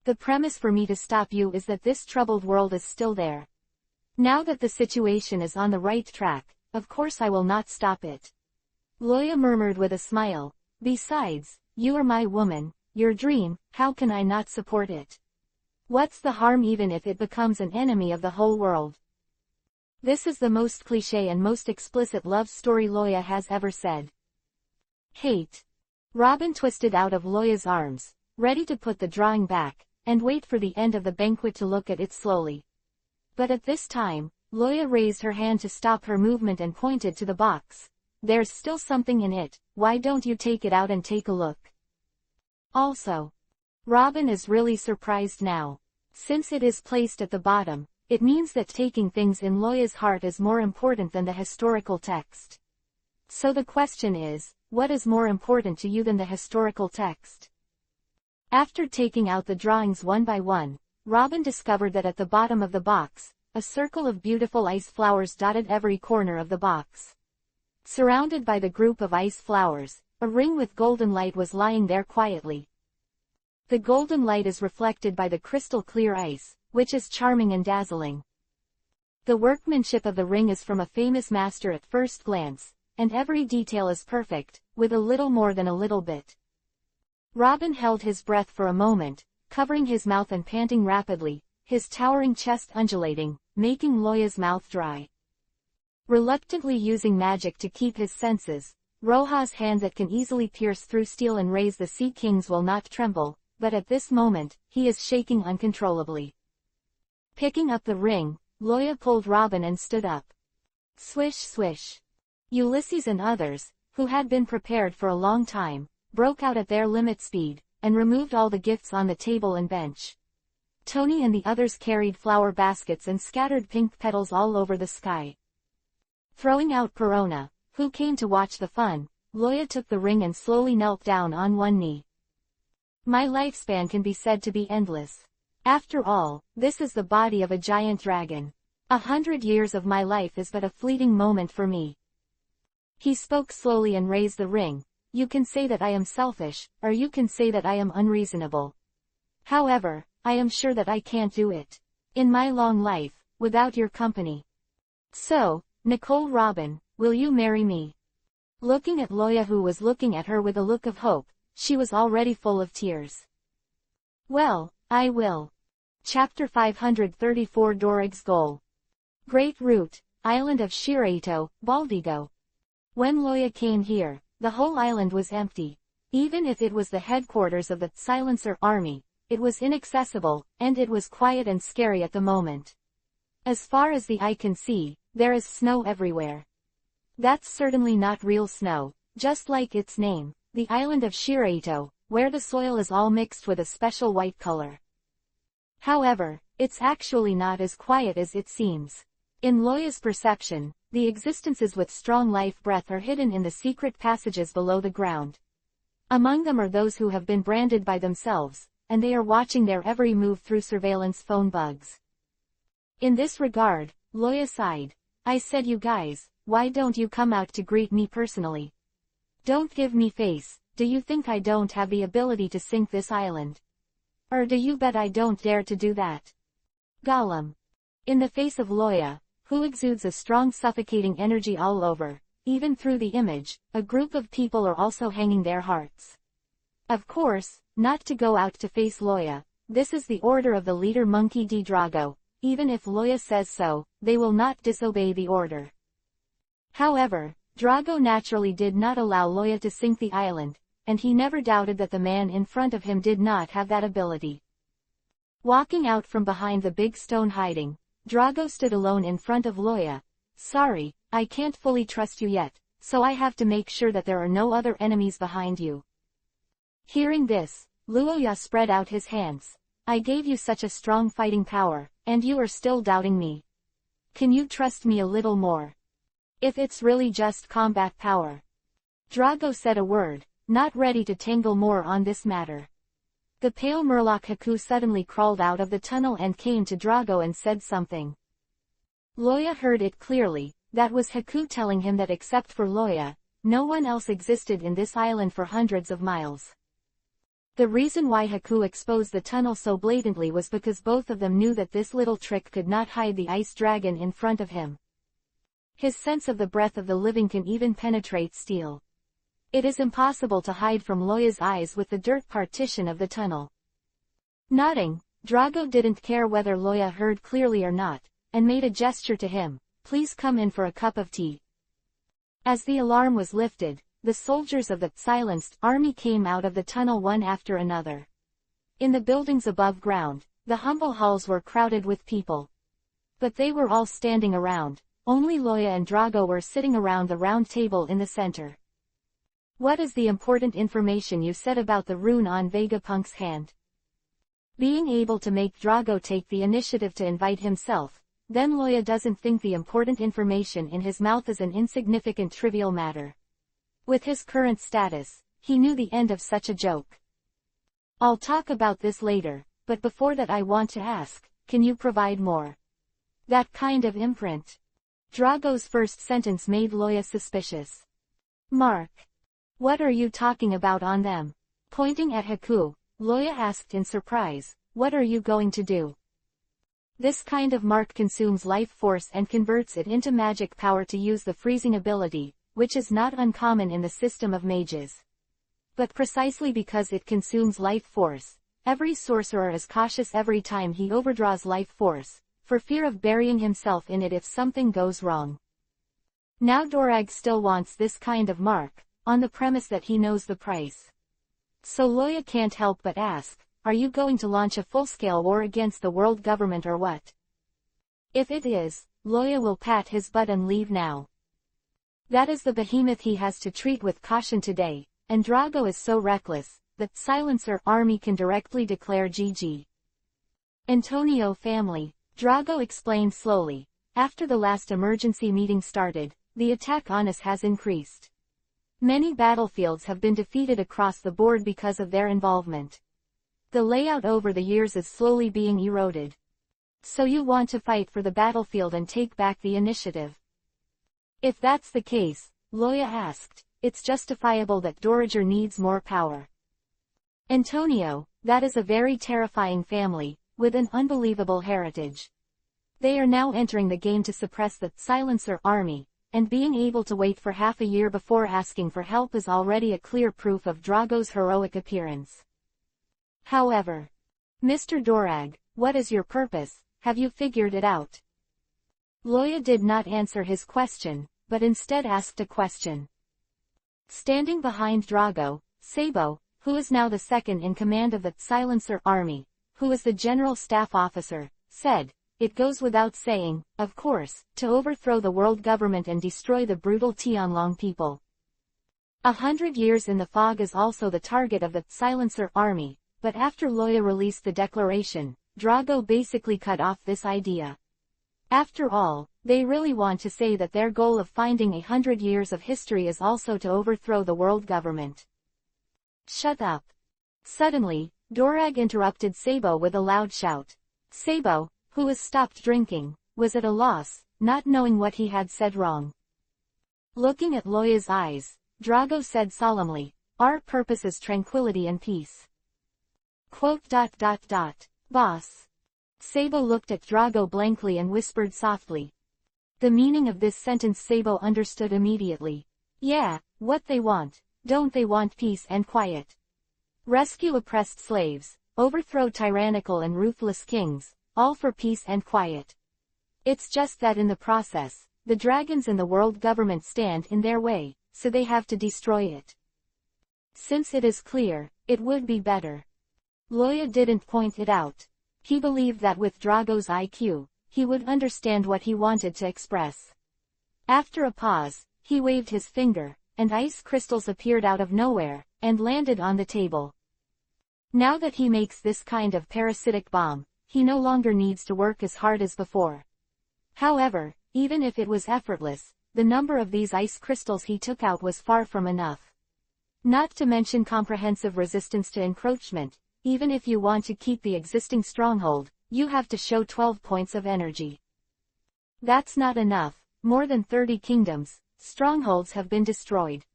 The premise for me to stop you is that this troubled world is still there. Now that the situation is on the right track, of course I will not stop it. Loya murmured with a smile, besides, you are my woman, your dream, how can I not support it? What's the harm even if it becomes an enemy of the whole world? This is the most cliché and most explicit love story Loya has ever said. Hate. Robin twisted out of Loya's arms, ready to put the drawing back, and wait for the end of the banquet to look at it slowly. But at this time, Loya raised her hand to stop her movement and pointed to the box. There's still something in it, why don't you take it out and take a look? Also, Robin is really surprised now. Since it is placed at the bottom, it means that taking things in Loya's heart is more important than the historical text. So the question is, what is more important to you than the historical text? After taking out the drawings one by one, Robin discovered that at the bottom of the box, a circle of beautiful ice flowers dotted every corner of the box. Surrounded by the group of ice flowers, a ring with golden light was lying there quietly. The golden light is reflected by the crystal-clear ice, which is charming and dazzling. The workmanship of the ring is from a famous master at first glance, and every detail is perfect, with a little more than a little bit. Robin held his breath for a moment, covering his mouth and panting rapidly, his towering chest undulating, making Loya's mouth dry. Reluctantly using magic to keep his senses, Roja's hand that can easily pierce through steel and raise the Sea Kings will not tremble, but at this moment, he is shaking uncontrollably. Picking up the ring, Loya pulled Robin and stood up. Swish swish. Ulysses and others, who had been prepared for a long time, broke out at their limit speed, and removed all the gifts on the table and bench. Tony and the others carried flower baskets and scattered pink petals all over the sky. Throwing out Perona, who came to watch the fun, Loya took the ring and slowly knelt down on one knee. My lifespan can be said to be endless. After all, this is the body of a giant dragon. 100 years of my life is but a fleeting moment for me. He spoke slowly and raised the ring. You can say that I am selfish, or you can say that I am unreasonable. However, I am sure that I can't do it. In my long life, without your company. So, Nicole Robin, will you marry me? Looking at Loya, who was looking at her with a look of hope, she was already full of tears. Well, I will. Chapter 534 Dorig's Goal. Great Root, Island of Shiraito, Baldigo. When Loya came here, the whole island was empty. Even if it was the headquarters of the Silencer army, it was inaccessible, and it was quiet and scary at the moment. As far as the eye can see, there is snow everywhere. That's certainly not real snow, just like its name, the island of Shiraito, where the soil is all mixed with a special white color. However, it's actually not as quiet as it seems. In Loya's perception, the existences with strong life breath are hidden in the secret passages below the ground. Among them are those who have been branded by themselves, and they are watching their every move through surveillance phone bugs. In this regard, Loya sighed. I said, you guys, why don't you come out to greet me personally? Don't give me face. Do you think I don't have the ability to sink this island? Or do you bet I don't dare to do that? Gollum. In the face of Loya, who exudes a strong suffocating energy all over, even through the image, a group of people are also hanging their hearts. Of course, not to go out to face Loya. This is the order of the leader Monkey D. Drago. Even if Loya says so, they will not disobey the order. However, Drago naturally did not allow Loya to sink the island, and he never doubted that the man in front of him did not have that ability. Walking out from behind the big stone hiding, Drago stood alone in front of Loya. Sorry, I can't fully trust you yet, so I have to make sure that there are no other enemies behind you. Hearing this, Luoya spread out his hands. I gave you such a strong fighting power, and you are still doubting me. Can you trust me a little more? If it's really just combat power. Drago said a word, not ready to tangle more on this matter. The pale Murloc Haku suddenly crawled out of the tunnel and came to Drago and said something. Loya heard it clearly. That was Haku telling him that except for Loya, no one else existed in this island for hundreds of miles. The reason why Haku exposed the tunnel so blatantly was because both of them knew that this little trick could not hide the ice dragon in front of him. His sense of the breath of the living can even penetrate steel. It is impossible to hide from Loya's eyes with the dirt partition of the tunnel. Nodding, Drago didn't care whether Loya heard clearly or not, and made a gesture to him. Please come in for a cup of tea. As the alarm was lifted, the soldiers of the silenced army came out of the tunnel one after another. In the buildings above ground, the humble halls were crowded with people. But they were all standing around. Only Loya and Drago were sitting around the round table in the center. What is the important information you said about the rune on Vegapunk's hand? Being able to make Drago take the initiative to invite himself, then Loya doesn't think the important information in his mouth is an insignificant trivial matter. With his current status, he knew the end of such a joke. I'll talk about this later, but before that I want to ask, can you provide more? That kind of imprint. Drago's first sentence made Loya suspicious. Mark. What are you talking about on them? Pointing at Haku, Loya asked in surprise, what are you going to do? This kind of mark consumes life force and converts it into magic power to use the freezing ability, which is not uncommon in the system of mages. But precisely because it consumes life force, every sorcerer is cautious every time he overdraws life force, for fear of burying himself in it if something goes wrong. Now Dorag still wants this kind of mark, on the premise that he knows the price. So Loya can't help but ask, are you going to launch a full-scale war against the world government or what? If it is, Loya will pat his butt and leave now. That is the behemoth he has to treat with caution today, and Drago is so reckless, that Silencer army can directly declare GG. Antonio family, Drago explained slowly. After the last emergency meeting started, the attack on us has increased. Many battlefields have been defeated across the board because of their involvement. The layout over the years is slowly being eroded. So you want to fight for the battlefield and take back the initiative? If that's the case, Loya asked, it's justifiable that Dorager needs more power. Antonio, that is a very terrifying family, with an unbelievable heritage. They are now entering the game to suppress the Silencer army, and being able to wait for half a year before asking for help is already a clear proof of Drago's heroic appearance. However, Mr. Dorag, what is your purpose? Have you figured it out? Loya did not answer his question, but instead asked a question. Standing behind Drago, Sabo, who is now the second in command of the Silencer Army, who is the general staff officer, said, "It goes without saying, of course, to overthrow the world government and destroy the brutal Tianlong people. 100 years in the fog is also the target of the Silencer Army," but after Loya released the declaration, Drago basically cut off this idea. After all, they really want to say that their goal of finding 100 years of history is also to overthrow the world government. Shut up. Suddenly, Dorag interrupted Sabo with a loud shout. Sabo, who has stopped drinking, was at a loss, not knowing what he had said wrong. Looking at Loya's eyes, Drago said solemnly, "Our purpose is tranquility and peace." Boss. Sabo looked at Drago blankly and whispered softly. The meaning of this sentence Sabo understood immediately. Yeah, what they want. Don't they want peace and quiet? Rescue oppressed slaves, overthrow tyrannical and ruthless kings, all for peace and quiet. It's just that in the process, the dragons and the world government stand in their way, so they have to destroy it. Since it is clear, it would be better. Loya didn't point it out. He believed that with Drago's IQ, he would understand what he wanted to express. After a pause, he waved his finger, and ice crystals appeared out of nowhere, and landed on the table. Now that he makes this kind of parasitic bomb, he no longer needs to work as hard as before. However, even if it was effortless, the number of these ice crystals he took out was far from enough. Not to mention comprehensive resistance to encroachment. Even if you want to keep the existing stronghold, you have to show 12 points of energy. That's not enough. More than 30 kingdoms, strongholds have been destroyed.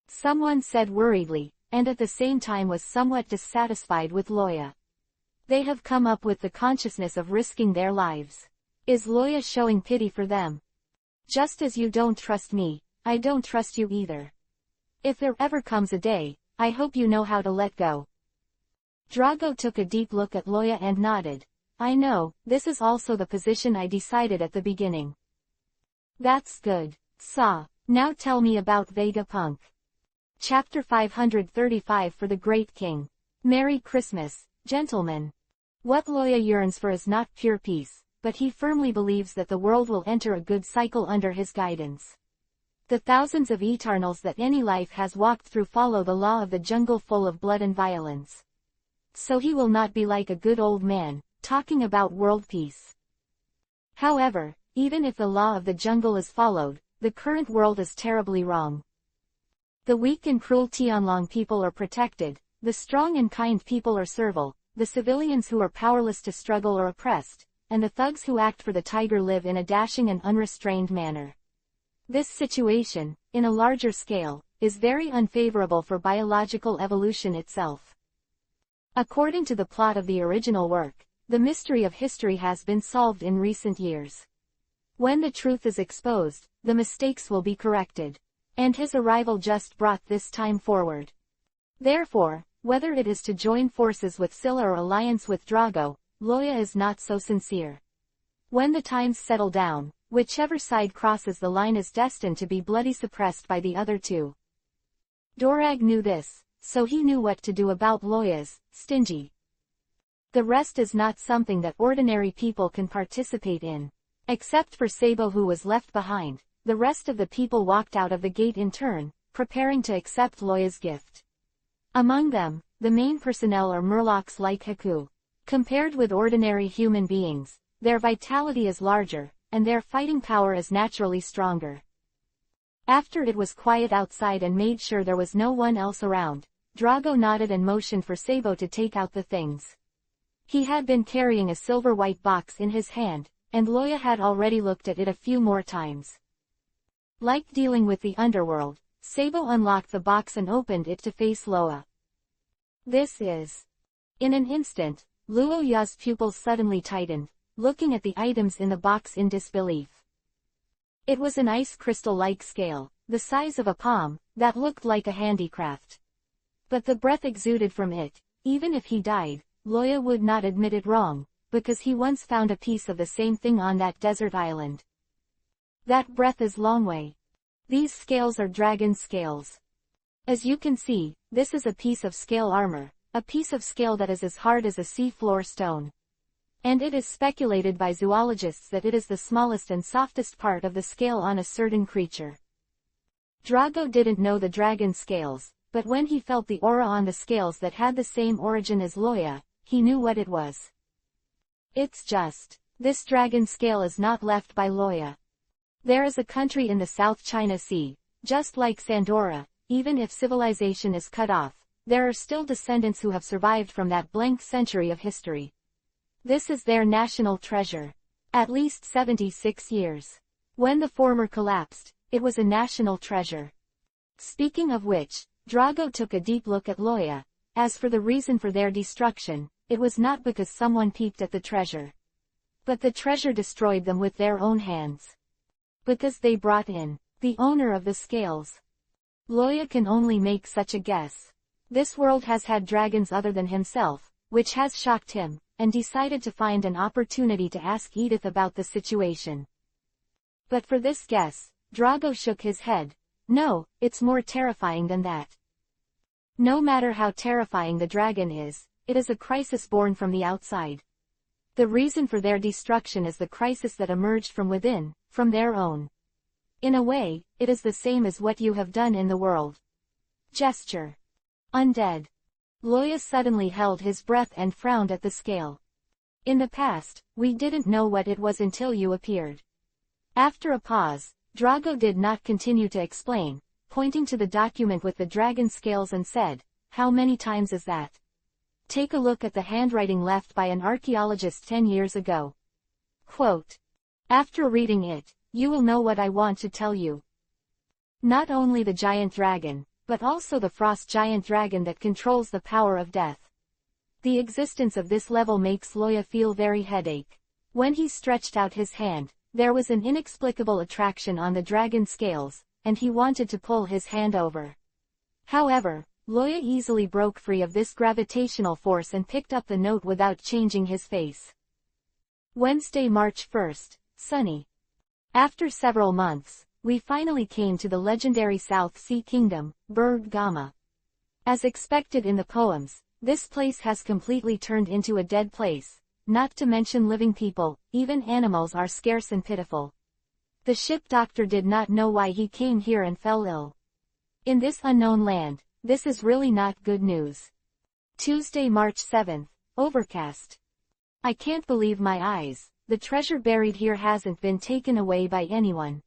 Someone said worriedly, and at the same time was somewhat dissatisfied with Loya. They have come up with the consciousness of risking their lives. Is Loya showing pity for them? Just as you don't trust me, I don't trust you either. If there ever comes a day, I hope you know how to let go. Drago took a deep look at Loya and nodded. I know, this is also the position I decided at the beginning. That's good. Now tell me about Vegapunk. Chapter 535 for the Great King. Merry Christmas, gentlemen. What Loya yearns for is not pure peace, but he firmly believes that the world will enter a good cycle under his guidance. The thousands of Eternals that any life has walked through follow the law of the jungle full of blood and violence. So he will not be like a good old man, talking about world peace. However, even if the law of the jungle is followed, the current world is terribly wrong. The weak and cruel Tianlong people are protected, the strong and kind people are servile, the civilians who are powerless to struggle are oppressed, and the thugs who act for the tiger live in a dashing and unrestrained manner. This situation, in a larger scale, is very unfavorable for biological evolution itself. According to the plot of the original work, the mystery of history has been solved in recent years. When the truth is exposed, the mistakes will be corrected. And his arrival just brought this time forward. Therefore, whether it is to join forces with Scylla or alliance with Drago, Loya is not so sincere. When the times settle down, whichever side crosses the line is destined to be bloody suppressed by the other two. Dorag knew this, so he knew what to do about Loya's stingy. The rest is not something that ordinary people can participate in. Except for Sabo who was left behind, the rest of the people walked out of the gate in turn, preparing to accept Loya's gift. Among them, the main personnel are murlocs like Haku. Compared with ordinary human beings, their vitality is larger, and their fighting power is naturally stronger. After it was quiet outside and made sure there was no one else around, Drago nodded and motioned for Sabo to take out the things. He had been carrying a silver-white box in his hand, and Loya had already looked at it a few more times. Like dealing with the underworld, Sabo unlocked the box and opened it to face Loya. This is... In an instant, Luo Ya's pupils suddenly tightened, looking at the items in the box in disbelief. It was an ice crystal-like scale, the size of a palm, that looked like a handicraft. But the breath exuded from it. Even if he died, Loya would not admit it wrong, because he once found a piece of the same thing on that desert island. That breath is Longwei. These scales are dragon scales. As you can see, this is a piece of scale armor, a piece of scale that is as hard as a sea-floor stone. And it is speculated by zoologists that it is the smallest and softest part of the scale on a certain creature. Drago didn't know the dragon scales, but when he felt the aura on the scales that had the same origin as Loya, he knew what it was. It's just, this dragon scale is not left by Loya. There is a country in the South China Sea, just like Sandora, even if civilization is cut off, there are still descendants who have survived from that blank century of history. This is their national treasure. At least 76 years. When the former collapsed, it was a national treasure. Speaking of which, Drago took a deep look at Loya. As for the reason for their destruction, it was not because someone peeped at the treasure. But the treasure destroyed them with their own hands. Because they brought in the owner of the scales. Loya can only make such a guess. This world has had dragons other than himself, which has shocked him, and decided to find an opportunity to ask Edith about the situation. But for this guess, Drago shook his head. No, it's more terrifying than that. No matter how terrifying the dragon is, it is a crisis born from the outside. The reason for their destruction is the crisis that emerged from within, from their own. In a way, it is the same as what you have done in the world. Gesture. Undead. Loya suddenly held his breath and frowned at the scale. In the past, we didn't know what it was until you appeared. After a pause, Drago did not continue to explain, pointing to the document with the dragon scales and said, "How many times is that? Take a look at the handwriting left by an archaeologist 10 years ago." Quote. "After reading it, you will know what I want to tell you. Not only the giant dragon, but also the frost giant dragon that controls the power of death. The existence of this level makes Loya feel very headache. When he stretched out his hand, there was an inexplicable attraction on the dragon scales, and he wanted to pull his hand over. However, Loya easily broke free of this gravitational force and picked up the note without changing his face. Wednesday, March 1st, sunny. After several months, we finally came to the legendary South Sea Kingdom, Berg Gamma. As expected in the poems, this place has completely turned into a dead place, not to mention living people, even animals are scarce and pitiful. The ship doctor did not know why he came here and fell ill. In this unknown land, this is really not good news. Tuesday, March 7th, overcast. I can't believe my eyes, the treasure buried here hasn't been taken away by anyone.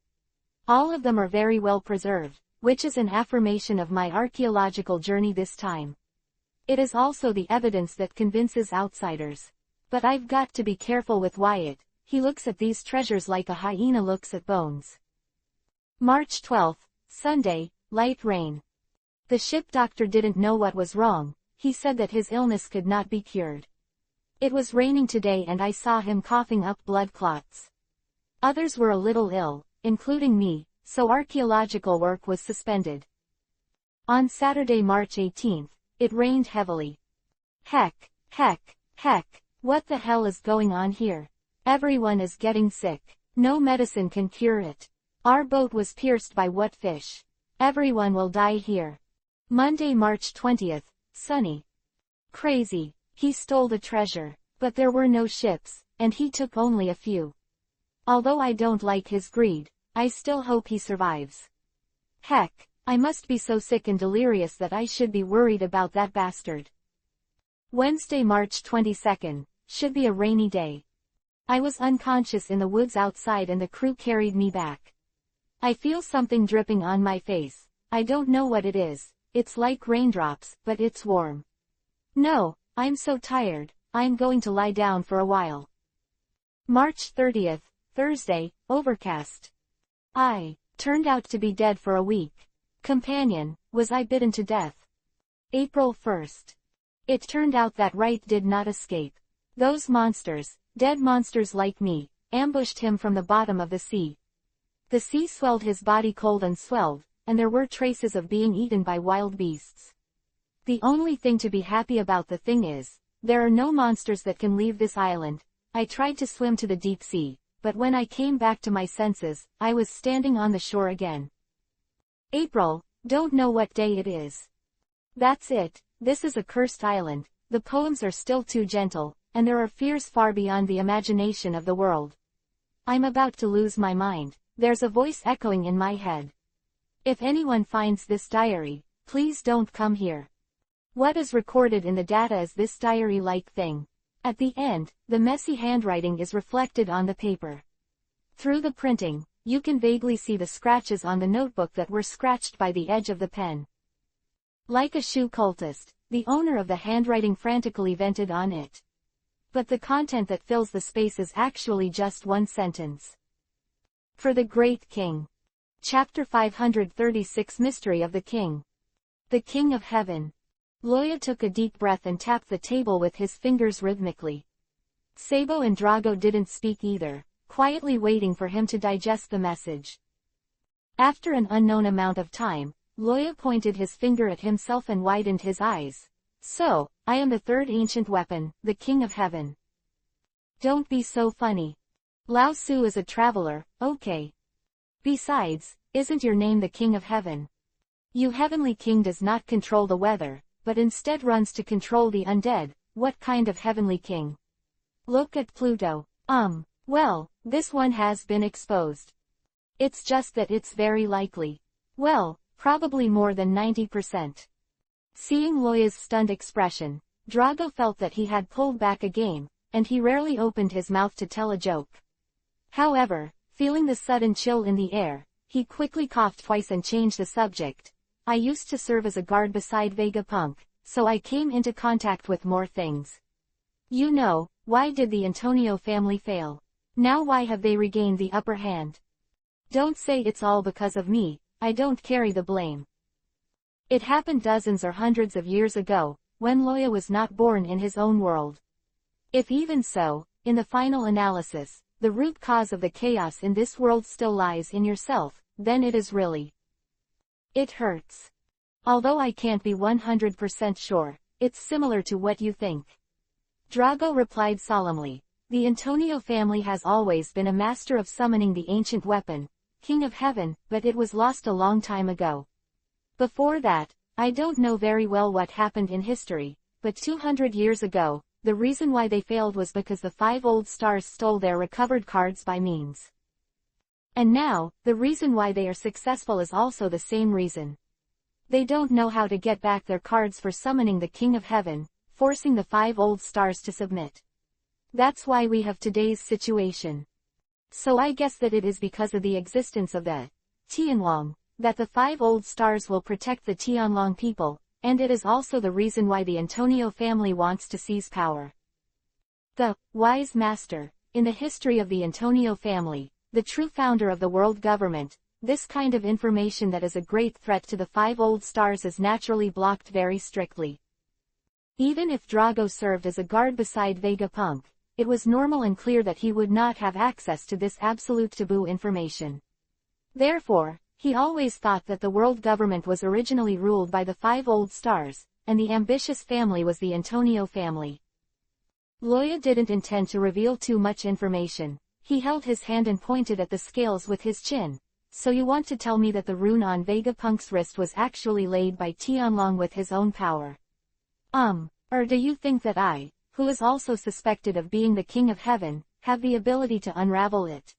All of them are very well preserved, which is an affirmation of my archaeological journey this time. It is also the evidence that convinces outsiders. But I've got to be careful with Wyatt, he looks at these treasures like a hyena looks at bones. March 12th, Sunday, light rain. The ship doctor didn't know what was wrong, he said that his illness could not be cured. It was raining today and I saw him coughing up blood clots. Others were a little ill, including me, so archaeological work was suspended. On Saturday, March 18th, it rained heavily. Heck, what the hell is going on here? Everyone is getting sick. No medicine can cure it. Our boat was pierced by what fish? Everyone will die here. Monday, March 20th, sunny. Crazy, he stole the treasure, but there were no ships, and he took only a few. Although I don't like his greed, I still hope he survives. Heck, I must be so sick and delirious that I should be worried about that bastard. Wednesday, March 22nd, should be a rainy day. I was unconscious in the woods outside and the crew carried me back. I feel something dripping on my face. I don't know what it is. It's like raindrops, but it's warm. No, I'm so tired, I'm going to lie down for a while. March 30th, Thursday, overcast. I turned out to be dead for a week. Companion, was I bitten to death? April 1st. It turned out that Wright did not escape. Those monsters, dead monsters like me, ambushed him from the bottom of the sea. The sea swelled his body cold and swelled, and there were traces of being eaten by wild beasts. The only thing to be happy about the thing is, there are no monsters that can leave this island. I tried to swim to the deep sea, but when I came back to my senses, I was standing on the shore again. April, Don't know what day it is. That's it, this is a cursed island, the poems are still too gentle, and there are fears far beyond the imagination of the world. I'm about to lose my mind, there's a voice echoing in my head. If anyone finds this diary, please don't come here. What is recorded in the data is this diary-like thing. At the end, the messy handwriting is reflected on the paper. Through the printing, you can vaguely see the scratches on the notebook that were scratched by the edge of the pen. Like a shoe cultist, the owner of the handwriting frantically vented on it. But the content that fills the space is actually just one sentence. For the Great King. Chapter 536 Mystery of the King. The King of Heaven. Loya took a deep breath and tapped the table with his fingers rhythmically. Sabo and Drago didn't speak either, quietly waiting for him to digest the message. After an unknown amount of time, Loya pointed his finger at himself and widened his eyes. So, I am the third ancient weapon, the King of Heaven. Don't be so funny. Lao Su is a traveler, okay. Besides, isn't your name the King of Heaven? You heavenly king does not control the weather, but instead runs to control the undead. What kind of heavenly king? Look at Pluto. Well, this one has been exposed. It's just that it's very likely. Well, probably more than 90%. Seeing Loya's stunned expression, Drago felt that he had pulled back a game, and he rarely opened his mouth to tell a joke. However, feeling the sudden chill in the air, he quickly coughed twice and changed the subject. I used to serve as a guard beside Vegapunk, so I came into contact with more things. You know, why did the Antonio family fail? Now why have they regained the upper hand? Don't say it's all because of me, I don't carry the blame. It happened dozens or hundreds of years ago, when Loya was not born in his own world. If even so, in the final analysis, the root cause of the chaos in this world still lies in yourself, then it is really. It hurts. Although I can't be 100% sure, it's similar to what you think. Drago replied solemnly. The Antonio family has always been a master of summoning the ancient weapon, King of Heaven, but it was lost a long time ago. Before that, I don't know very well what happened in history, but 200 years ago, the reason why they failed was because the 5 old stars stole their recovered cards by means. And now, the reason why they are successful is also the same reason. They don't know how to get back their cards for summoning the King of Heaven, forcing the 5 old stars to submit. That's why we have today's situation. So I guess that it is because of the existence of the Tianlong, that the 5 old stars will protect the Tianlong people, and it is also the reason why the Antonio family wants to seize power. The wise master, in the history of the Antonio family, the true founder of the world government, this kind of information that is a great threat to the 5 old stars is naturally blocked very strictly. Even if Drago served as a guard beside Vegapunk, it was normal and clear that he would not have access to this absolute taboo information. Therefore, he always thought that the world government was originally ruled by the 5 old stars, and the ambitious family was the Antonio family. Loya didn't intend to reveal too much information. He held his hand and pointed at the scales with his chin. So you want to tell me that the rune on Vegapunk's wrist was actually laid by Tianlong with his own power? Or do you think that I, who is also suspected of being the King of Heaven, have the ability to unravel it?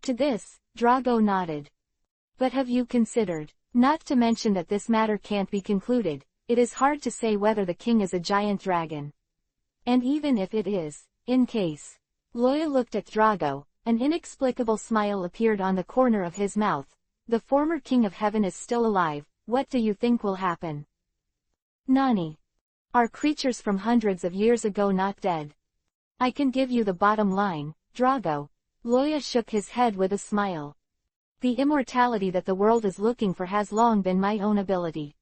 To this, Drago nodded. But have you considered, not to mention that this matter can't be concluded, it is hard to say whether the king is a giant dragon. And even if it is, in case. Loya looked at Drago, an inexplicable smile appeared on the corner of his mouth. The former King of Heaven is still alive, what do you think will happen? Nani? Are creatures from hundreds of years ago not dead? I can give you the bottom line, Drago. Loya shook his head with a smile. The immortality that the world is looking for has long been my own ability.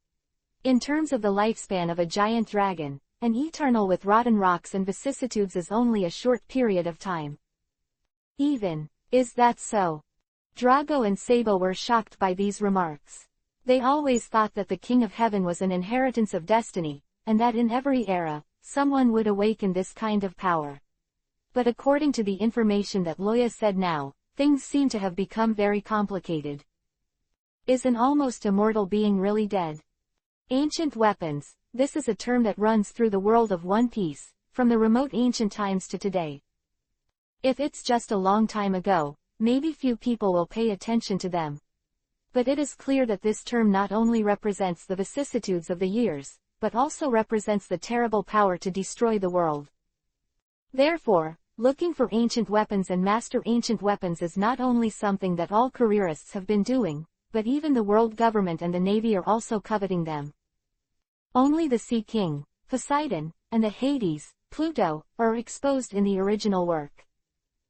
In terms of the lifespan of a giant dragon, an eternal with rotten rocks and vicissitudes is only a short period of time. Is that so? Drago and Sabo were shocked by these remarks. They always thought that the King of Heaven was an inheritance of destiny, and that in every era, someone would awaken this kind of power. But according to the information that Loya said now, things seem to have become very complicated. Is an almost immortal being really dead? Ancient weapons. This is a term that runs through the world of One Piece, from the remote ancient times to today. If it's just a long time ago, maybe few people will pay attention to them. But it is clear that this term not only represents the vicissitudes of the years, but also represents the terrible power to destroy the world. Therefore, looking for ancient weapons and master ancient weapons is not only something that all careerists have been doing, but even the world government and the navy are also coveting them. Only the Sea King, Poseidon, and the Hades, Pluto, are exposed in the original work.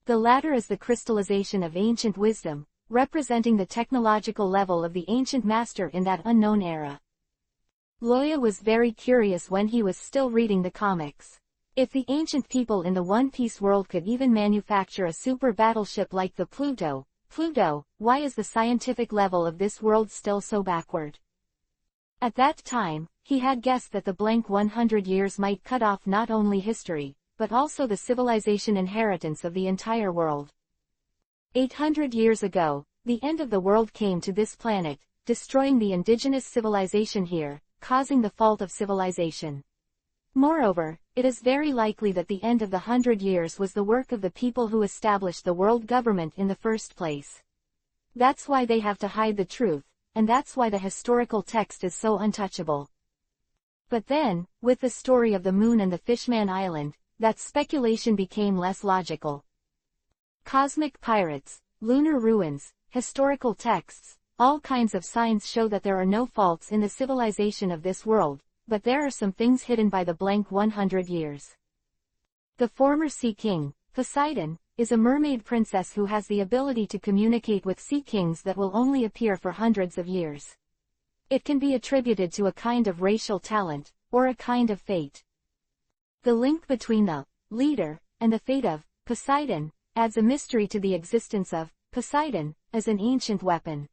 The latter is the crystallization of ancient wisdom, representing the technological level of the ancient master in that unknown era. Loya was very curious when he was still reading the comics. If the ancient people in the One Piece world could even manufacture a super battleship like the Pluto, why is the scientific level of this world still so backward? At that time, he had guessed that the blank 100 years might cut off not only history, but also the civilization inheritance of the entire world. 800 years ago, the end of the world came to this planet, destroying the indigenous civilization here, causing the fault of civilization. Moreover, it is very likely that the end of the 100 years was the work of the people who established the world government in the first place. That's why they have to hide the truth, and that's why the historical text is so untouchable. But then, with the story of the moon and the Fishman Island, that speculation became less logical. Cosmic pirates, lunar ruins, historical texts, all kinds of signs show that there are no faults in the civilization of this world, but there are some things hidden by the blank 100 years. The former Sea King, Poseidon, is a mermaid princess who has the ability to communicate with sea kings that will only appear for hundreds of years. It can be attributed to a kind of racial talent, or a kind of fate. The link between the leader and the fate of Poseidon adds a mystery to the existence of Poseidon as an ancient weapon.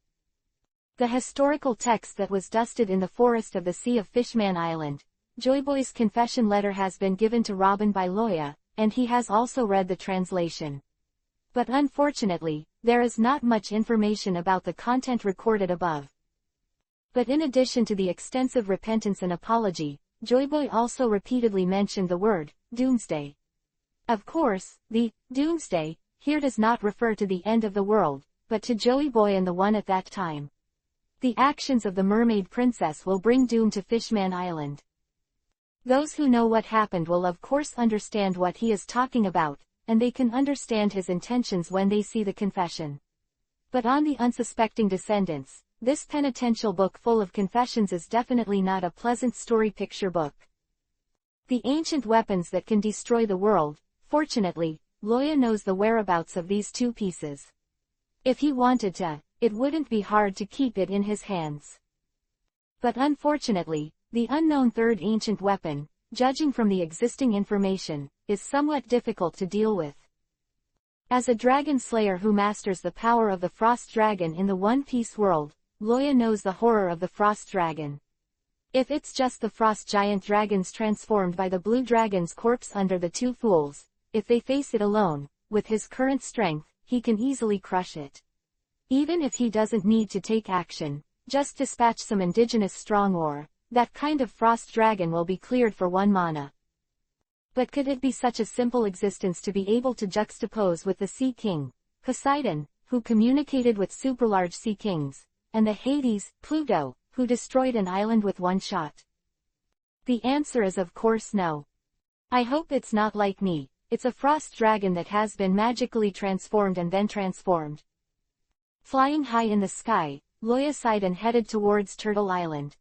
The historical text that was dusted in the forest of the Sea of Fishman Island, Joyboy's confession letter, has been given to Robin by Loya, and he has also read the translation. But unfortunately, there is not much information about the content recorded above. But in addition to the extensive repentance and apology, Joyboy also repeatedly mentioned the word doomsday. Of course, the doomsday here does not refer to the end of the world, but to Joey Boy and the one at that time. The actions of the mermaid princess will bring doom to Fishman Island. Those who know what happened will of course understand what he is talking about, and they can understand his intentions when they see the confession. But on the unsuspecting descendants, this penitential book full of confessions is definitely not a pleasant story picture book. The ancient weapons that can destroy the world, fortunately, Loya knows the whereabouts of these two pieces. If he wanted to, it wouldn't be hard to keep it in his hands. But unfortunately, the unknown third ancient weapon, judging from the existing information, is somewhat difficult to deal with. As a dragon slayer who masters the power of the frost dragon in the One Piece world, Loya knows the horror of the frost dragon. If it's just the frost giant dragons transformed by the blue dragon's corpse under the two fools, if they face it alone, with his current strength, he can easily crush it. Even if he doesn't need to take action, just dispatch some indigenous strong ore, that kind of frost dragon will be cleared for 1 mana. But could it be such a simple existence to be able to juxtapose with the Sea King, Poseidon, who communicated with superlarge sea kings, and the Hades, Pluto, who destroyed an island with one shot? The answer is of course no. I hope it's not like me, it's a frost dragon that has been magically transformed and then transformed. Flying high in the sky, Loya sighed and headed towards Turtle Island.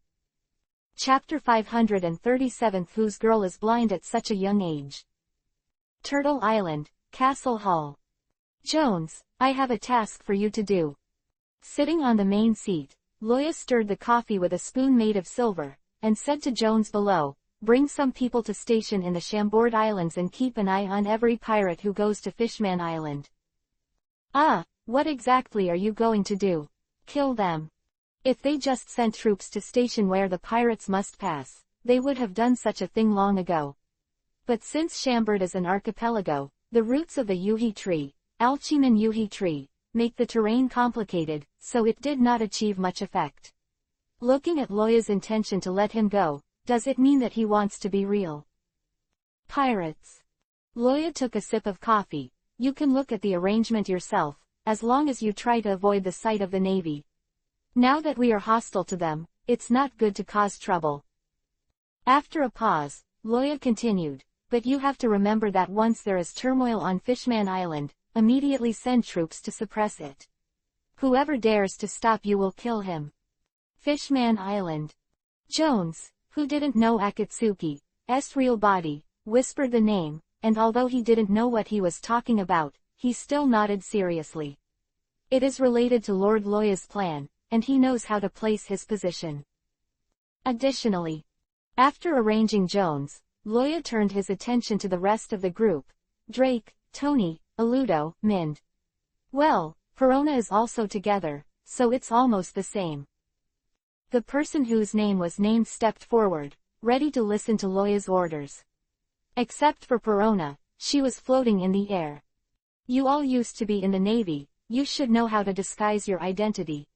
Chapter 537. Whose girl is blind at such a young age? Turtle Island, Castle Hall. Jones, I have a task for you to do. Sitting on the main seat, Loya stirred the coffee with a spoon made of silver, and said to Jones below, bring some people to station in the Chambord Islands and keep an eye on every pirate who goes to Fishman Island. Ah, what exactly are you going to do? Kill them. If they just sent troops to station where the pirates must pass, they would have done such a thing long ago. But since Chambord is an archipelago, the roots of the Yuhi tree, Alchiman Yuhi tree, make the terrain complicated, so it did not achieve much effect. Looking at Loya's intention to let him go, does it mean that he wants to be real? Pirates. Loya took a sip of coffee. You can look at the arrangement yourself, as long as you try to avoid the sight of the Navy. Now that we are hostile to them, it's not good to cause trouble. After a pause, Loya continued, but you have to remember that once there is turmoil on Fishman Island, immediately send troops to suppress it. Whoever dares to stop you will kill him. Fishman Island. Jones, who didn't know Akatsuki's real body, whispered the name, and although he didn't know what he was talking about, he still nodded seriously. It is related to Lord Loya's plan, and he knows how to place his position. Additionally, after arranging Jones, Loya turned his attention to the rest of the group. Drake, Tony, Aludo, Mind. Well, Perona is also together, so it's almost the same. The person whose name was named stepped forward, ready to listen to Loya's orders. Except for Perona, she was floating in the air. You all used to be in the Navy, you should know how to disguise your identity.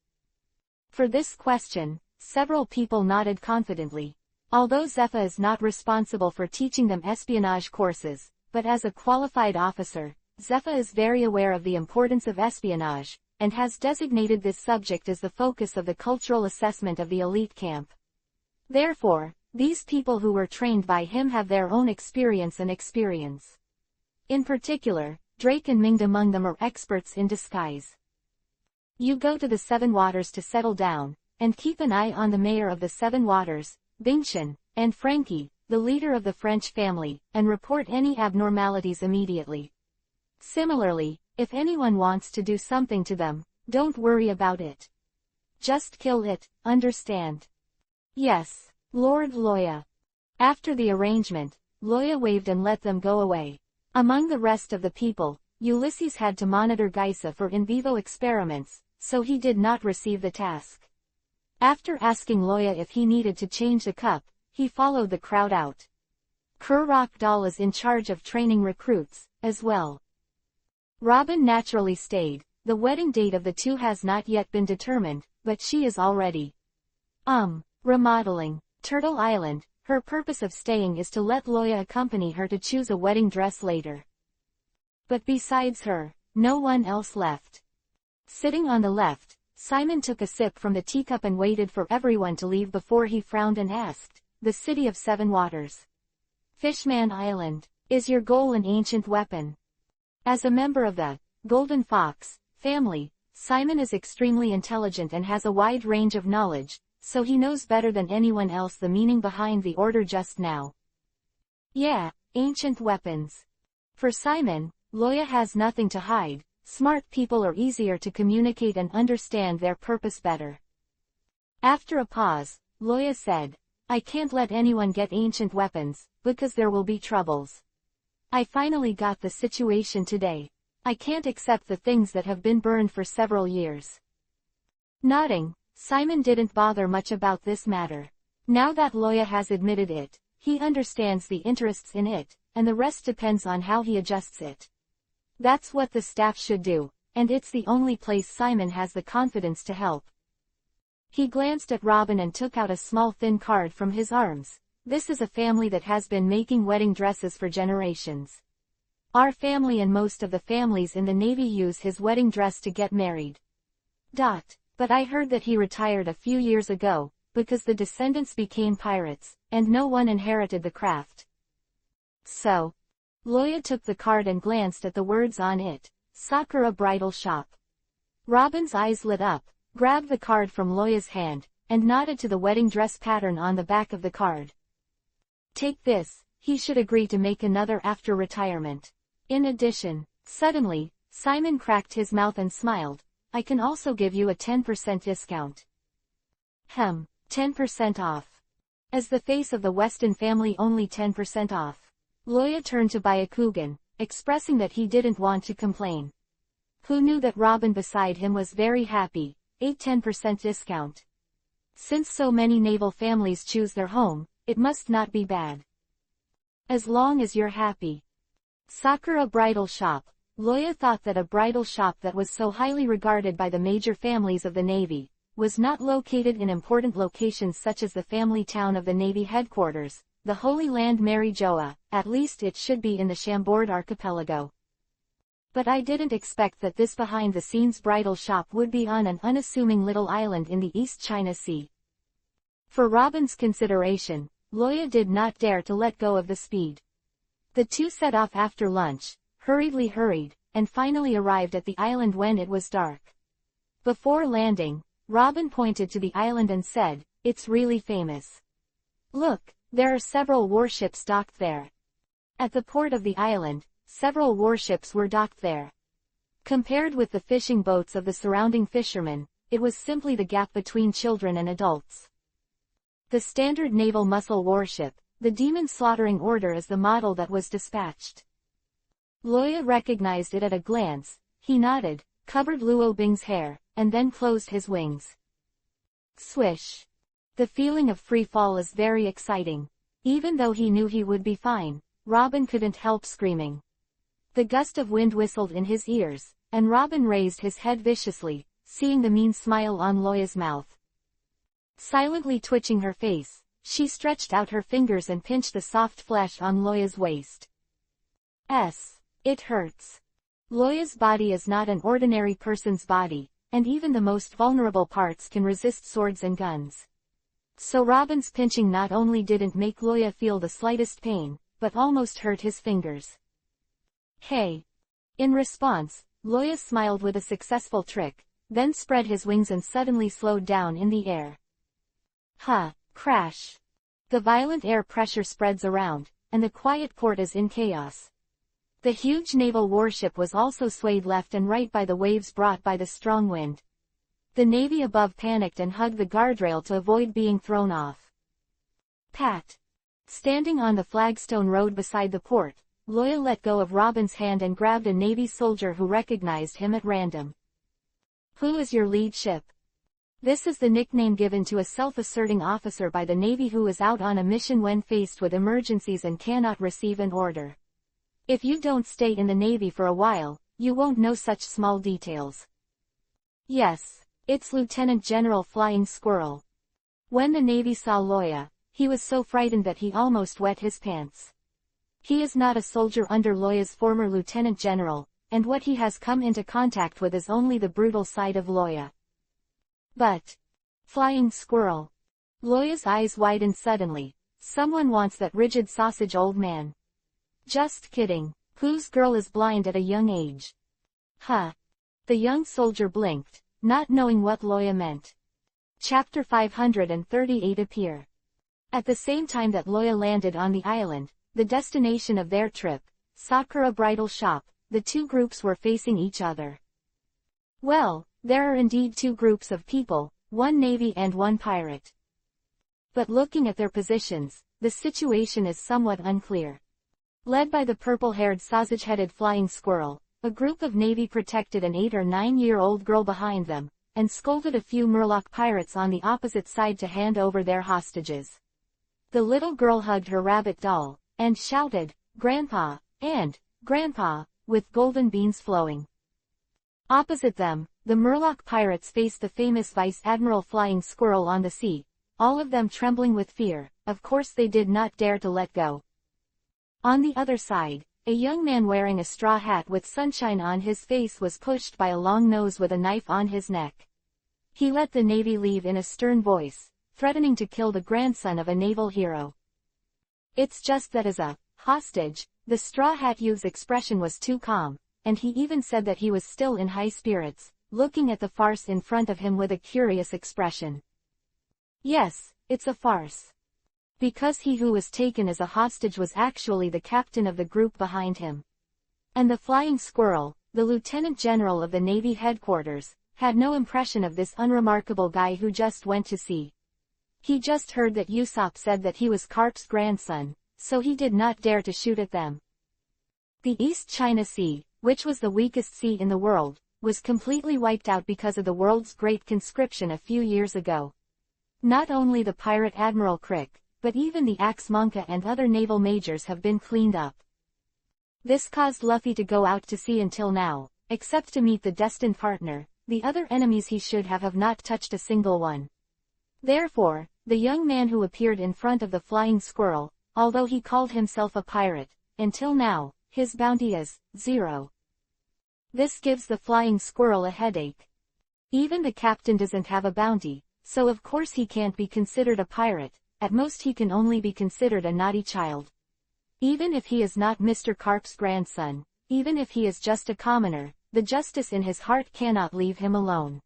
For this question, several people nodded confidently. Although Zepha is not responsible for teaching them espionage courses, but as a qualified officer, Zepha is very aware of the importance of espionage, and has designated this subject as the focus of the cultural assessment of the elite camp. Therefore, these people who were trained by him have their own experience. In particular, Drake and Mingd among them are experts in disguise. You go to the Seven Waters to settle down, and keep an eye on the mayor of the Seven Waters, Bingchen, and Frankie, the leader of the French family, and report any abnormalities immediately. Similarly, if anyone wants to do something to them, don't worry about it. Just kill it, understand? Yes, Lord Loya. After the arrangement, Loya waved and let them go away. Among the rest of the people, Ulysses had to monitor Geisa for in vivo experiments, so he did not receive the task. After asking Loya if he needed to change the cup, he followed the crowd out. Kurrock Doll is in charge of training recruits, as well. Robin naturally stayed. The wedding date of the two has not yet been determined, but she is already remodeling Turtle Island. Her purpose of staying is to let Loya accompany her to choose a wedding dress later. But besides her, no one else left. Sitting on the left, Simon took a sip from the teacup and waited for everyone to leave before he frowned and asked, "The City of Seven Waters. Fishman Island. Is your goal an ancient weapon?" As a member of the Golden Fox family, Simon is extremely intelligent and has a wide range of knowledge, so he knows better than anyone else the meaning behind the order just now. Yeah, ancient weapons. For Simon, Loya has nothing to hide. Smart people are easier to communicate and understand their purpose better. After a pause, Loya said, "I can't let anyone get ancient weapons, because there will be troubles. I finally got the situation today. I can't accept the things that have been burned for several years." Nodding, Simon didn't bother much about this matter. Now that Loya has admitted it, he understands the interests in it, and the rest depends on how he adjusts it. That's what the staff should do, and it's the only place Simon has the confidence to help. He glanced at Robin and took out a small thin card from his arms. "This is a family that has been making wedding dresses for generations. Our family and most of the families in the Navy use his wedding dress to get married. But I heard that he retired a few years ago, because the descendants became pirates, and no one inherited the craft. So." Loya took the card and glanced at the words on it, "Sakura Bridal Shop." Robin's eyes lit up, grabbed the card from Loya's hand, and nodded to the wedding dress pattern on the back of the card. "Take this," he should agree to make another after retirement. In addition, suddenly, Simon cracked his mouth and smiled, "I can also give you a 10% discount." 10% off. As the face of the Weston family, only 10% off. Loya turned to Byakugan, expressing that he didn't want to complain. Who knew that Robin beside him was very happy? A 10% discount. Since so many naval families choose their home, it must not be bad. As long as you're happy. Sakura Bridal Shop. Loya thought that a bridal shop that was so highly regarded by the major families of the Navy was not located in important locations such as the family town of the Navy headquarters, the Holy Land Mary Joa. At least it should be in the Chambord archipelago. But I didn't expect that this behind-the-scenes bridal shop would be on an unassuming little island in the East China Sea. For Robin's consideration, Loya did not dare to let go of the speed. The two set off after lunch, hurried, and finally arrived at the island when it was dark. Before landing, Robin pointed to the island and said, "It's really famous. Look, there are several warships docked there." At the port of the island, several warships were docked there. Compared with the fishing boats of the surrounding fishermen, it was simply the gap between children and adults. The standard naval muscle warship, the Demon Slaughtering Order, is the model that was dispatched. Loya recognized it at a glance. He nodded, covered Luo Bing's hair, and then closed his wings. Swish! The feeling of free fall is very exciting. Even though he knew he would be fine, Robin couldn't help screaming. The gust of wind whistled in his ears, and Robin raised his head viciously, seeing the mean smile on Loya's mouth. Silently twitching her face, she stretched out her fingers and pinched the soft flesh on Loya's waist. It hurts. Loya's body is not an ordinary person's body, and even the most vulnerable parts can resist swords and guns. So Robin's pinching not only didn't make Loya feel the slightest pain, but almost hurt his fingers. "Hey!" In response, Loya smiled with a successful trick, then spread his wings and suddenly slowed down in the air. Crash! The violent air pressure spreads around, and the quiet port is in chaos. The huge naval warship was also swayed left and right by the waves brought by the strong wind. The Navy above panicked and hugged the guardrail to avoid being thrown off. Pat! Standing on the flagstone road beside the port, Loya let go of Robin's hand and grabbed a Navy soldier who recognized him at random. "Who is your lead ship?" This is the nickname given to a self-asserting officer by the Navy who is out on a mission when faced with emergencies and cannot receive an order. If you don't stay in the Navy for a while, you won't know such small details. Yes, it's Lieutenant General Flying Squirrel. When the Navy saw Loya, he was so frightened that he almost wet his pants. He is not a soldier under Loya's former Lieutenant General, and what he has come into contact with is only the brutal side of Loya. But, Flying Squirrel. Loya's eyes widened suddenly. Someone wants that rigid sausage old man. Just kidding. Whose girl is blind at a young age? The young soldier blinked, not knowing what Loya meant. Chapter 538 appear. At the same time that Loya landed on the island, the destination of their trip, Sakura Bridal Shop, the two groups were facing each other. Well, there are indeed two groups of people, one Navy and one pirate. But looking at their positions, the situation is somewhat unclear. Led by the purple-haired sausage-headed Flying Squirrel, a group of Navy protected an 8 or 9-year-old girl behind them, and scolded a few Murloc pirates on the opposite side to hand over their hostages. The little girl hugged her rabbit doll, and shouted, "Grandpa," and "Grandpa," with golden beans flowing. Opposite them, the Murloc pirates faced the famous Vice Admiral Flying Squirrel on the sea, all of them trembling with fear. Of course they did not dare to let go. On the other side, a young man wearing a straw hat with sunshine on his face was pushed by a long nose with a knife on his neck. He let the Navy leave in a stern voice, threatening to kill the grandson of a naval hero. It's just that as a hostage, the Straw Hat Youth's expression was too calm, and he even said that he was still in high spirits, looking at the farce in front of him with a curious expression. Yes, it's a farce. Because he who was taken as a hostage was actually the captain of the group behind him. And the Flying Squirrel, the Lieutenant General of the Navy headquarters, had no impression of this unremarkable guy who just went to sea. He just heard that Usopp said that he was Karp's grandson, so he did not dare to shoot at them. The East China Sea, which was the weakest sea in the world, was completely wiped out because of the world's great conscription a few years ago. Not only the pirate Admiral Crick, but even the Axe Monka and other naval majors have been cleaned up. This caused Luffy to go out to sea until now, except to meet the destined partner. The other enemies he should have not touched a single one. Therefore, the young man who appeared in front of the flying squirrel, although he called himself a pirate, until now, his bounty is 0. This gives the flying squirrel a headache. Even the captain doesn't have a bounty, so of course he can't be considered a pirate. At most he can only be considered a naughty child. Even if he is not Mr. Carp's grandson, even if he is just a commoner, the justice in his heart cannot leave him alone.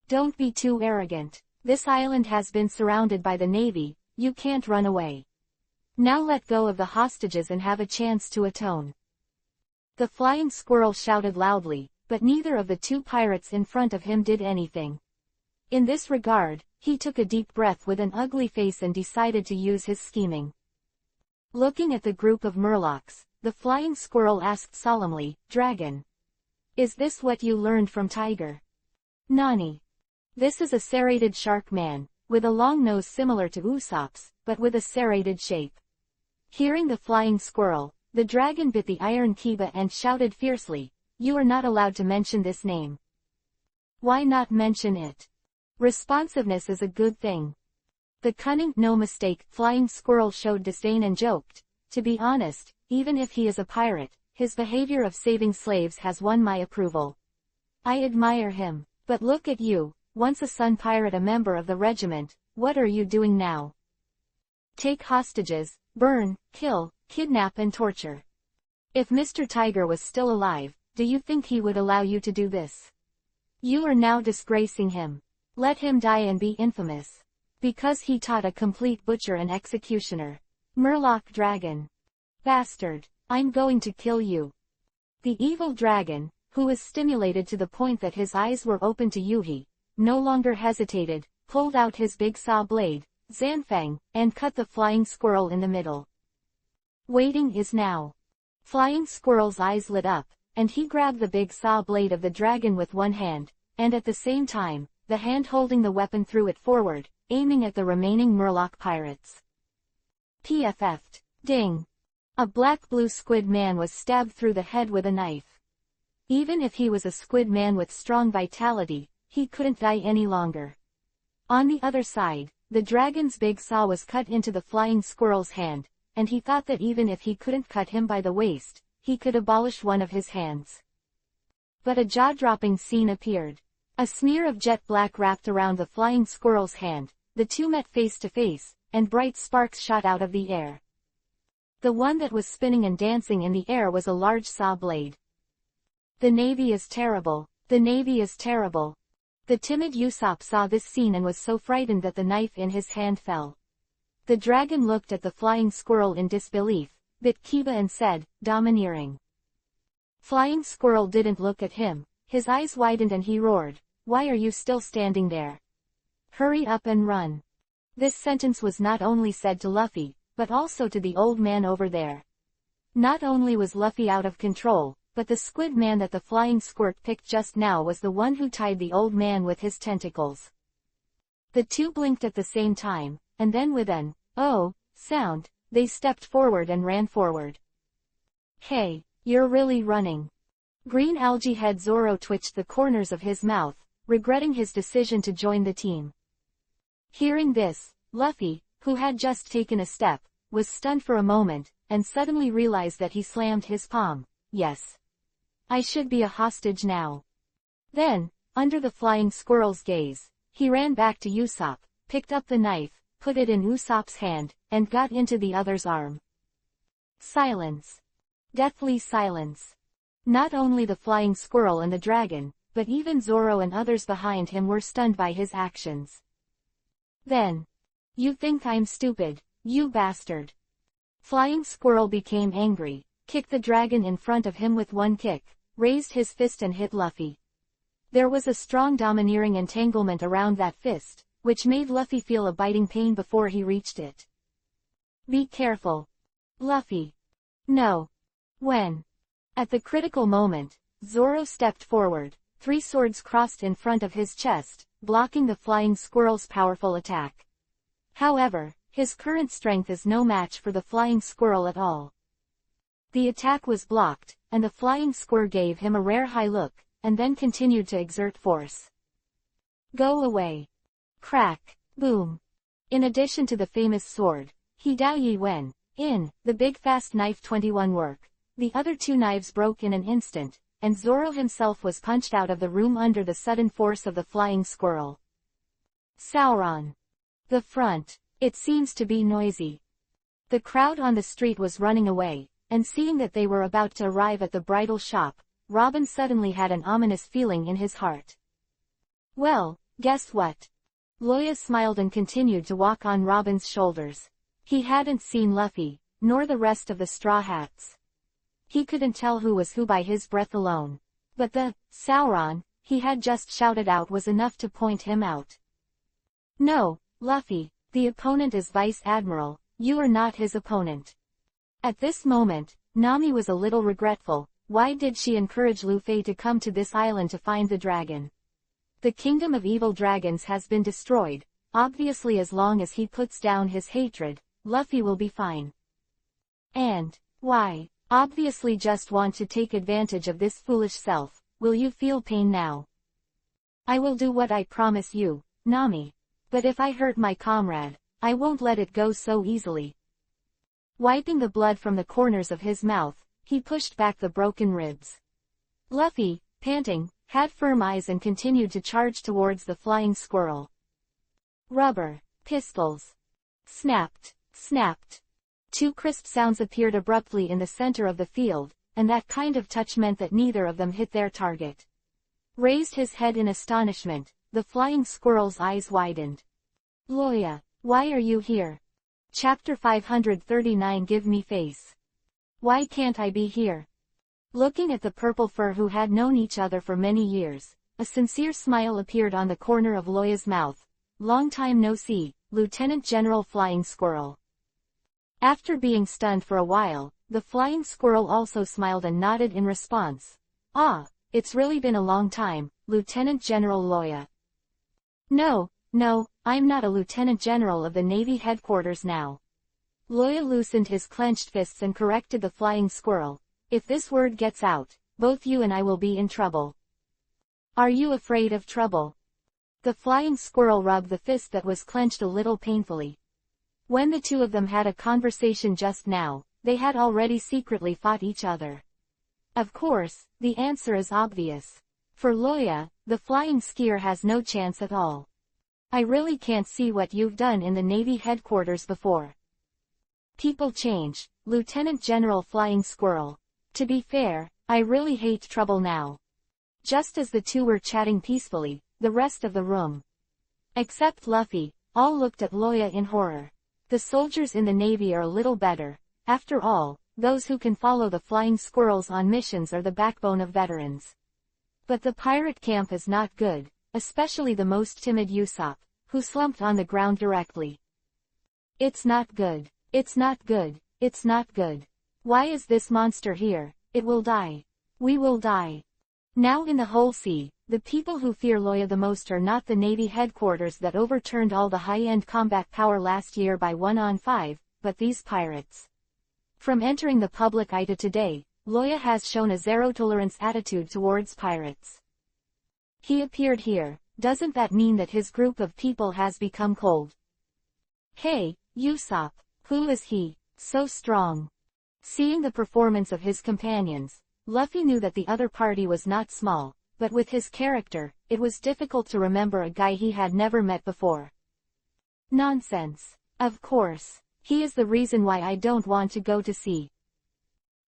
Don't be too arrogant. This island has been surrounded by the Navy, you can't run away. Now let go of the hostages and have a chance to atone. The flying squirrel shouted loudly, but neither of the two pirates in front of him did anything. In this regard, he took a deep breath with an ugly face and decided to use his scheming. Looking at the group of murlocs, the flying squirrel asked solemnly, "Dragon, is this what you learned from Tiger?" "Nani? This is a serrated shark man, with a long nose similar to Usopp's, but with a serrated shape." Hearing the flying squirrel, the dragon bit the iron Kiba and shouted fiercely, "You are not allowed to mention this name." "Why not mention it? Responsiveness is a good thing." The cunning, no mistake, flying squirrel showed disdain and joked, "To be honest, even if he is a pirate, his behavior of saving slaves has won my approval. I admire him. But look at you, once a sun pirate, a member of the regiment, what are you doing now? Take hostages, burn, kill, kidnap and torture. If Mr. Tiger was still alive, do you think he would allow you to do this? You are now disgracing him. Let him die and be infamous. Because he taught a complete butcher and executioner. Murloc dragon. Bastard, I'm going to kill you." The evil dragon, who was stimulated to the point that his eyes were open to Yuhi, no longer hesitated, pulled out his big saw blade, Zanfang, and cut the flying squirrel in the middle. Waiting is now. Flying squirrel's eyes lit up, and he grabbed the big saw blade of the dragon with one hand, and at the same time, the hand holding the weapon threw it forward, aiming at the remaining Murloc pirates. PFF'd. Ding! A black-blue squid man was stabbed through the head with a knife. Even if he was a squid man with strong vitality, he couldn't die any longer. On the other side, the dragon's big saw was cut into the flying squirrel's hand, and he thought that even if he couldn't cut him by the waist, he could abolish one of his hands. But a jaw-dropping scene appeared. A smear of jet black wrapped around the flying squirrel's hand, the two met face to face, and bright sparks shot out of the air. The one that was spinning and dancing in the air was a large saw blade. The Navy is terrible. The Navy is terrible. The timid Usopp saw this scene and was so frightened that the knife in his hand fell. The dragon looked at the flying squirrel in disbelief, bit Kiba and said, "Domineering." Flying squirrel didn't look at him, his eyes widened and he roared, "Why are you still standing there? Hurry up and run." This sentence was not only said to Luffy, but also to the old man over there. Not only was Luffy out of control, but the squid man that the flying squirt picked just now was the one who tied the old man with his tentacles. The two blinked at the same time, and then with an, "oh," sound, they stepped forward and ran forward. "Hey, you're really running." Green algae head Zoro twitched the corners of his mouth, regretting his decision to join the team. Hearing this, Luffy, who had just taken a step, was stunned for a moment, and suddenly realized that he slammed his palm. "Yes. I should be a hostage now." Then, under the flying squirrel's gaze, he ran back to Usopp, picked up the knife, put it in Usopp's hand, and got into the other's arm. Silence. Deathly silence. Not only the flying squirrel and the dragon, but even Zoro and others behind him were stunned by his actions. Then, "You think I'm stupid, you bastard." Flying squirrel became angry, kicked the dragon in front of him with one kick, raised his fist and hit Luffy. There was a strong domineering entanglement around that fist, which made Luffy feel a biting pain before he reached it. "Be careful, Luffy." "No." When? At the critical moment, Zoro stepped forward, 3 swords crossed in front of his chest, blocking the flying squirrel's powerful attack. However, his current strength is no match for the flying squirrel at all. The attack was blocked, and the flying squirrel gave him a rare high look, and then continued to exert force. Go away. Crack. Boom. In addition to the famous sword, He Dao Yi Wen, in the Big Fast Knife 21 work, the other two knives broke in an instant, and Zoro himself was punched out of the room under the sudden force of the flying squirrel. Sauron. The front. It seems to be noisy. The crowd on the street was running away, and seeing that they were about to arrive at the bridal shop, Robin suddenly had an ominous feeling in his heart. Well, guess what? Loya smiled and continued to walk on Robin's shoulders. He hadn't seen Luffy, nor the rest of the Straw Hats. He couldn't tell who was who by his breath alone. But the Sauron he had just shouted out was enough to point him out. No, Luffy, the opponent is Vice Admiral, you are not his opponent. At this moment, Nami was a little regretful. Why did she encourage Luffy to come to this island to find the dragon? The kingdom of evil dragons has been destroyed. Obviously, as long as he puts down his hatred, Luffy will be fine. And why? Obviously just want to take advantage of this foolish self. Will you feel pain now? I will do what I promise you, Nami. But if I hurt my comrade, I won't let it go so easily. Wiping the blood from the corners of his mouth, he pushed back the broken ribs. Luffy, panting, had firm eyes and continued to charge towards the flying squirrel. Rubber. Pistols. Snapped. Snapped. Two crisp sounds appeared abruptly in the center of the field, and that kind of touch meant that neither of them hit their target. Raised his head in astonishment, the flying squirrel's eyes widened. Loya, why are you here? Chapter 539 Give me face. Why can't I be here? Looking at the purple fur who had known each other for many years, a sincere smile appeared on the corner of Loya's mouth. Long time no see, Lieutenant General Flying Squirrel. After being stunned for a while, the flying squirrel also smiled and nodded in response. Ah, it's really been a long time, Lieutenant General Loya. No, I'm not a Lieutenant General of the Navy headquarters now. Loya loosened his clenched fists and corrected the flying squirrel. If this word gets out, both you and I will be in trouble. Are you afraid of trouble? The flying squirrel rubbed the fist that was clenched a little painfully. When the two of them had a conversation just now, they had already secretly fought each other. Of course, the answer is obvious. For Loya, the flying skier has no chance at all. I really can't see what you've done in the Navy headquarters before. People change, Lieutenant General Flying Squirrel. To be fair, I really hate trouble now. Just as the two were chatting peacefully, the rest of the room, except Luffy, all looked at Loya in horror. The soldiers in the Navy are a little better. After all, those who can follow the flying squirrels on missions are the backbone of veterans. But the pirate camp is not good, especially the most timid Usopp, who slumped on the ground directly. It's not good. It's not good. It's not good. Why is this monster here? It will die. We will die. Now in the whole sea, the people who fear Loya the most are not the Navy headquarters that overturned all the high-end combat power last year by 1-on-5, but these pirates. From entering the public eye to today, Loya has shown a zero-tolerance attitude towards pirates. He appeared here. Doesn't that mean that his group of people has become cold? Hey, Usopp, who is he? So strong. Seeing the performance of his companions, Luffy knew that the other party was not small, but with his character, it was difficult to remember a guy he had never met before. Nonsense. Of course. He is the reason why I don't want to go to sea.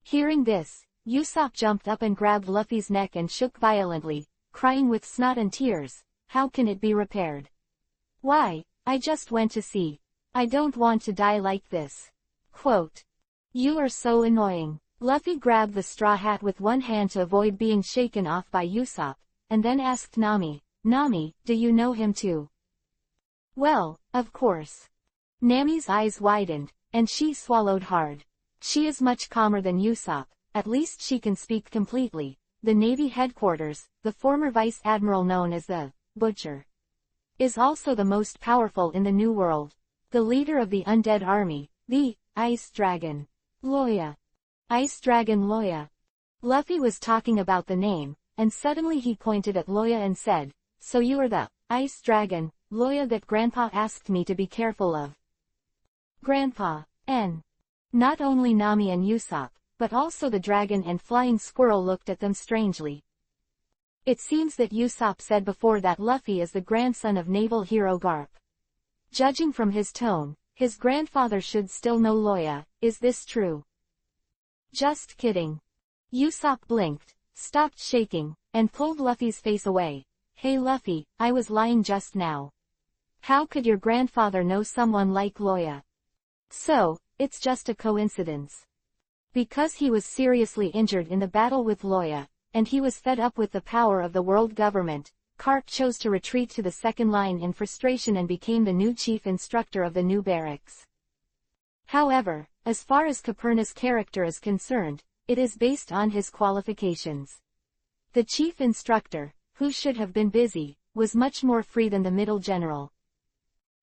Hearing this, Usopp jumped up and grabbed Luffy's neck and shook violently, crying with snot and tears. How can it be repaired? Why, I just went to sea. I don't want to die like this. Quote. You are so annoying. Luffy grabbed the straw hat with one hand to avoid being shaken off by Usopp, and then asked Nami, Nami, do you know him too? Well, of course. Nami's eyes widened, and she swallowed hard. She is much calmer than Usopp, at least she can speak completely. The Navy headquarters, the former Vice Admiral known as the Butcher, is also the most powerful in the New World. The leader of the Undead Army, the Ice Dragon, Loya, Ice Dragon Loya. Luffy was talking about the name, and suddenly he pointed at Loya and said, "So you are the Ice Dragon, Loya that Grandpa asked me to be careful of." Grandpa. Not only Nami and Usopp, but also the dragon and flying squirrel looked at them strangely. It seems that Usopp said before that Luffy is the grandson of naval hero Garp. Judging from his tone, his grandfather should still know Loya. Is this true? Just kidding. Usopp blinked, stopped shaking, and pulled Luffy's face away. "Hey Luffy, I was lying just now. How could your grandfather know someone like Loya? So, it's just a coincidence." Because he was seriously injured in the battle with Loya, and he was fed up with the power of the world government, Garp chose to retreat to the second line in frustration and became the new chief instructor of the new barracks. However, as far as Caperna's character is concerned, it is based on his qualifications. The chief instructor, who should have been busy, was much more free than the middle general.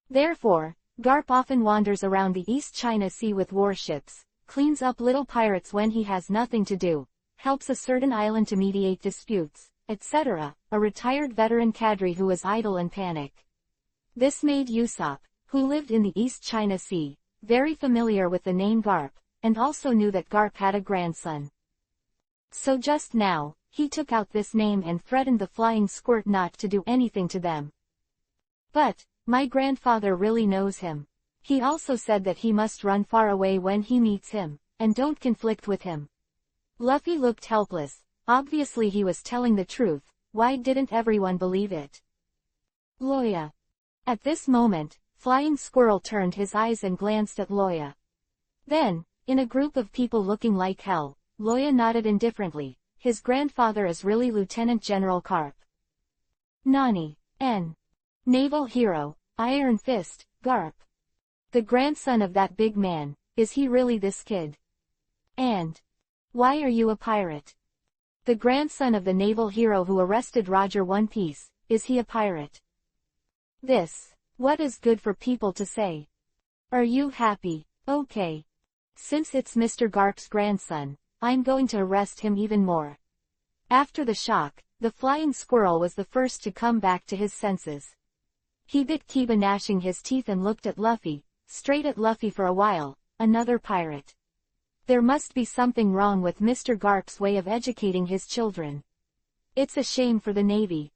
Therefore, Garp often wanders around the East China Sea with warships, cleans up little pirates when he has nothing to do, helps a certain island to mediate disputes, etc., a retired veteran cadre who was idle and panic. This made Usopp, who lived in the East China Sea, very familiar with the name Garp, and also knew that Garp had a grandson. So just now, he took out this name and threatened the flying squirt not to do anything to them. "But, my grandfather really knows him. He also said that he must run far away when he meets him, and don't conflict with him." Luffy looked helpless. Obviously he was telling the truth. Why didn't everyone believe it? Loya. At this moment, Flying Squirrel turned his eyes and glanced at Loya. Then, in a group of people looking like hell, Loya nodded indifferently. "His grandfather is really Lieutenant General Garp. Nani. Naval hero, Iron Fist, Garp. The grandson of that big man. Is he really this kid? And why are you a pirate? The grandson of the naval hero who arrested Roger One Piece. Is he a pirate? What is good for people to say? Are you happy? Okay. Since it's Mr. Garp's grandson, I'm going to arrest him even more." After the shock, the flying squirrel was the first to come back to his senses. He bit Kiba, gnashing his teeth, and looked at Luffy, straight at Luffy for a while. Another pirate. There must be something wrong with Mr. Garp's way of educating his children. It's a shame for the Navy.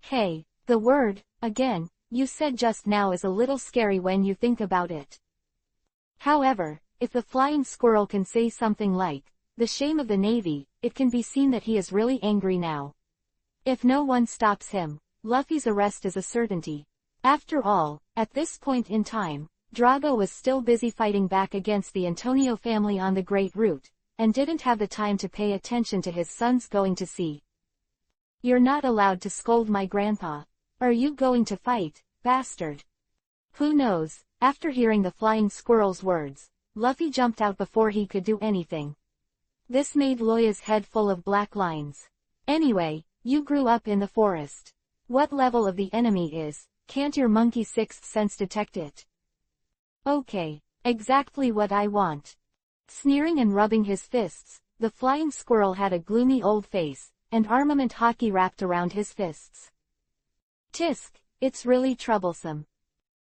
Hey, the word, again, you said just now is a little scary when you think about it. However, if the flying squirrel can say something like, "the shame of the Navy," it can be seen that he is really angry now. If no one stops him, Luffy's arrest is a certainty. After all, at this point in time, Drago was still busy fighting back against the Antonio family on the Great Route, and didn't have the time to pay attention to his sons going to sea. "You're not allowed to scold my grandpa. Are you going to fight, bastard?" Who knows? After hearing the flying squirrel's words, Luffy jumped out before he could do anything. This made Loya's head full of black lines. "Anyway, you grew up in the forest. What level of the enemy is, can't your monkey sixth sense detect it?" "Okay, exactly what I want." Sneering and rubbing his fists, the flying squirrel had a gloomy old face, and armament hockey wrapped around his fists. "Tisk, it's really troublesome."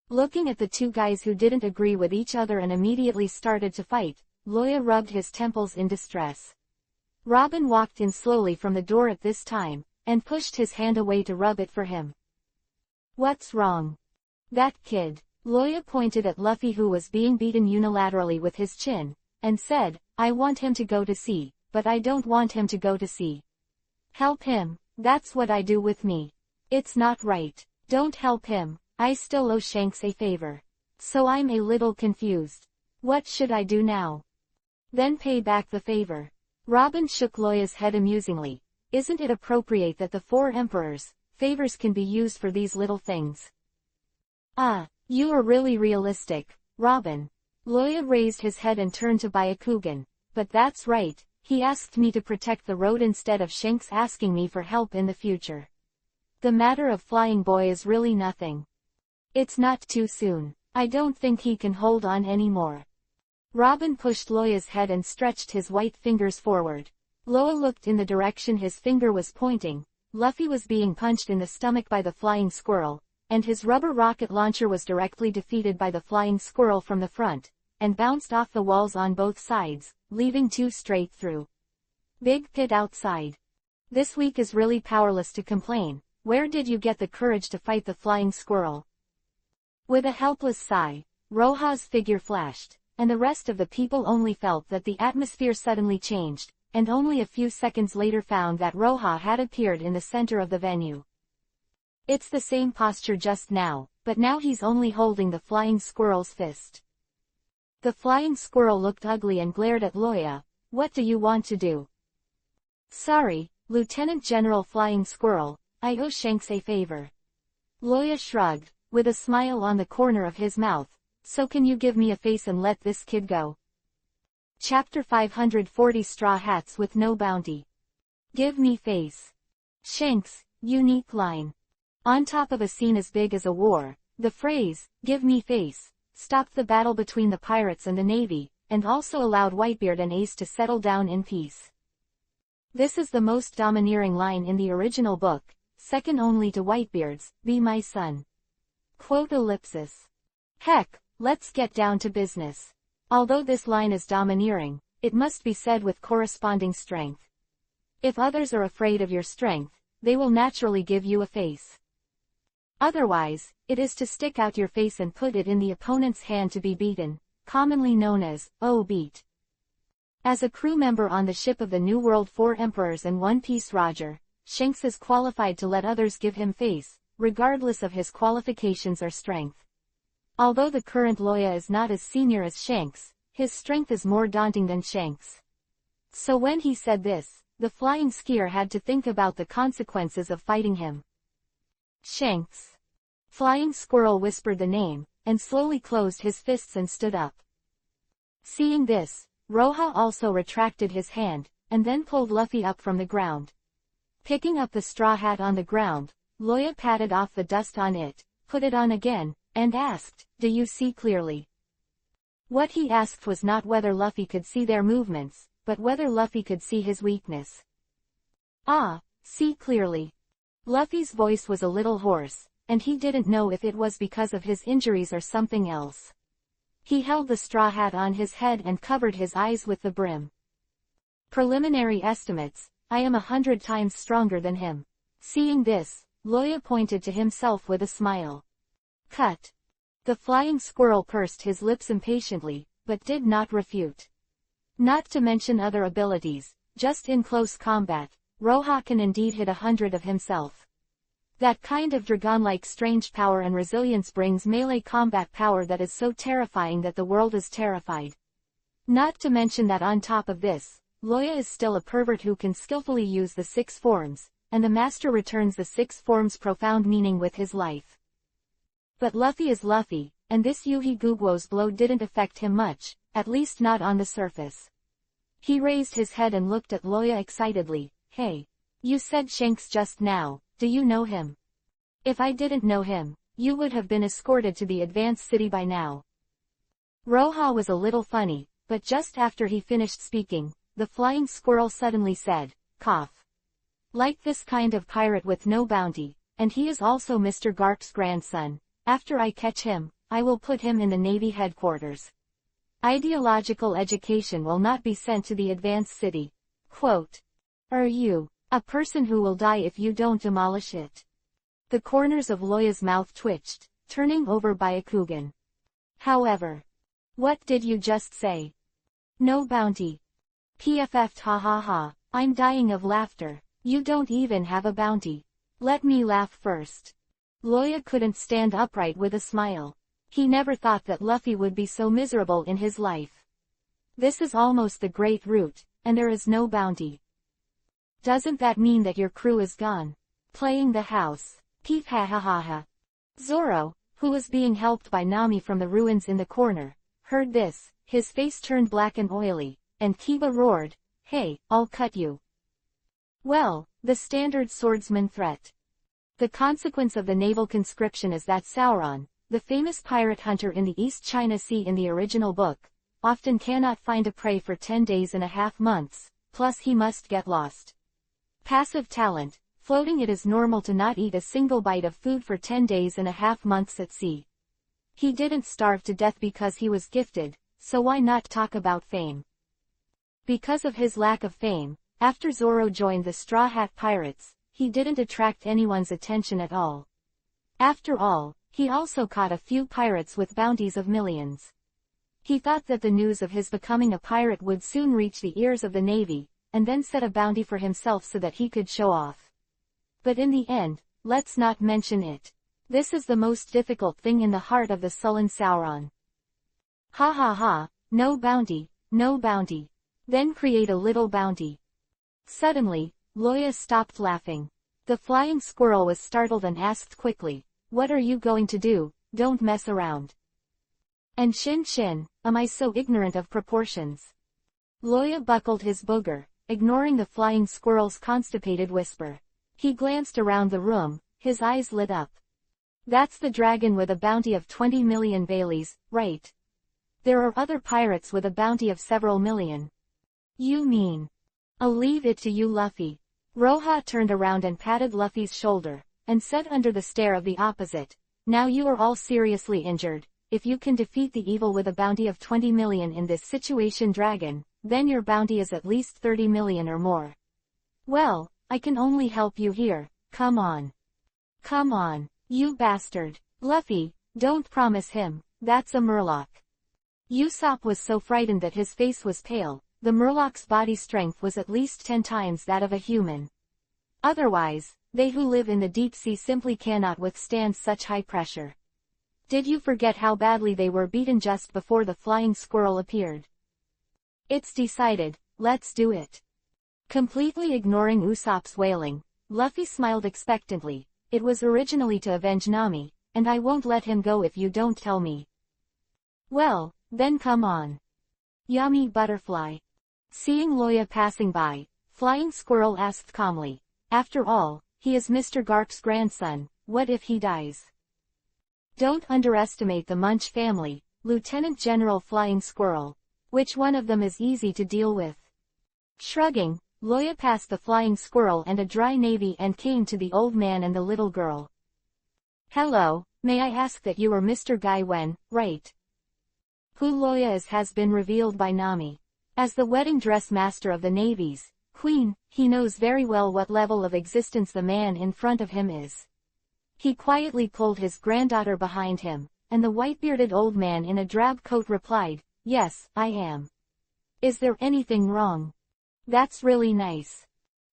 Looking at the two guys who didn't agree with each other and immediately started to fight, Loya rubbed his temples in distress. Robin walked in slowly from the door at this time, and pushed his hand away to rub it for him. "What's wrong?" "That kid." Loya pointed at Luffy, who was being beaten unilaterally with his chin, and said, "I want him to go to sea, but I don't want him to go to sea. Help him, that's what I do with me." "It's not right. Don't help him, I still owe Shanks a favor. So I'm a little confused. What should I do now?" "Then pay back the favor." Robin shook Loya's head amusingly. "Isn't it appropriate that the 4 emperors' favors can be used for these little things?" "Ah, you are really realistic, Robin." Loya raised his head and turned to Byakugan. "But that's right, he asked me to protect the road instead of Shanks asking me for help in the future. The matter of Flying Boy is really nothing. It's not too soon. I don't think he can hold on anymore." Robin pushed Loya's head and stretched his white fingers forward. Loya looked in the direction his finger was pointing. Luffy was being punched in the stomach by the flying squirrel, and his rubber rocket launcher was directly defeated by the flying squirrel from the front, and bounced off the walls on both sides, leaving 2 straight through. Big pit outside. This week is really powerless to complain. Where did you get the courage to fight the flying squirrel? With a helpless sigh, Roha's figure flashed, and the rest of the people only felt that the atmosphere suddenly changed, and only a few seconds later found that Roha had appeared in the center of the venue. It's the same posture just now, but now he's only holding the flying squirrel's fist. The flying squirrel looked ugly and glared at Loya. What do you want to do? Sorry, Lieutenant General Flying Squirrel, I owe Shanks a favor. Loya shrugged, with a smile on the corner of his mouth. So can you give me a face and let this kid go? Chapter 540 Straw Hats with No Bounty. Give me face. Shanks, unique line. On top of a scene as big as a war, the phrase, give me face, stopped the battle between the pirates and the Navy, and also allowed Whitebeard and Ace to settle down in peace. This is the most domineering line in the original book, second only to Whitebeard's, Be My Son. Quote ellipsis. Heck, let's get down to business. Although this line is domineering, it must be said with corresponding strength. If others are afraid of your strength, they will naturally give you a face. Otherwise, it is to stick out your face and put it in the opponent's hand to be beaten, commonly known as, oh beat. As a crew member on the ship of the New World 4 Emperors and One Piece Roger, Shanks is qualified to let others give him face, regardless of his qualifications or strength. Although the current Loya is not as senior as Shanks, his strength is more daunting than Shanks. So when he said this, the flying skier had to think about the consequences of fighting him. Shanks. Flying Squirrel whispered the name, and slowly closed his fists and stood up. Seeing this, Roha also retracted his hand, and then pulled Luffy up from the ground. Picking up the straw hat on the ground, Loya patted off the dust on it, put it on again, and asked, do you see clearly? What he asked was not whether Luffy could see their movements, but whether Luffy could see his weakness. Ah, see clearly. Luffy's voice was a little hoarse, and he didn't know if it was because of his injuries or something else. He held the straw hat on his head and covered his eyes with the brim. Preliminary estimates, I am 100 times stronger than him. Seeing this, Loya pointed to himself with a smile. Cut. The flying squirrel pursed his lips impatiently, but did not refute. Not to mention other abilities, just in close combat, Roha can indeed hit 100 of himself. That kind of dragon-like strange power and resilience brings melee combat power that is so terrifying that the world is terrified. Not to mention that on top of this, Loya is still a pervert who can skillfully use the 6 forms, and the master returns the 6 forms' profound meaning with his life. But Luffy is Luffy, and this Yuhi Gugwo's blow didn't affect him much, at least not on the surface. He raised his head and looked at Loya excitedly. Hey. You said Shanks just now, do you know him? If I didn't know him, you would have been escorted to the advanced city by now. Roha was a little funny, but just after he finished speaking, the flying squirrel suddenly said, cough. Like this kind of pirate with no bounty, and he is also Mr. Garp's grandson. After I catch him, I will put him in the Navy headquarters. Ideological education will not be sent to the advanced city. Quote. Are you a person who will die if you don't demolish it? The corners of Loya's mouth twitched, turning over Byakugan. However. What did you just say? No bounty. PFF'd ha ha ha, I'm dying of laughter. You don't even have a bounty. Let me laugh first. Loya couldn't stand upright with a smile. He never thought that Luffy would be so miserable in his life. This is almost the Great Route, and there is no bounty. Doesn't that mean that your crew is gone? Playing the house. Peep ha ha ha ha. Zoro, who was being helped by Nami from the ruins in the corner, heard this, his face turned black and oily, and Kiba roared, hey, I'll cut you. Well, the standard swordsman threat. The consequence of the naval conscription is that Sauron, the famous pirate hunter in the East China Sea in the original book, often cannot find a prey for 10 days and a half months, plus he must get lost. Passive talent, floating. It is normal to not eat a single bite of food for 10 days and a half months at sea. He didn't starve to death because he was gifted, so why not talk about fame? Because of his lack of fame, after Zorro joined the Straw Hat Pirates, he didn't attract anyone's attention at all. After all, he also caught a few pirates with bounties of millions. He thought that the news of his becoming a pirate would soon reach the ears of the Navy, and then set a bounty for himself so that he could show off. But in the end, let's not mention it. This is the most difficult thing in the heart of the sullen Sauron. Ha ha ha, no bounty, no bounty. Then create a little bounty. Suddenly, Loya stopped laughing. The flying squirrel was startled and asked quickly, "What are you going to do? Don't mess around." And Shin Shin, am I so ignorant of proportions? Loya buckled his booger, ignoring the flying squirrel's constipated whisper. He glanced around the room, his eyes lit up. That's the dragon with a bounty of 20 million Baileys, right? There are other pirates with a bounty of several million. You mean? I'll leave it to you, Luffy. Roha turned around and patted Luffy's shoulder, and said under the stare of the opposite, "Now you are all seriously injured. If you can defeat the evil with a bounty of 20 million in this situation, dragon, then your bounty is at least 30 million or more. Well, I can only help you here. Come on. Come on, you bastard. Luffy, don't promise him, that's a Murloc." Usopp was so frightened that his face was pale. The Murloc's body strength was at least 10 times that of a human. Otherwise, they who live in the deep sea simply cannot withstand such high pressure. Did you forget how badly they were beaten just before the flying squirrel appeared? It's decided, let's do it. Completely ignoring Usopp's wailing, Luffy smiled expectantly. It was originally to avenge Nami, and I won't let him go if you don't tell me. Well, then come on. Yummy butterfly. Seeing Loya passing by, Flying Squirrel asked calmly, "After all, he is Mr. Garp's grandson, what if he dies?" Don't underestimate the Munch family, Lieutenant General Flying Squirrel. Which one of them is easy to deal with? Shrugging, Loya passed the Flying Squirrel and a dry navy and came to the old man and the little girl. "Hello, may I ask that you are Mr. Guy Wen, right?" Who Loya is has been revealed by Nami. As the wedding dress master of the Navy's Queen, he knows very well what level of existence the man in front of him is. He quietly pulled his granddaughter behind him, and the white-bearded old man in a drab coat replied, "Yes, I am. Is there anything wrong?" "That's really nice."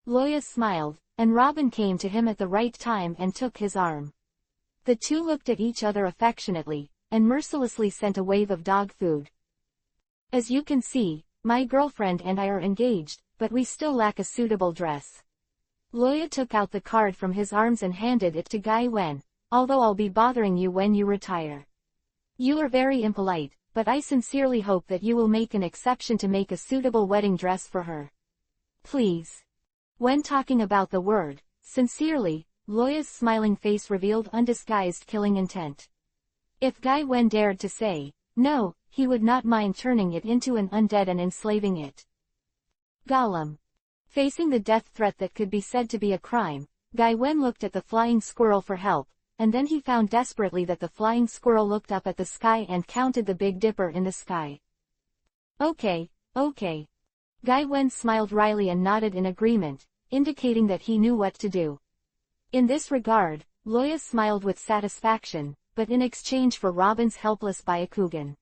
Loya smiled, and Robin came to him at the right time and took his arm. The two looked at each other affectionately, and mercilessly sent a wave of dog food. "As you can see, my girlfriend and I are engaged, but we still lack a suitable dress." Loya took out the card from his arms and handed it to Guy Wen, "Although I'll be bothering you when you retire. You are very impolite, but I sincerely hope that you will make an exception to make a suitable wedding dress for her. Please." When talking about the word, sincerely, Loya's smiling face revealed undisguised killing intent. If Guy Wen dared to say no, he would not mind turning it into an undead and enslaving it. Gollum. Facing the death threat that could be said to be a crime, Guy Wen looked at the flying squirrel for help, and then he found desperately that the flying squirrel looked up at the sky and counted the Big Dipper in the sky. Okay. Guy Wen smiled wryly and nodded in agreement, indicating that he knew what to do. In this regard, Loya smiled with satisfaction, but in exchange for Robin's helpless Byakugan.